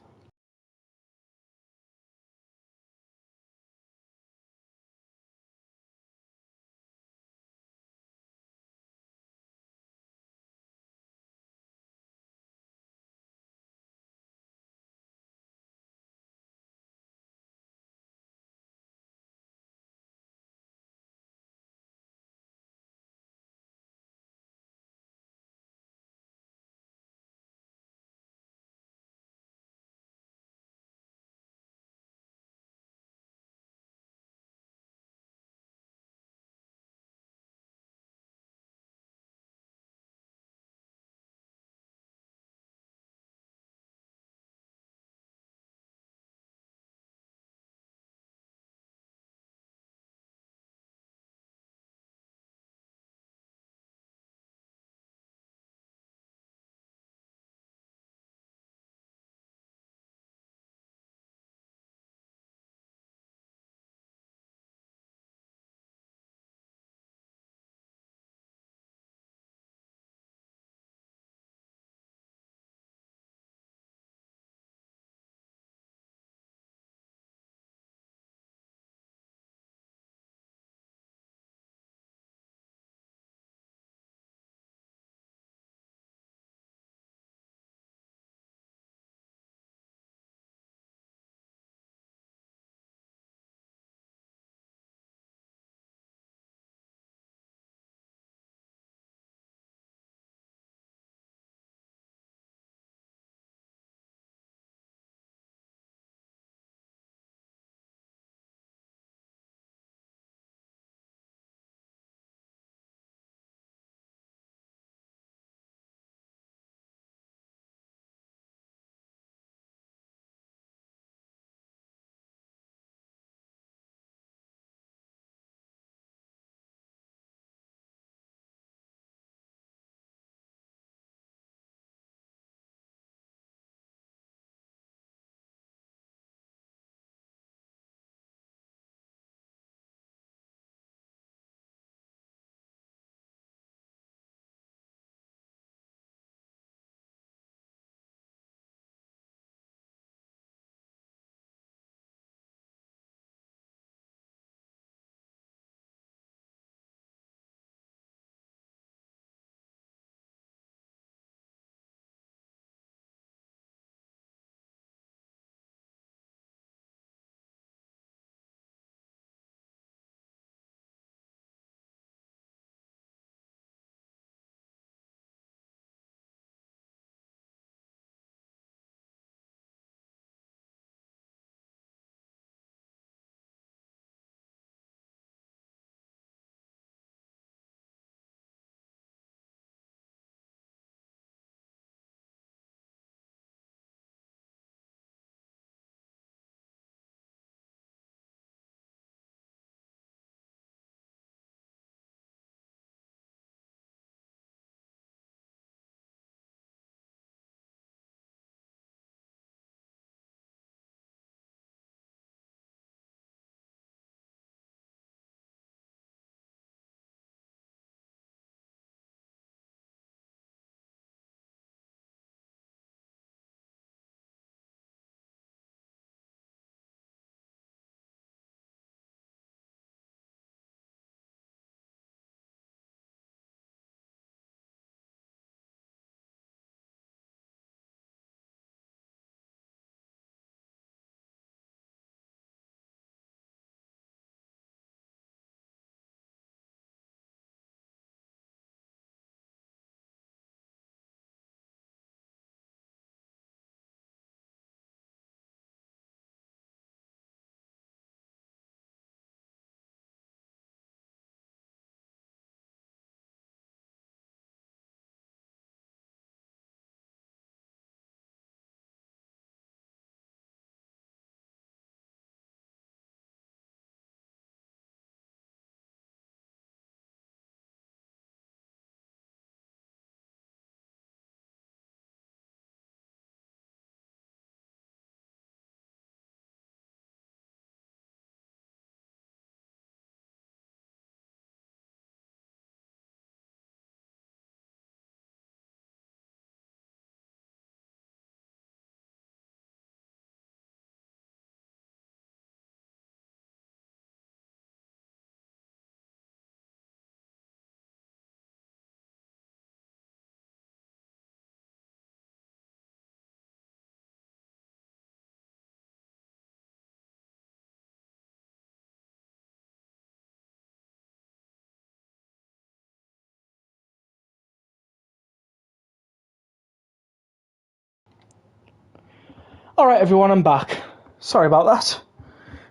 Alright everyone, I'm back. Sorry about that.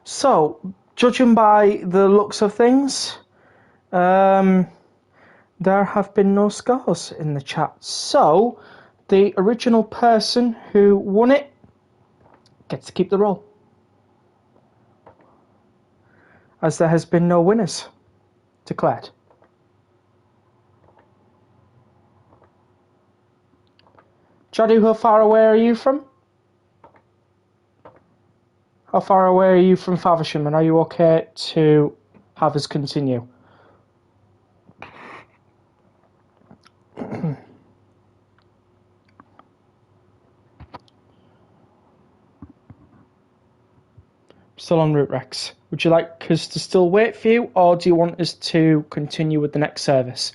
So, judging by the looks of things, there have been no scores in the chat. So, the original person who won it gets to keep the role. As there has been no winners declared. Jadu, how far away are you from? How far away are you from Faversham, and are you okay to have us continue? Still en route, Rex. Would you like us to still wait for you, or do you want us to continue with the next service?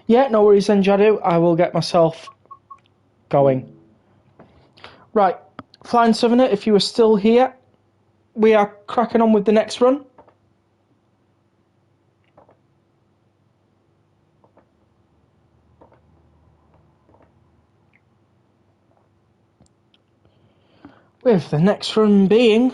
Yeah, no worries then, Jadu. I will get myself going. Right, Flying Southerner, if you are still here, we are cracking on with the next run. With the next run being...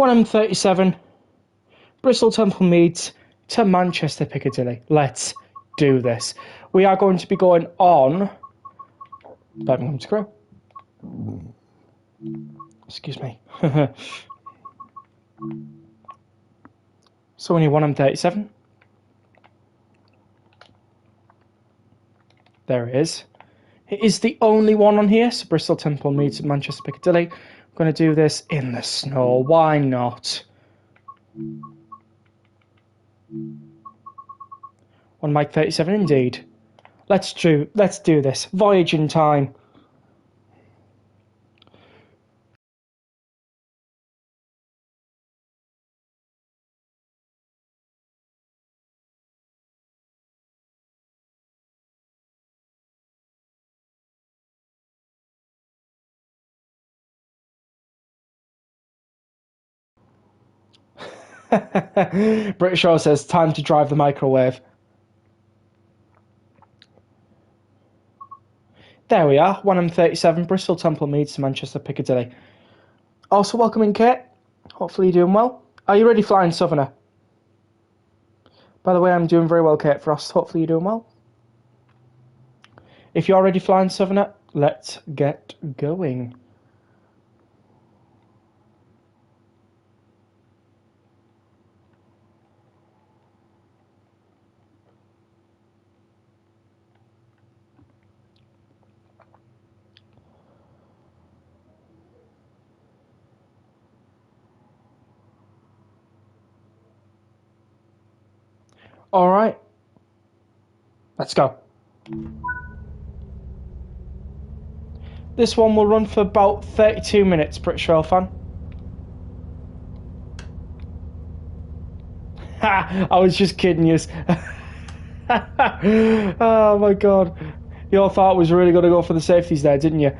M37, Bristol Temple Meads to Manchester Piccadilly. Let's do this. We are going to be going on Birmingham to Crewe. Excuse me. So only one M37. There it is. It is the only one on here. So Bristol Temple Meads to Manchester Piccadilly. I'm going to do this in the snow. Why not? On Mike 37 indeed. Let's do this. Voyage in time. British Shaw says, time to drive the microwave. There we are, 1M37, Bristol Temple Meads to Manchester Piccadilly. Also welcoming Kate. Hopefully you're doing well. Are you ready, Flying Southerner? By the way, I'm doing very well, Kate Frost. Hopefully you're doing well. If you're ready, Flying Southerner, let's get going. All right, let's go. This one will run for about 32 minutes, British Rail fan. Ha! I was just kidding you. Oh my god. You all thought I was really going to go for the safeties there, didn't you?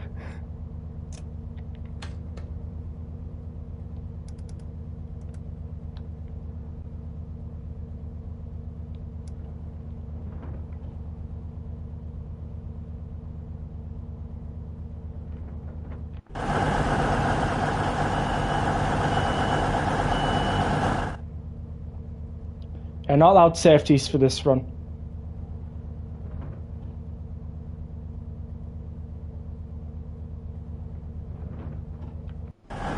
And not allowed safeties for this run.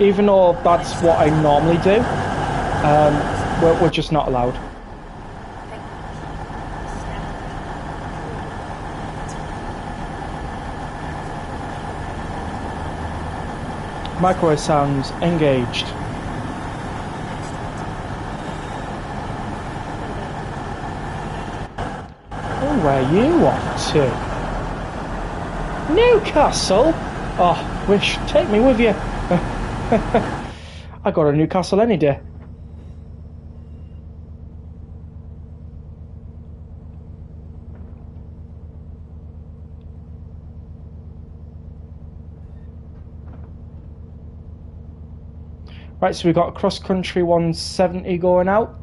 even though that's what I normally do, we're just not allowed. Microwave sounds engaged. Oh, where are you off to? Newcastle? Oh, wish. Take me with you. I go to Newcastle any day. Right, so we've got a cross-country 170 going out.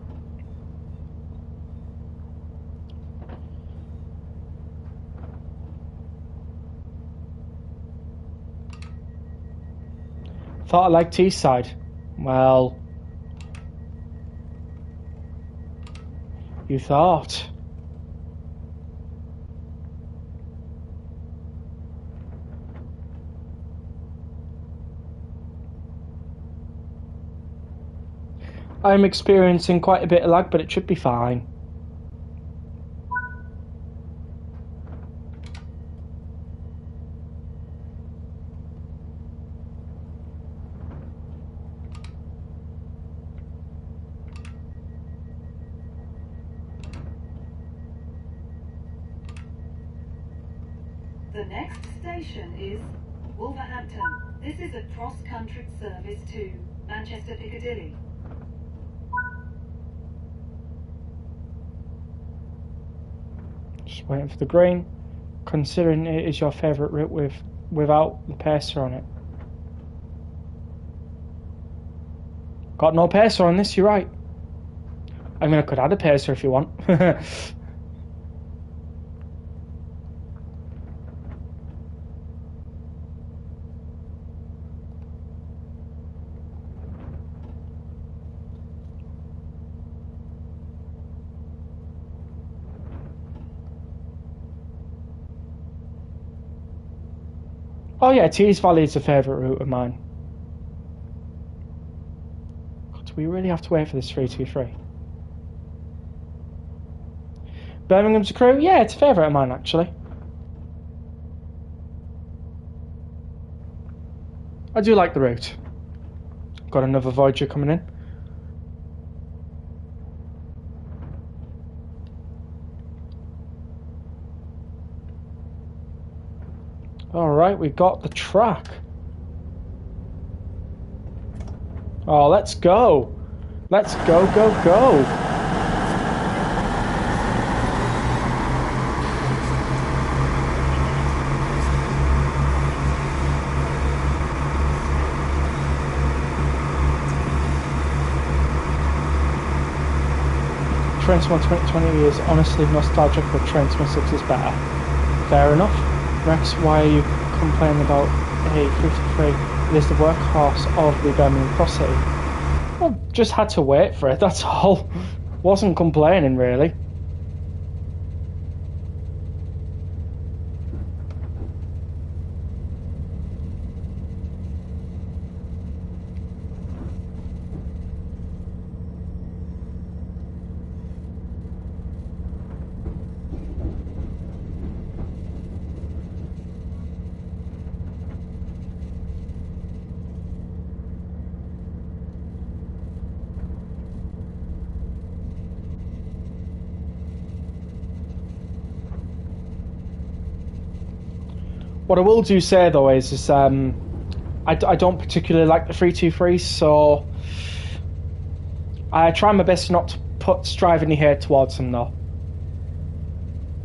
Thought I liked Teesside. Well, you thought. I'm experiencing quite a bit of lag, but it should be fine. The next station is Wolverhampton. This is a cross-country service to Manchester Piccadilly. Just waiting for the green. Considering it is your favourite route without the pacer on it. Got no pacer on this, you're right. I mean, I could add a pacer if you want. Oh yeah, Tees Valley is a favourite route of mine. God, do we really have to wait for this 323? Birmingham to Crewe? Yeah, it's a favourite of mine actually. I do like the route. Got another Voyager coming in. Alright, we got the track. Oh, let's go. Let's go, go, go. Train Swan 2020 is honestly nostalgic, but Train Swan 6 is better. Fair enough. Rex, why are you complaining about A53? It is the workhorse of the Birmingham Cross City. Well, just had to wait for it, that's all. Wasn't complaining, really. What I will do say though is I don't particularly like the 323, so I try my best not to put strive any hate towards them though,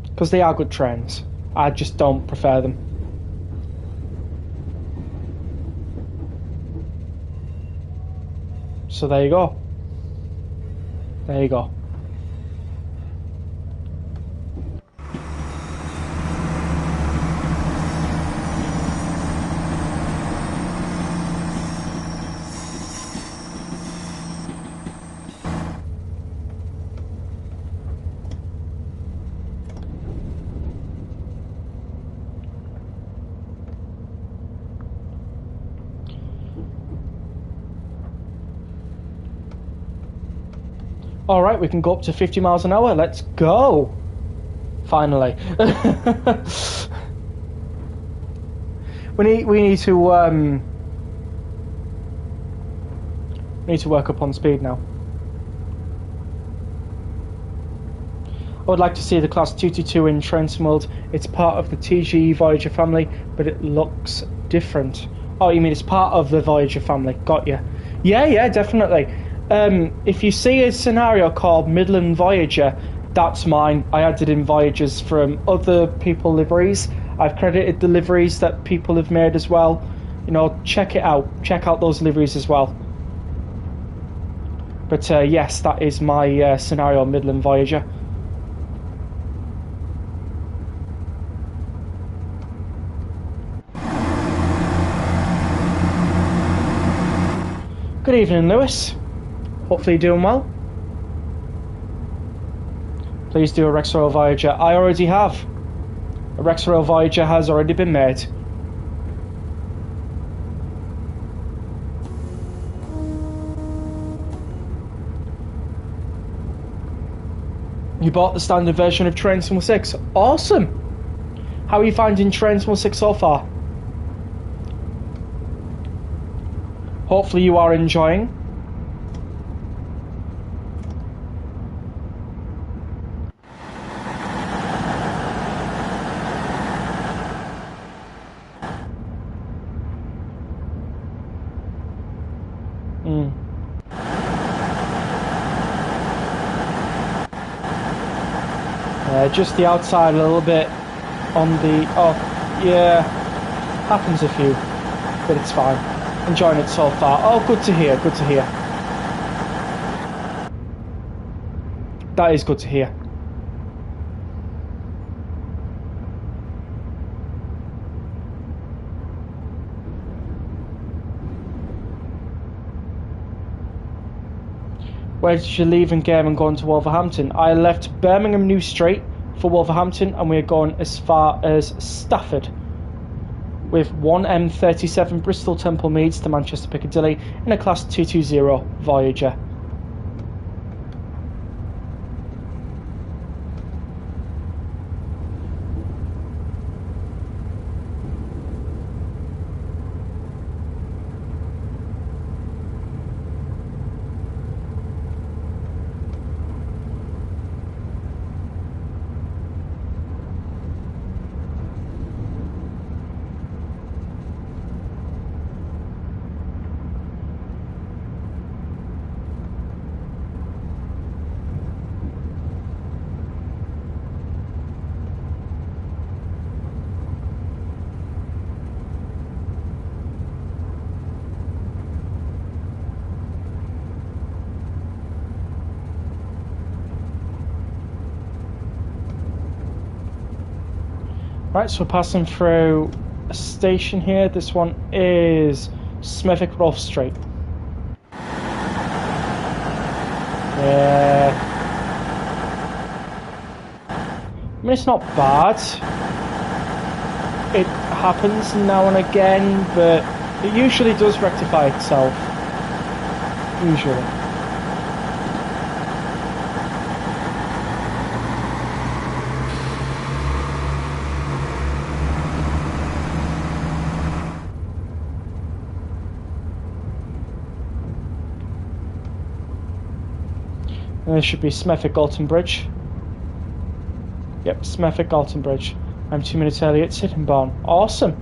because they are good trains. I just don't prefer them. So there you go. There you go. Alright, we can go up to 50 miles an hour. Let's go. Finally. we need to work up on speed now. I would like to see the Class 222 in Trenton World. It's part of the TGE Voyager family, but it looks different. Oh, you mean it's part of the Voyager family? Got you. Yeah, definitely. If you see a scenario called Midland Voyager, that's mine. I added in Voyagers from other people liveries. I've credited the liveries that people have made as well. You know, check it out. Check out those liveries as well. But yes, that is my scenario, Midland Voyager. Good evening, Lewis. Hopefully you're doing well. Please do a Rexroyal Voyager. I already have. A Rexroyal Voyager has already been made. You bought the standard version of Train Simulator 6. Awesome! How are you finding Train Simulator 6 so far? Hopefully you are enjoying. Just the outside a little bit on the... Oh, yeah. Happens a few. But it's fine. Enjoying it so far. Oh, good to hear, good to hear. That is good to hear. Where did you leave in game and go into Wolverhampton? I left Birmingham New Street for Wolverhampton, and we're going as far as Stafford with 1M37 Bristol Temple Meads to Manchester Piccadilly in a Class 220 Voyager. Right, so we're passing through a station here. This one is Smethwick Rolfe Street. Yeah. I mean, it's not bad. It happens now and again, but it usually does rectify itself. Usually. And there should be Smethwick Galton Bridge. Yep, Smethwick Galton Bridge. I'm 2 minutes early at Sittingbourne. Awesome.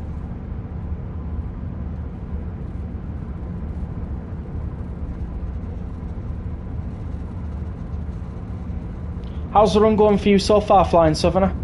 How's the run going for you so far, Flying Southerner?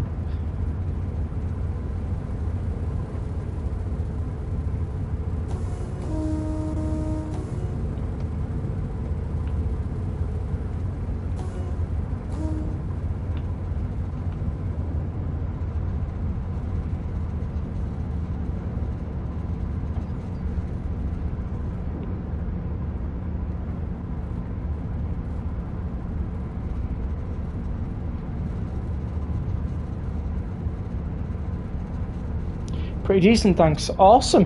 Pretty decent, thanks. Awesome.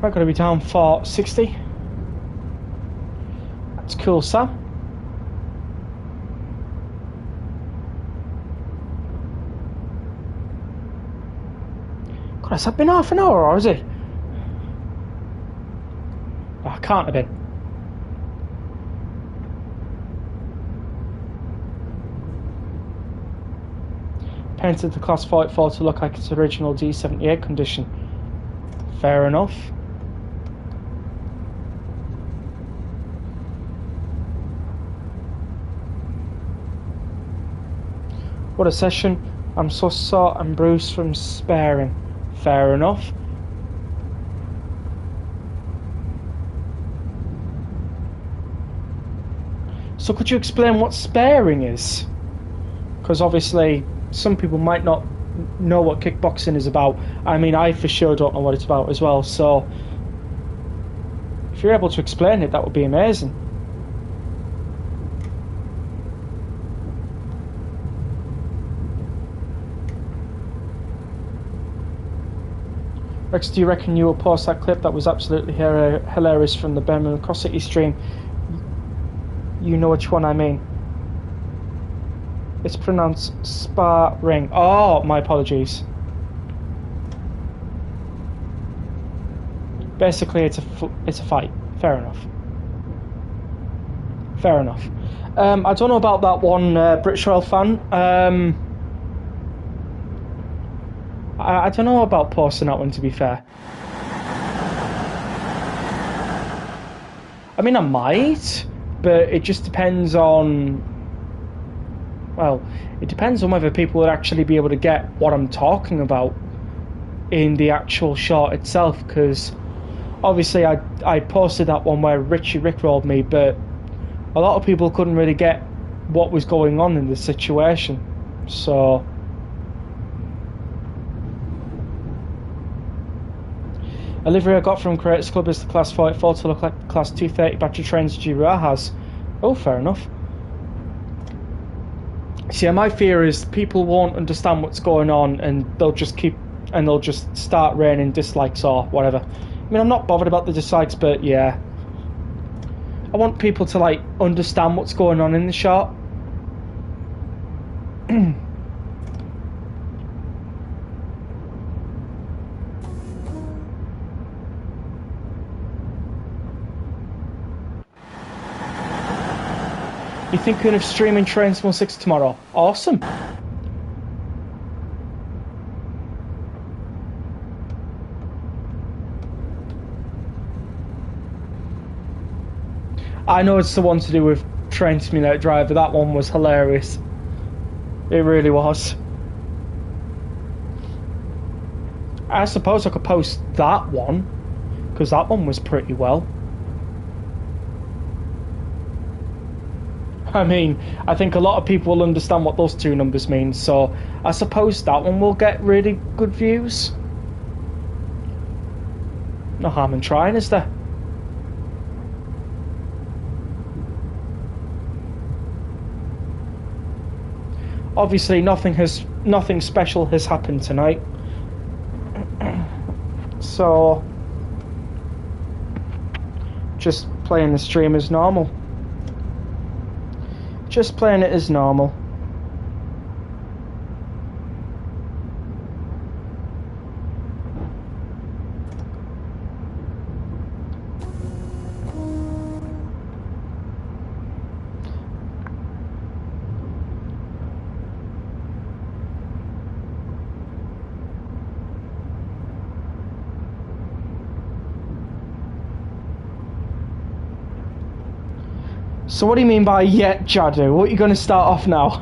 I'm going to be down for 60. That's cool, Sam. God, has that been half an hour, or is it? Oh, I can't have been. Painted the Class 44 to look like its original D78 condition. Fair enough. What a session. I'm so sore and bruised from sparing. Fair enough. So could you explain what sparing is? Because obviously some people might not know what kickboxing is about. I mean, I for sure don't know what it's about as well, so if you're able to explain it, that would be amazing. Rex, do you reckon you will post that clip that was absolutely hilarious from the Birmingham Cross City stream? You know which one I mean. It's pronounced sparring. Oh, my apologies. Basically, it's a fight. Fair enough. Fair enough. I don't know about that one, British Royal fan. I don't know about posting that one, to be fair. I mean, I might, but it just depends on... Well, it depends on whether people would actually be able to get what I'm talking about in the actual shot itself, because obviously I posted that one where Richie rickrolled me, but a lot of people couldn't really get what was going on in the situation. So a livery I got from Creator's Club is the Class 44 to look like the Class 230 battery trains Riviera has. Oh, fair enough. See, my fear is people won't understand what's going on and they'll just start raining dislikes or whatever. I mean, I'm not bothered about the dislikes, but yeah, I want people to like understand what's going on in the shot. You thinking of streaming Train 16 tomorrow? Awesome. I know it's the one to do with Train Simulator Driver. That one was hilarious. It really was. I suppose I could post that one, because that one was pretty well. I mean, I think a lot of people will understand what those two numbers mean, so I suppose that one will get really good views. No harm in trying, is there? Obviously, nothing special has happened tonight, so just playing the stream as normal. Just playing it as normal. So what do you mean by yet, Jadu? What are you going to start off now?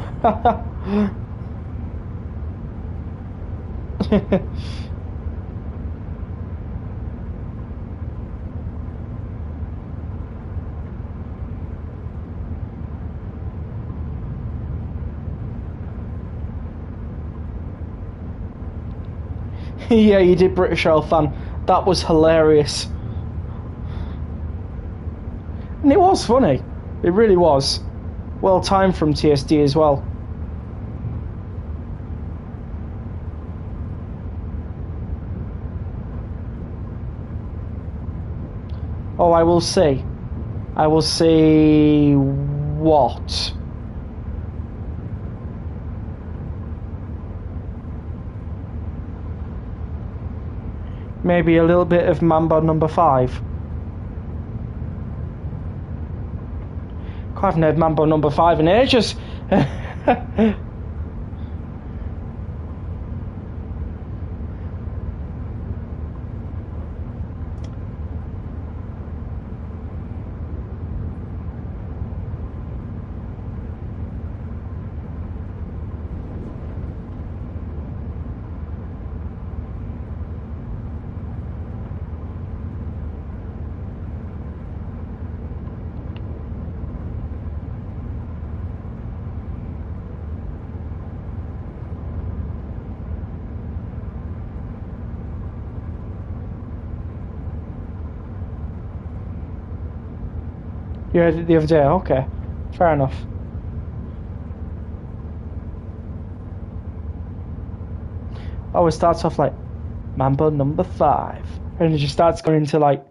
Yeah, you did, British Royal fan. That was hilarious. And it was funny. It really was. Well timed from TSD as well. Oh, I will see. I will see what? Maybe a little bit of Mambo number 5. I haven't heard Mambo number 5 in ages. You heard it the other day, okay. Fair enough. Oh, it starts off like Mambo number 5. And it just starts going into like